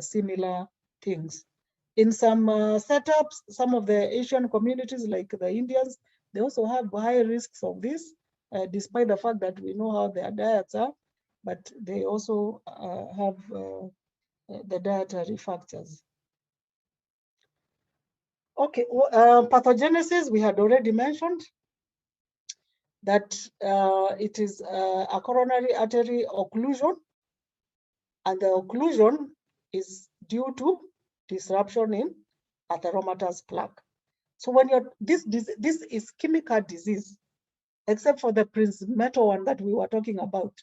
similar things. In some setups, some of the Asian communities, like the Indians, they also have high risks of this, despite the fact that we know how their diets are, but they also have the dietary factors. Okay, pathogenesis, we had already mentioned that it is a coronary artery occlusion, and the occlusion is due to disruption in atheromatous plaque. So when you're, this is ischemic heart disease, except for the principal one that we were talking about,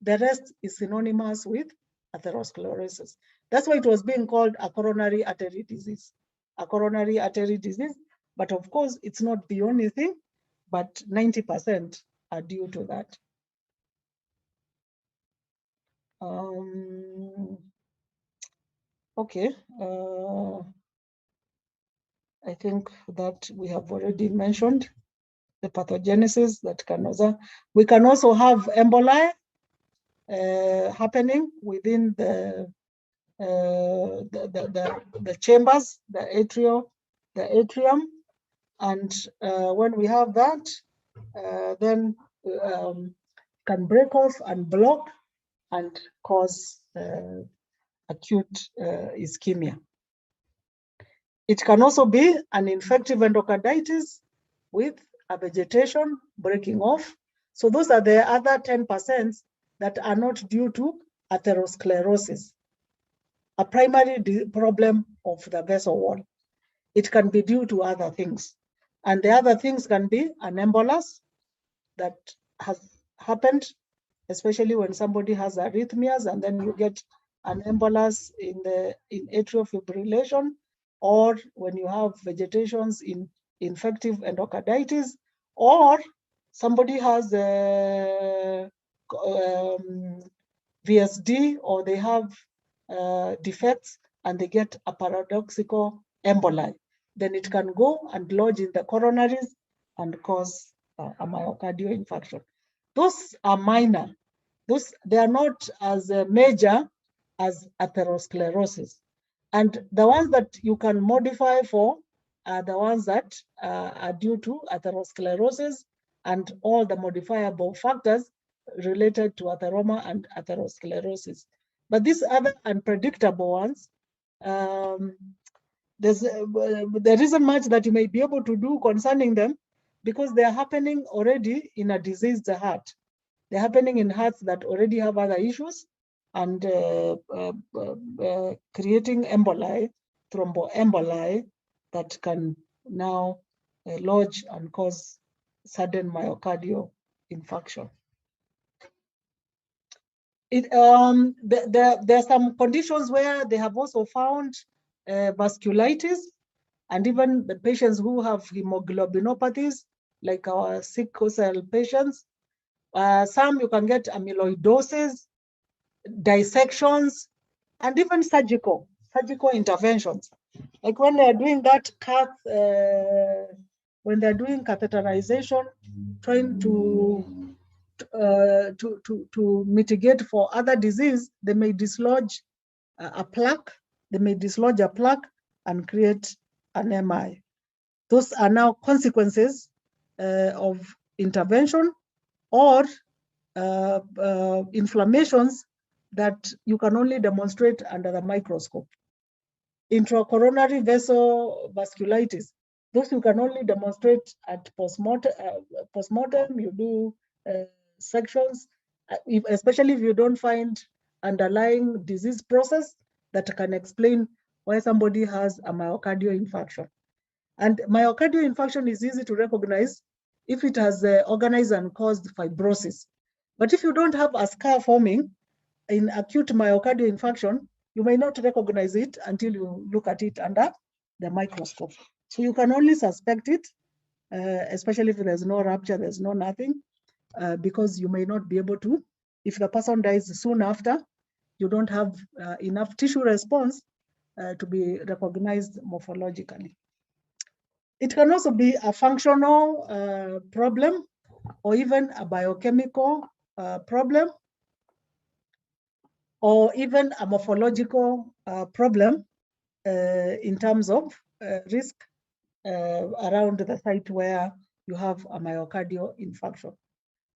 the rest is synonymous with atherosclerosis. That's why it was being called a coronary artery disease. A coronary artery disease, but of course it's not the only thing, but 90% are due to that. Okay. I think that we have already mentioned the pathogenesis that can also, we can also have emboli happening within the chambers, the atrium, and when we have that, then can break off and block and cause acute ischemia. It can also be an infective endocarditis with a vegetation breaking off. So those are the other 10% that are not due to atherosclerosis, a primary problem of the vessel wall. It can be due to other things. And the other things can be an embolus that has happened, especially when somebody has arrhythmias and then you get an embolus in atrial fibrillation, or when you have vegetations in infective endocarditis, or somebody has VSD, or they have defects and they get a paradoxical emboli. Then it can go and lodge in the coronaries and cause a myocardial infarction. Those are minor. They are not as major as atherosclerosis. And the ones that you can modify for are the ones that are due to atherosclerosis and all the modifiable factors related to atheroma and atherosclerosis. But these other unpredictable ones, there isn't much that you may be able to do concerning them because they are happening already in a diseased heart. They're happening in hearts that already have other issues and creating emboli, thromboemboli, that can now lodge and cause sudden myocardial infarction. There are some conditions where they have also found vasculitis, and even the patients who have hemoglobinopathies, like our sickle cell patients. Some you can get amyloidosis, dissections, and even surgical interventions. Like when they're doing that when they're doing catheterization, trying to mitigate for other disease, they may dislodge a plaque. They may dislodge a plaque and create an MI. Those are now consequences of intervention or inflammations that you can only demonstrate under the microscope. Intracoronary vessel vasculitis, those you can only demonstrate at postmortem. You do sections, especially if you don't find underlying disease process that can explain why somebody has a myocardial infarction. And myocardial infarction is easy to recognize if it has organized and caused fibrosis. But if you don't have a scar forming in acute myocardial infarction, you may not recognize it until you look at it under the microscope. So you can only suspect it, especially if there's no rupture, there's no nothing, because you may not be able to. If the person dies soon after, you don't have enough tissue response to be recognized morphologically. It can also be a functional problem or even a biochemical problem, or even a morphological problem in terms of risk around the site where you have a myocardial infarction.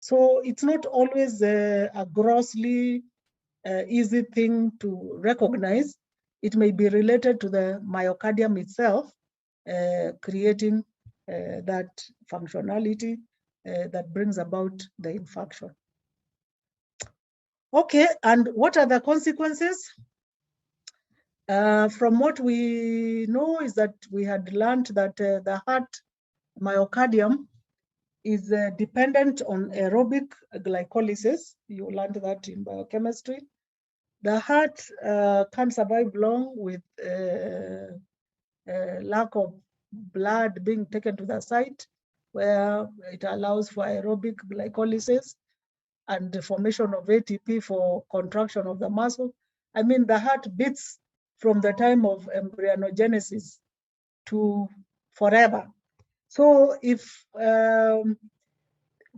So it's not always a grossly easy thing to recognize. It may be related to the myocardium itself, creating that functionality that brings about the infarction. Okay, and what are the consequences? From what we know is that we had learned that the heart myocardium is dependent on aerobic glycolysis. You learned that in biochemistry. The heart can't survive long with lack of blood being taken to the site where it allows for aerobic glycolysis and the formation of ATP for contraction of the muscle. I mean, the heart beats from the time of embryogenesis to forever. So if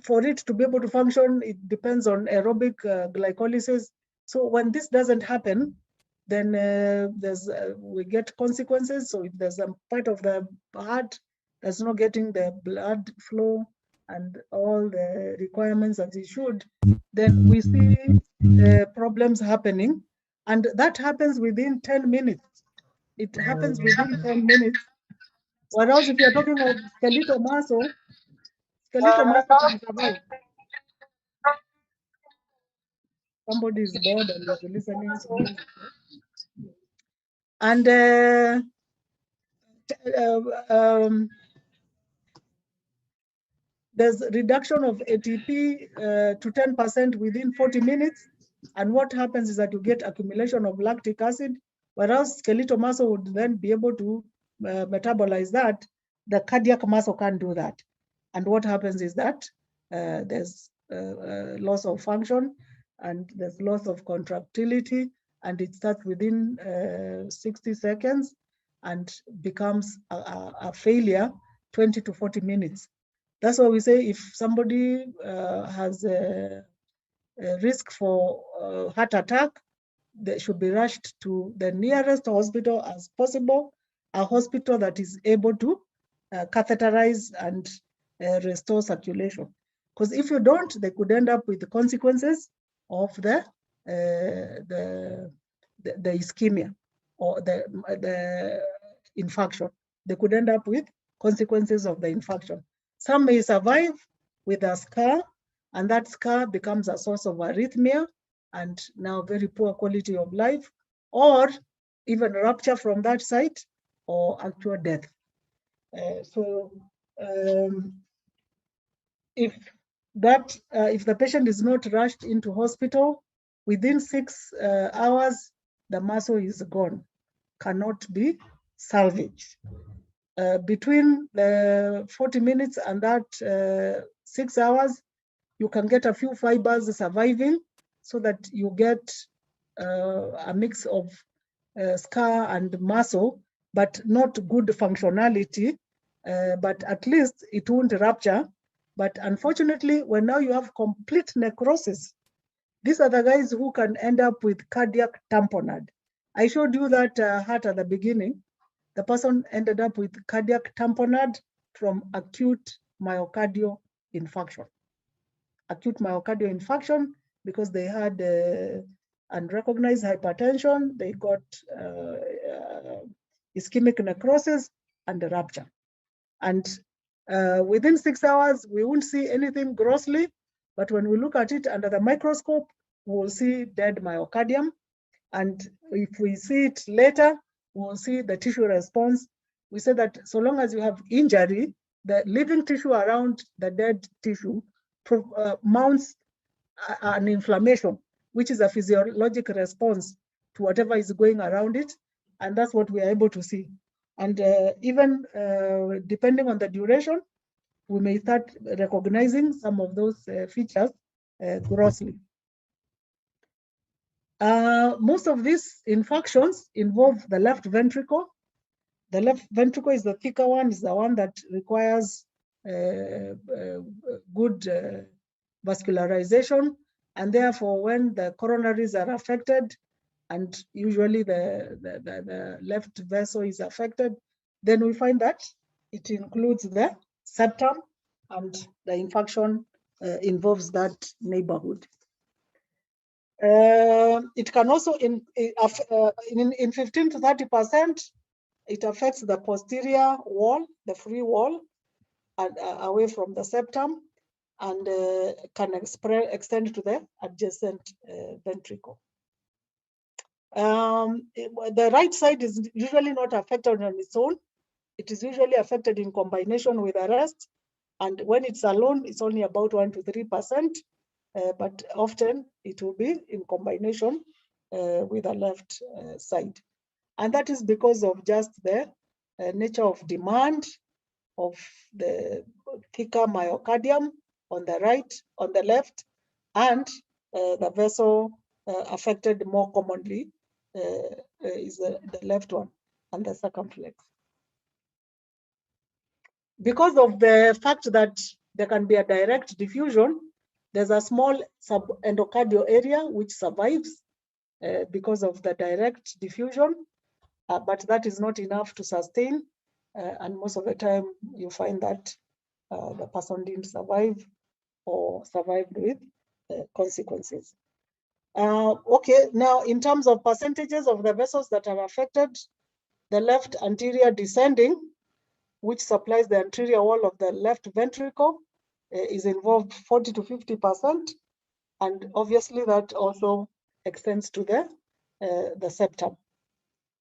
for it to be able to function, it depends on aerobic glycolysis. So when this doesn't happen, then we get consequences. So if there's a part of the heart that's not getting the blood flow and all the requirements as it should, then we see problems happening. And that happens within 10 minutes. It happens within 10 minutes. Whereas if you're talking of skeletal muscle can survive. Somebody is bored and they're listening to music. And there's reduction of ATP to 10% within 40 minutes. And what happens is that you get accumulation of lactic acid, whereas skeletal muscle would then be able to metabolize that. The cardiac muscle can't do that. And what happens is that there's loss of function and there's loss of contractility, and it starts within 60 seconds and becomes a failure 20 to 40 minutes. That's why we say if somebody has a risk for heart attack, they should be rushed to the nearest hospital as possible, a hospital that is able to catheterize and restore circulation. Because if you don't, they could end up with the consequences of the ischemia or the infarction. They could end up with consequences of the infarction. Some may survive with a scar, and that scar becomes a source of arrhythmia and now very poor quality of life, or even rupture from that site or actual death. If the patient is not rushed into hospital, within 6 hours, the muscle is gone, cannot be salvaged. Between the 40 minutes and that 6 hours, you can get a few fibers surviving so that you get a mix of scar and muscle, but not good functionality, but at least it won't rupture. But unfortunately, when now you have complete necrosis, these are the guys who can end up with cardiac tamponade. I showed you that heart at the beginning. The person ended up with cardiac tamponade from acute myocardial infarction. Acute myocardial infarction because they had unrecognized hypertension, they got ischemic necrosis and a rupture. And within 6 hours, we won't see anything grossly, but when we look at it under the microscope, we'll see dead myocardium. And if we see it later, we'll see the tissue response. We say that so long as you have injury, the living tissue around the dead tissue mounts an inflammation, which is a physiologic response to whatever is going around it. And that's what we are able to see. And even depending on the duration, we may start recognizing some of those features grossly. Most of these infarctions involve the left ventricle. The left ventricle is the thicker one, is the one that requires good vascularization. And therefore, when the coronaries are affected, and usually the left vessel is affected, then we find that it includes the septum, and the infarction involves that neighborhood. It can also, in 15 to 30%, it affects the posterior wall, the free wall, and away from the septum, and can extend to the adjacent ventricle. The right side is usually not affected on its own. It is usually affected in combination with the rest. And when it's alone, it's only about 1 to 3%, but often it will be in combination with the left side. And that is because of just the nature of demand of the thicker myocardium on the right, on the left, and the vessel affected more commonly is the left one, and the circumflex. Because of the fact that there can be a direct diffusion, there's a small subendocardial area which survives because of the direct diffusion, but that is not enough to sustain, and most of the time you find that the person didn't survive or survived with consequences. Okay, now in terms of percentages of the vessels that are affected, the left anterior descending, which supplies the anterior wall of the left ventricle, is involved 40 to 50%, and obviously that also extends to the septum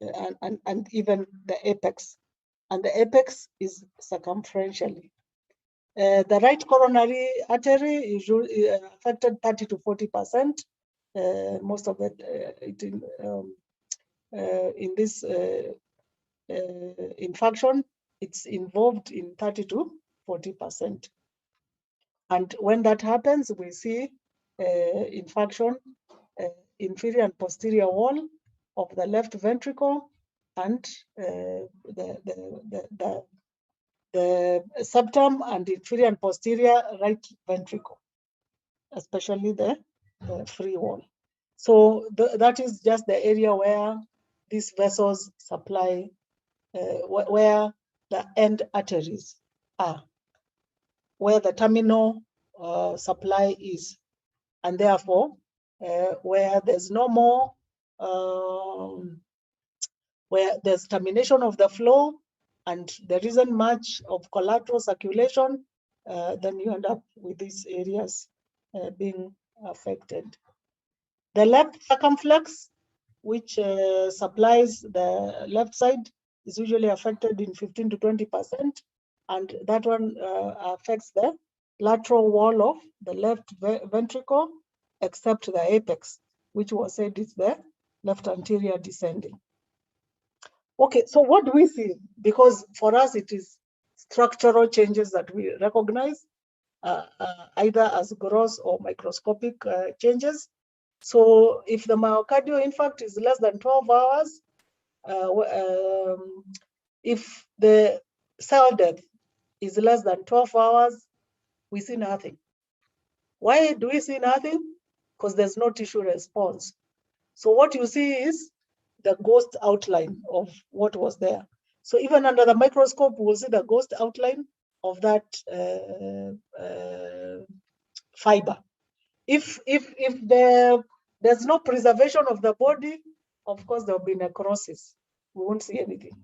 and even the apex, and the apex is circumferentially. The right coronary artery is affected 30 to 40%. Most of it in this infarction, it's involved in 30 to 40%. And when that happens, we see infarction, inferior and posterior wall of the left ventricle, and the septum and inferior and posterior right ventricle, especially the free wall. So that is just the area where these vessels supply, where the end arteries are, where the terminal supply is, and therefore where there's no more, where there's termination of the flow and there isn't much of collateral circulation, then you end up with these areas being affected. The left circumflex, which supplies the left side, is usually affected in 15 to 20%, and that one affects the lateral wall of the left ventricle, except the apex, which was said is the left anterior descending. Okay, so what do we see? Because for us, it is structural changes that we recognize, either as gross or microscopic changes. So if the myocardial infarct is less than 12 hours, if the cell death is less than 12 hours, we see nothing. Why do we see nothing? Because there's no tissue response. So what you see is the ghost outline of what was there. So even under the microscope, we'll see the ghost outline of that fiber. If there's no preservation of the body, of course there will be necrosis. We won't see anything.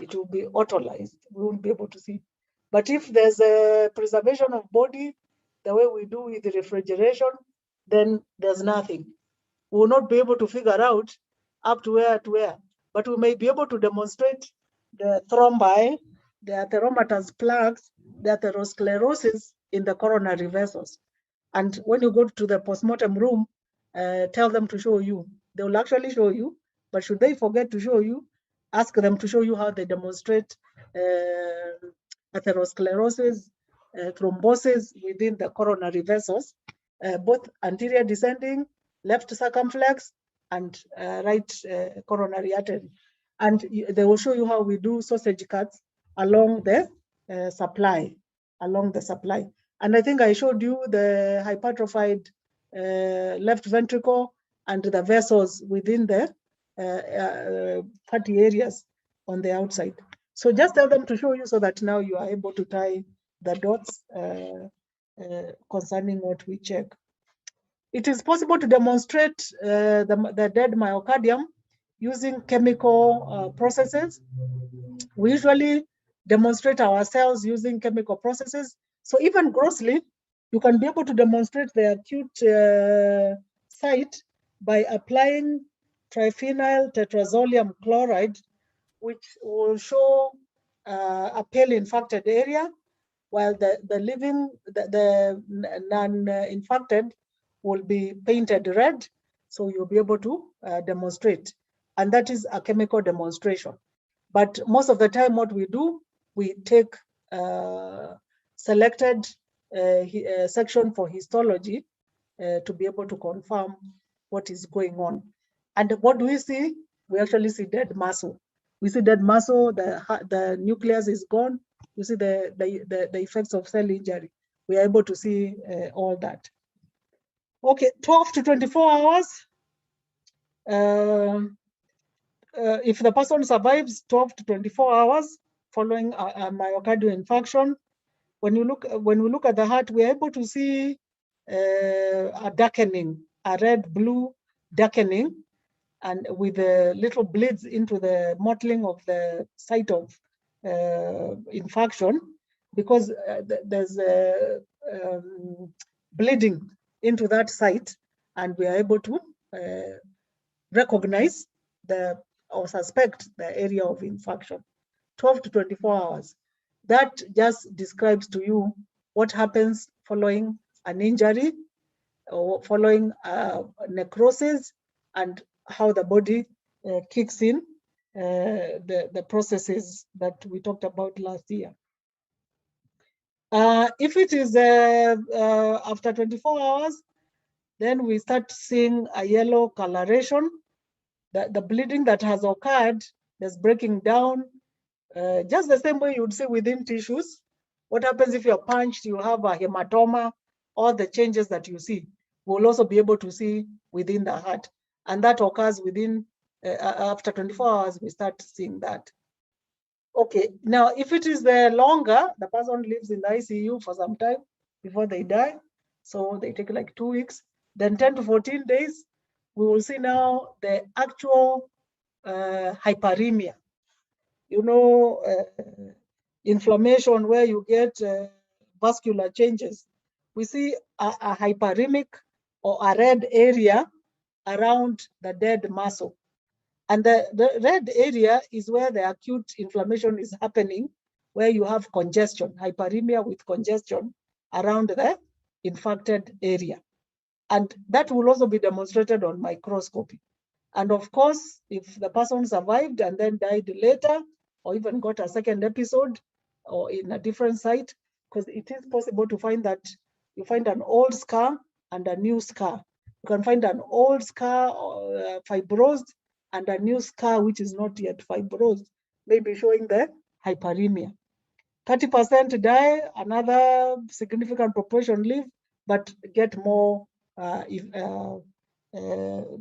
It will be autolyzed. We won't be able to see. But if there's a preservation of body, the way we do with the refrigeration, then there's nothing. We will not be able to figure out up to where, but we may be able to demonstrate the thrombi, the atheromatous plaques, the atherosclerosis in the coronary vessels. And when you go to the postmortem room, tell them to show you. They will actually show you, but should they forget to show you, ask them to show you how they demonstrate atherosclerosis, thrombosis within the coronary vessels, both anterior descending, left circumflex, and right coronary artery. And they will show you how we do sausage cuts along the supply, And I think I showed you the hypertrophied left ventricle and the vessels within the fatty areas on the outside. So just tell them to show you so that now you are able to tie the dots concerning what we check. It is possible to demonstrate the dead myocardium using chemical processes. We usually demonstrate our cells using chemical processes. So even grossly, you can be able to demonstrate the acute site by applying triphenyl tetrazolium chloride, which will show a pale infected area, while the non-infected will be painted red, so you'll be able to demonstrate. And that is a chemical demonstration. But most of the time what we do, we take selected section for histology to be able to confirm what is going on. And what do we see? We actually see dead muscle. We see dead muscle, the nucleus is gone. You see the effects of cell injury. We are able to see all that. Okay, 12 to 24 hours. If the person survives 12 to 24 hours following a myocardial infarction, when we look at the heart, we are able to see a darkening, a red-blue darkening, and with little bleeds into the mottling of the site of infarction, because there's bleeding into that site, and we are able to recognize or suspect the area of infarction. 12 to 24 hours. That just describes to you what happens following an injury or following necrosis, and how the body kicks in the processes that we talked about last year. If it is after 24 hours, then we start seeing a yellow coloration. The bleeding that has occurred, there's breaking down, just the same way you would see within tissues. What happens if you're punched, you have a hematoma, all the changes that you see, we'll also be able to see within the heart. And that occurs within, after 24 hours, we start seeing that. Okay, now if it is longer, the person lives in the ICU for some time before they die. So they take like 2 weeks, then 10 to 14 days, we will see now the actual hyperemia. You know, inflammation where you get vascular changes. We see a hyperemic or a red area around the dead muscle. And the red area is where the acute inflammation is happening, where you have congestion, hyperemia with congestion around the infarcted area. And that will also be demonstrated on microscopy. And of course, if the person survived and then died later, or even got a second episode, or in a different site, because it is possible to find that you find an old scar and a new scar. You can find an old scar fibrosed and a new scar which is not yet fibrosed, maybe showing the hyperemia. 30% die, another significant proportion live, but get more, they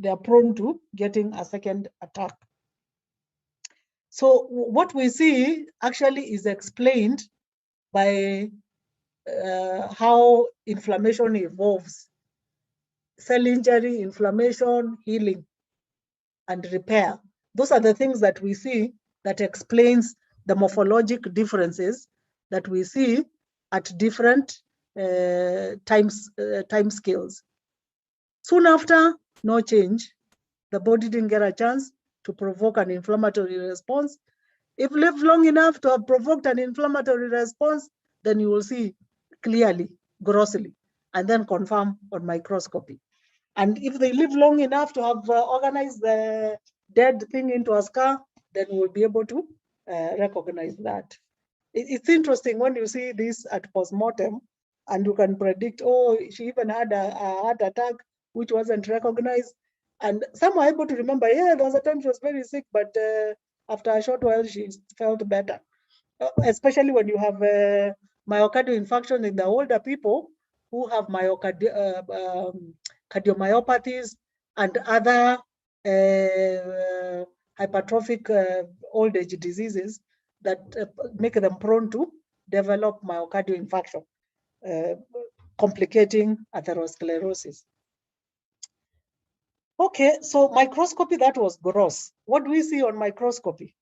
are prone to getting a second attack. So what we see actually is explained by how inflammation evolves. Cell injury, inflammation, healing, and repair. Those are the things that we see that explains the morphologic differences that we see at different time scales. Soon after, no change. The body didn't get a chance to provoke an inflammatory response. If lived long enough to have provoked an inflammatory response, then you will see clearly, grossly, and then confirm on microscopy. And if they live long enough to have organized the dead thing into a scar, then we'll be able to recognize that. It's interesting when you see this at postmortem, and you can predict, oh, she even had a heart attack which wasn't recognized. And some are able to remember, yeah, there was a time she was very sick, but after a short while, she felt better. Especially when you have myocardial infarction in the older people who have cardiomyopathies and other hypertrophic old age diseases that make them prone to develop myocardial infarction, complicating atherosclerosis. Okay, so microscopy, that was gross. What do we see on microscopy?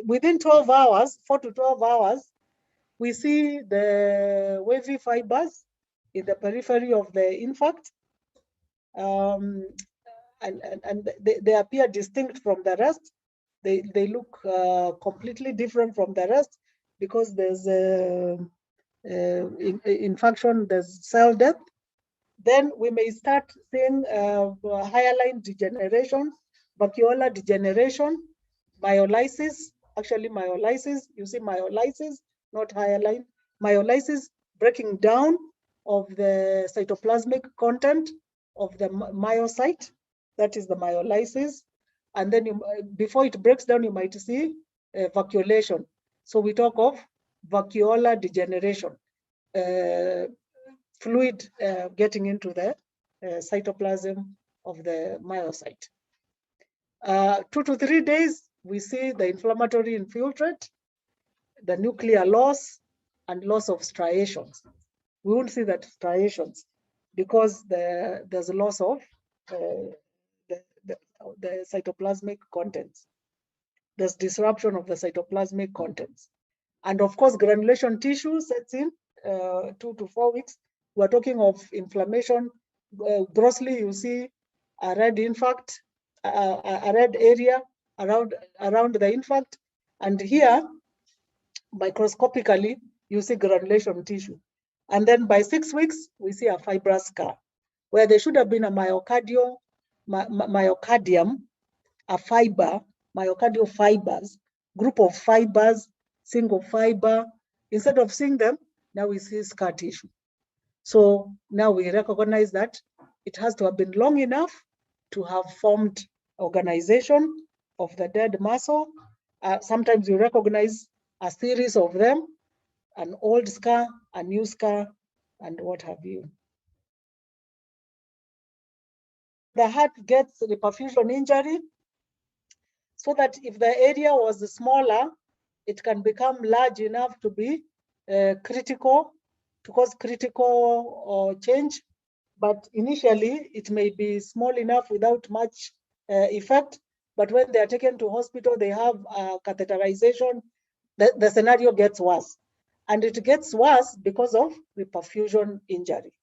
Within 12 hours, 4 to 12 hours, we see the wavy fibers in the periphery of the infarct, and they appear distinct from the rest. They look completely different from the rest because there's infarction, there's cell death. Then we may start seeing hyaline degeneration, vacuolar degeneration, myolysis. Actually, myolysis, you see myolysis, not hyaline. Myolysis, breaking down of the cytoplasmic content of the myocyte, that is the myolysis. And then before it breaks down, you might see vacuolation. So we talk of vacuolar degeneration, fluid getting into the cytoplasm of the myocyte. 2 to 3 days, we see the inflammatory infiltrate, the nuclear loss, and loss of striations. We won't see that striations because there's a loss of the cytoplasmic contents. There's disruption of the cytoplasmic contents. And of course, granulation tissue sets in 2 to 4 weeks. We're talking of inflammation. Grossly, you see a red infarct, a red area around the infarct. And here, microscopically, you see granulation tissue. And then by 6 weeks, we see a fibrous scar, where there should have been a myocardium, a fiber, myocardial fibers, group of fibers, single fiber. Instead of seeing them, now we see scar tissue. So now we recognize that it has to have been long enough to have formed organization of the dead muscle. Sometimes you recognize a series of them, an old scar, a new scar, and what have you. The heart gets reperfusion injury, so that if the area was smaller, it can become large enough to be critical, to cause critical change. But initially, it may be small enough without much effect. But when they are taken to hospital, they have catheterization, the scenario gets worse. And it gets worse because of reperfusion injury.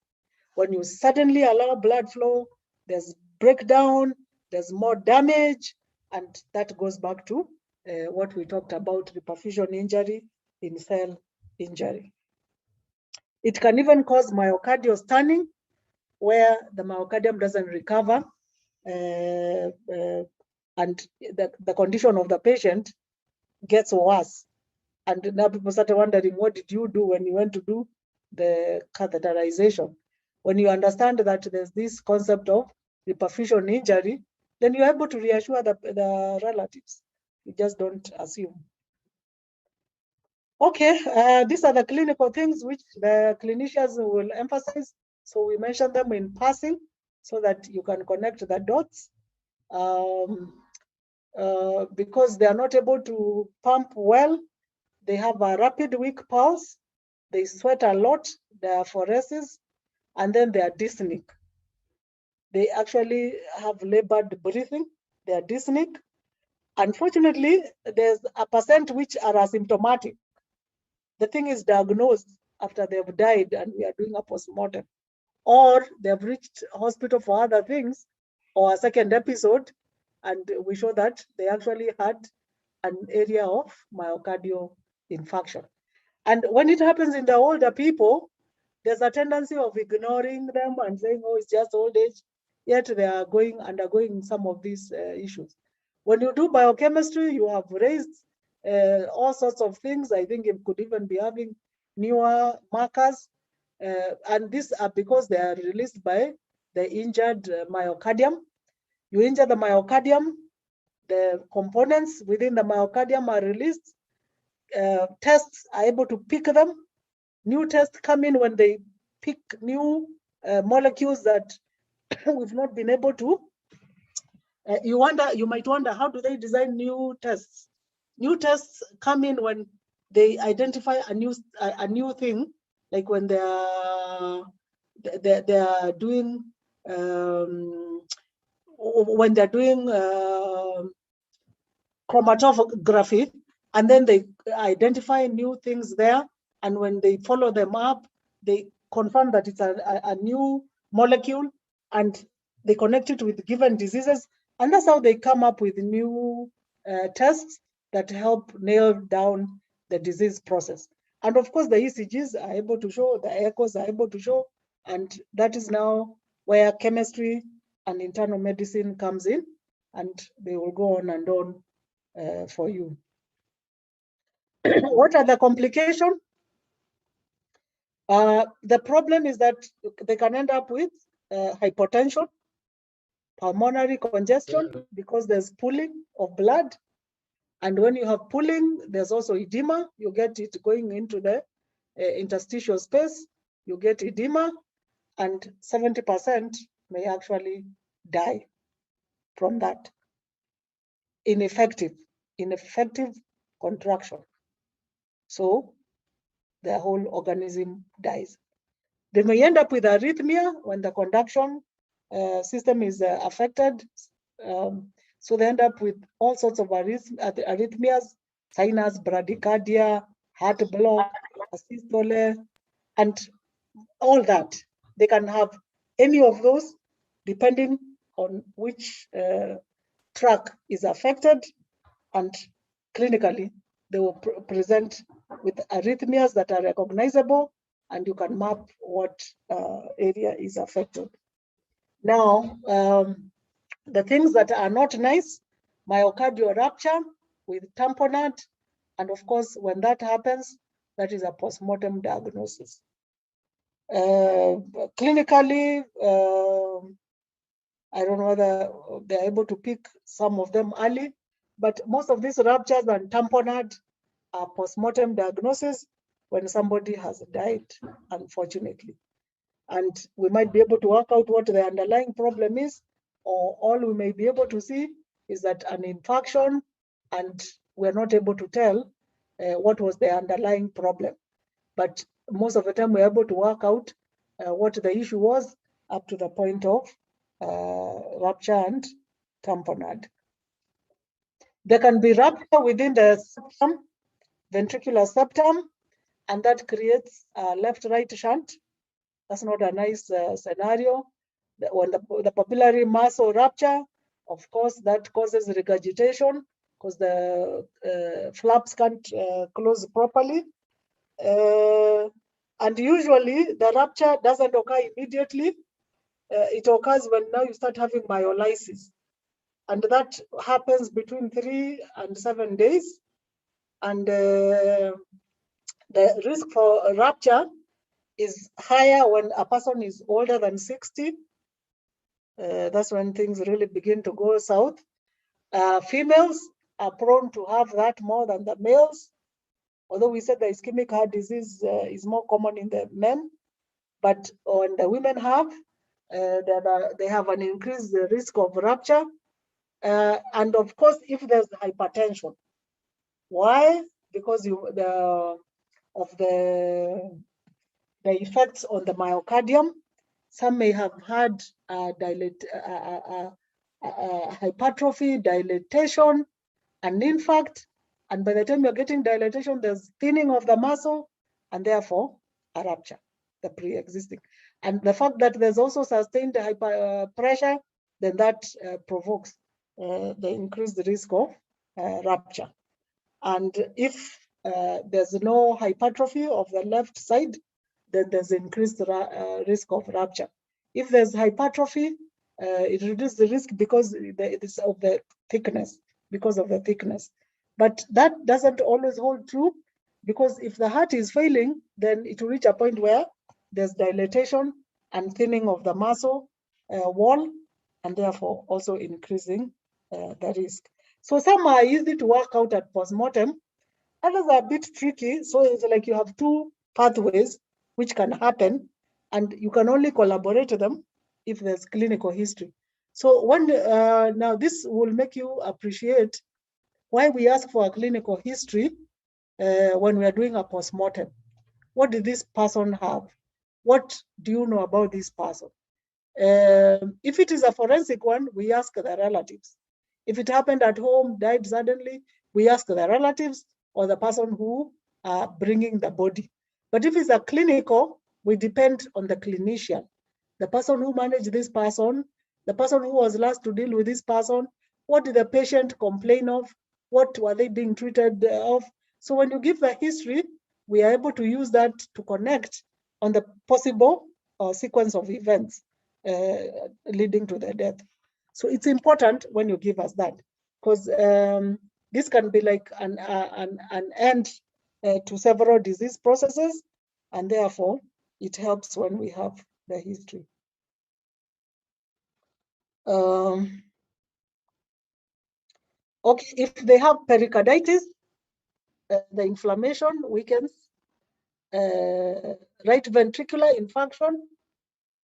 When you suddenly allow blood flow, there's breakdown, there's more damage, and that goes back to what we talked about, reperfusion injury in cell injury. It can even cause myocardial stunning, where the myocardium doesn't recover, and the condition of the patient gets worse. And now people started wondering, what did you do when you went to do the catheterization? When you understand that there's this concept of reperfusion injury, then you're able to reassure the relatives. You just don't assume. Okay, these are the clinical things which the clinicians will emphasize. So we mentioned them in passing so that you can connect the dots. Because they are not able to pump well, they have a rapid, weak pulse, they sweat a lot, they are phoresis, and then they are dyspneic. They actually have labored breathing, they are dyspneic. Unfortunately, there's a percent which are asymptomatic. The thing is diagnosed after they've died and we are doing a postmortem, or they've reached hospital for other things or a second episode, and we show that they actually had an area of myocardial infarction. And when it happens in the older people, there's a tendency of ignoring them and saying, oh, it's just old age, yet they are undergoing some of these issues. When you do biochemistry, you have raised all sorts of things. I think it could even be having newer markers. And these are because they are released by the injured myocardium. You injure the myocardium, the components within the myocardium are released. Tests are able to pick them. New tests come in when they pick new molecules that we've not been able to. You might wonder, how do they design new tests? New tests come in when they identify a new thing, like when they are doing when they're doing chromatography, and then they identify new things there, and when they follow them up, they confirm that it's a new molecule, and they connect it with given diseases, and that's how they come up with new tests that help nail down the disease process. And of course, the ECGs are able to show, the echoes are able to show, and that is now where chemistry and internal medicine comes in, and they will go on and on for you. What are the complications? The problem is that they can end up with hypertension, pulmonary congestion, because there's pooling of blood. And when you have pooling, there's also edema. You get it going into the interstitial space. You get edema, and 70% may actually die from that. Ineffective contraction. So the whole organism dies. They may end up with arrhythmia when the conduction system is affected. So they end up with all sorts of arrhythmias, sinus, bradycardia, heart block, asystole, and all that. They can have any of those depending on which track is affected, and clinically they will present with arrhythmias that are recognizable, and you can map what area is affected. Now, the things that are not nice, myocardial rupture with tamponade, and of course, when that happens, that is a postmortem diagnosis. Clinically, I don't know whether they're able to pick some of them early, but most of these ruptures and tamponade are postmortem diagnosis when somebody has died, unfortunately. And we might be able to work out what the underlying problem is, or all we may be able to see is that an infarction, and we're not able to tell what was the underlying problem. But most of the time we're able to work out what the issue was up to the point of rupture and tamponade. There can be rupture within the septum, ventricular septum, and that creates a left-right shunt. That's not a nice scenario. When the papillary muscle rupture, of course, that causes regurgitation because the flaps can't close properly. And usually the rupture doesn't occur immediately. It occurs when now you start having myolysis. And that happens between 3 and 7 days. And the risk for rupture is higher when a person is older than 60. That's when things really begin to go south. Females are prone to have that more than the males. Although we said the ischemic heart disease is more common in the men, but when the women have, they have an increased risk of rupture. And of course, if there's hypertension. Why? Because of the effects on the myocardium. Some may have had hypertrophy, dilatation, and infarct. And by the time you're getting dilatation, there's thinning of the muscle, and therefore a rupture, the pre-existing. And the fact that there's also sustained pressure, then that provokes the increased risk of rupture. And if there's no hypertrophy of the left side, then there's increased risk of rupture. If there's hypertrophy, it reduces the risk because it's of the thickness, because of the thickness. But that doesn't always hold true, because if the heart is failing, then it will reach a point where there's dilatation and thinning of the muscle wall, and therefore also increasing the risk. So some are easy to work out at postmortem, others are a bit tricky. So it's like you have two pathways which can happen, and you can only collaborate them if there's clinical history. So now this will make you appreciate why we ask for a clinical history when we are doing a postmortem. What did this person have? What do you know about this person? If it is a forensic one, we ask the relatives. If it happened at home, died suddenly, we ask the relatives or the person who are bringing the body. But if it's a clinical, we depend on the clinician, the person who managed this person, the person who was last to deal with this person. What did the patient complain of? What were they being treated of? So when you give the history, we are able to use that to connect on the possible sequence of events leading to the death. So it's important when you give us that, because this can be like an end to several disease processes, and therefore it helps when we have the history. Okay, if they have pericarditis, the inflammation weakens. Right ventricular infarction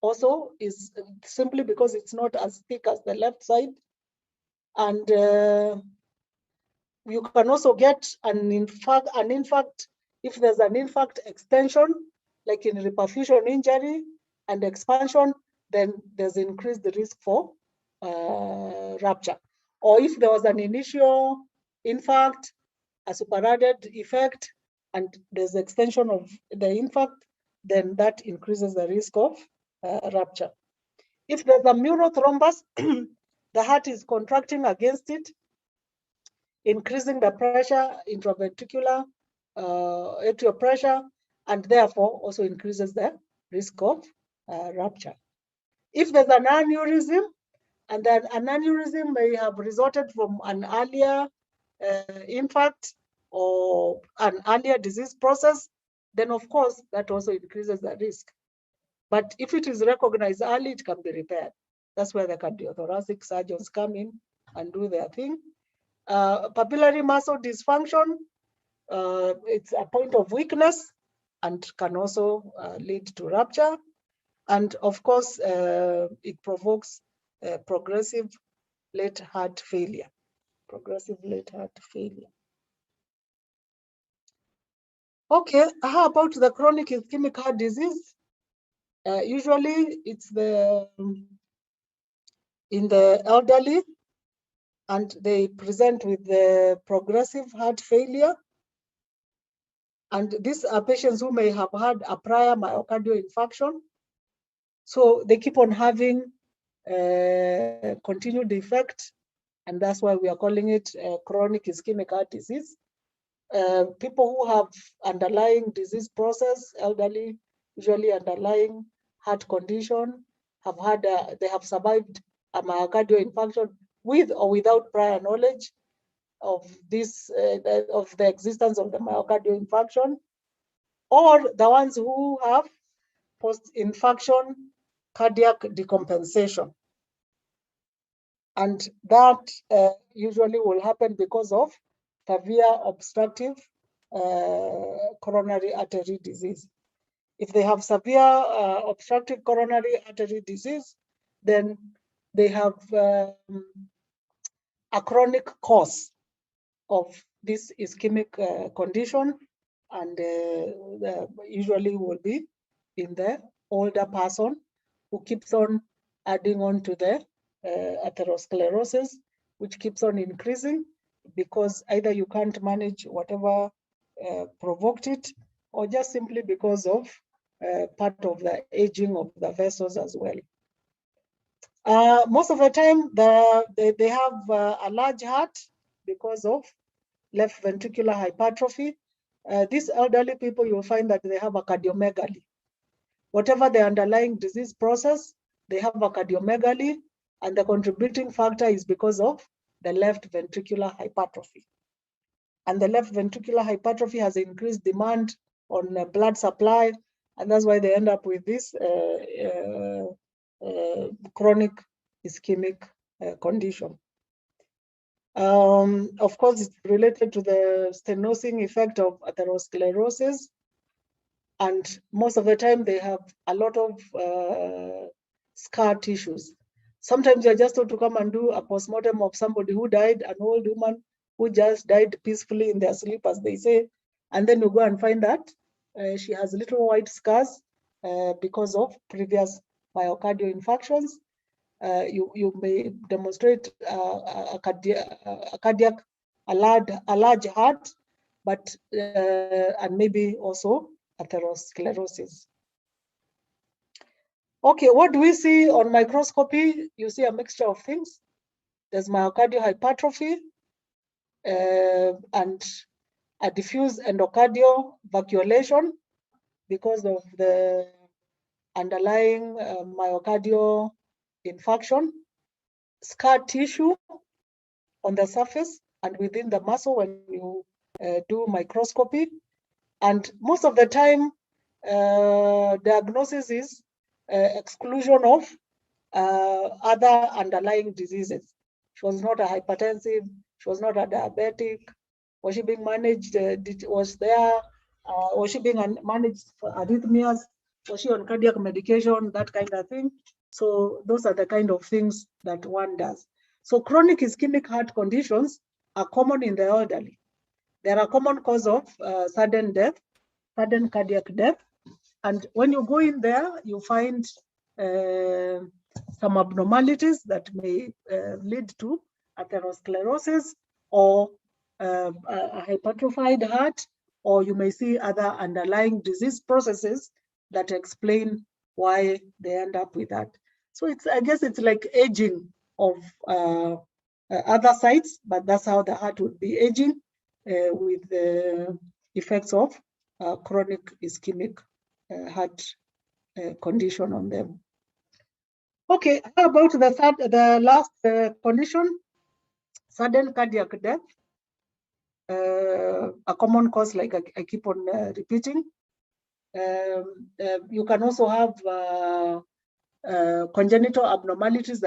also is simply because it's not as thick as the left side. And you can also get an infarct if there's an infarct extension, like in reperfusion injury and expansion, then there's increased risk for rupture. Or if there was an initial infarct, a superadded effect, and there's extension of the infarct, then that increases the risk of rupture. If there's a neurothrombus, the heart is contracting against it, increasing the pressure, intraventricular atrial pressure, and therefore also increases the risk of rupture. If there's an aneurysm, and then an aneurysm may have resulted from an earlier infarct or an earlier disease process, then of course that also increases the risk. But if it is recognized early, it can be repaired. That's where the cardiothoracic surgeons come in and do their thing. Papillary muscle dysfunction, it's a point of weakness and can also lead to rupture. And of course, it provokes progressive late heart failure. Progressive late heart failure. Okay, how about the chronic ischemic heart disease? Usually it's in the elderly, and they present with the progressive heart failure. And these are patients who may have had a prior myocardial infarction. So they keep on having continued effect, and that's why we are calling it chronic ischemic heart disease. People who have underlying disease process, elderly, usually underlying heart condition, they have survived a myocardial infarction with or without prior knowledge of this, of the existence of the myocardial infarction, or the ones who have post-infarction cardiac decompensation. And that usually will happen because of severe obstructive coronary artery disease. If they have severe obstructive coronary artery disease, then they have a chronic cause of this ischemic condition, and usually will be in the older person who keeps on adding on to the atherosclerosis, which keeps on increasing because either you can't manage whatever provoked it, or just simply because of part of the aging of the vessels as well. Most of the time, they have a large heart because of left ventricular hypertrophy. These elderly people, you'll find that they have a cardiomegaly. Whatever the underlying disease process, they have a cardiomegaly, and the contributing factor is because of the left ventricular hypertrophy. And the left ventricular hypertrophy has increased demand on blood supply, and that's why they end up with this chronic ischemic condition. Of course, it's related to the stenosing effect of atherosclerosis. And most of the time they have a lot of scar tissues. Sometimes you're just told to come and do a postmortem of somebody who died, an old woman who just died peacefully in their sleep, as they say. And then you go and find that she has little white scars because of previous myocardial infarctions. You may demonstrate a large heart, but and maybe also atherosclerosis. Okay, what do we see on microscopy? You see a mixture of things. There's myocardial hypertrophy and a diffuse endocardial vacuolation because of the underlying myocardial infarction, scar tissue on the surface and within the muscle when you do microscopy. And most of the time, diagnosis is exclusion of other underlying diseases. She was not a hypertensive, she was not a diabetic. Was she being managed? Was she being managed for arrhythmias? Was she on cardiac medication? That kind of thing. So those are the kind of things that one does. So chronic ischemic heart conditions are common in the elderly. They are a common cause of sudden death, sudden cardiac death. And when you go in there, you find some abnormalities that may lead to atherosclerosis or a hypertrophied heart, or you may see other underlying disease processes that explain why they end up with that. So I guess it's like aging of other sites, but that's how the heart would be aging with the effects of chronic ischemic heart condition on them. Okay, how about the last condition, sudden cardiac death? A common cause, like I keep on repeating. You can also have congenital abnormalities that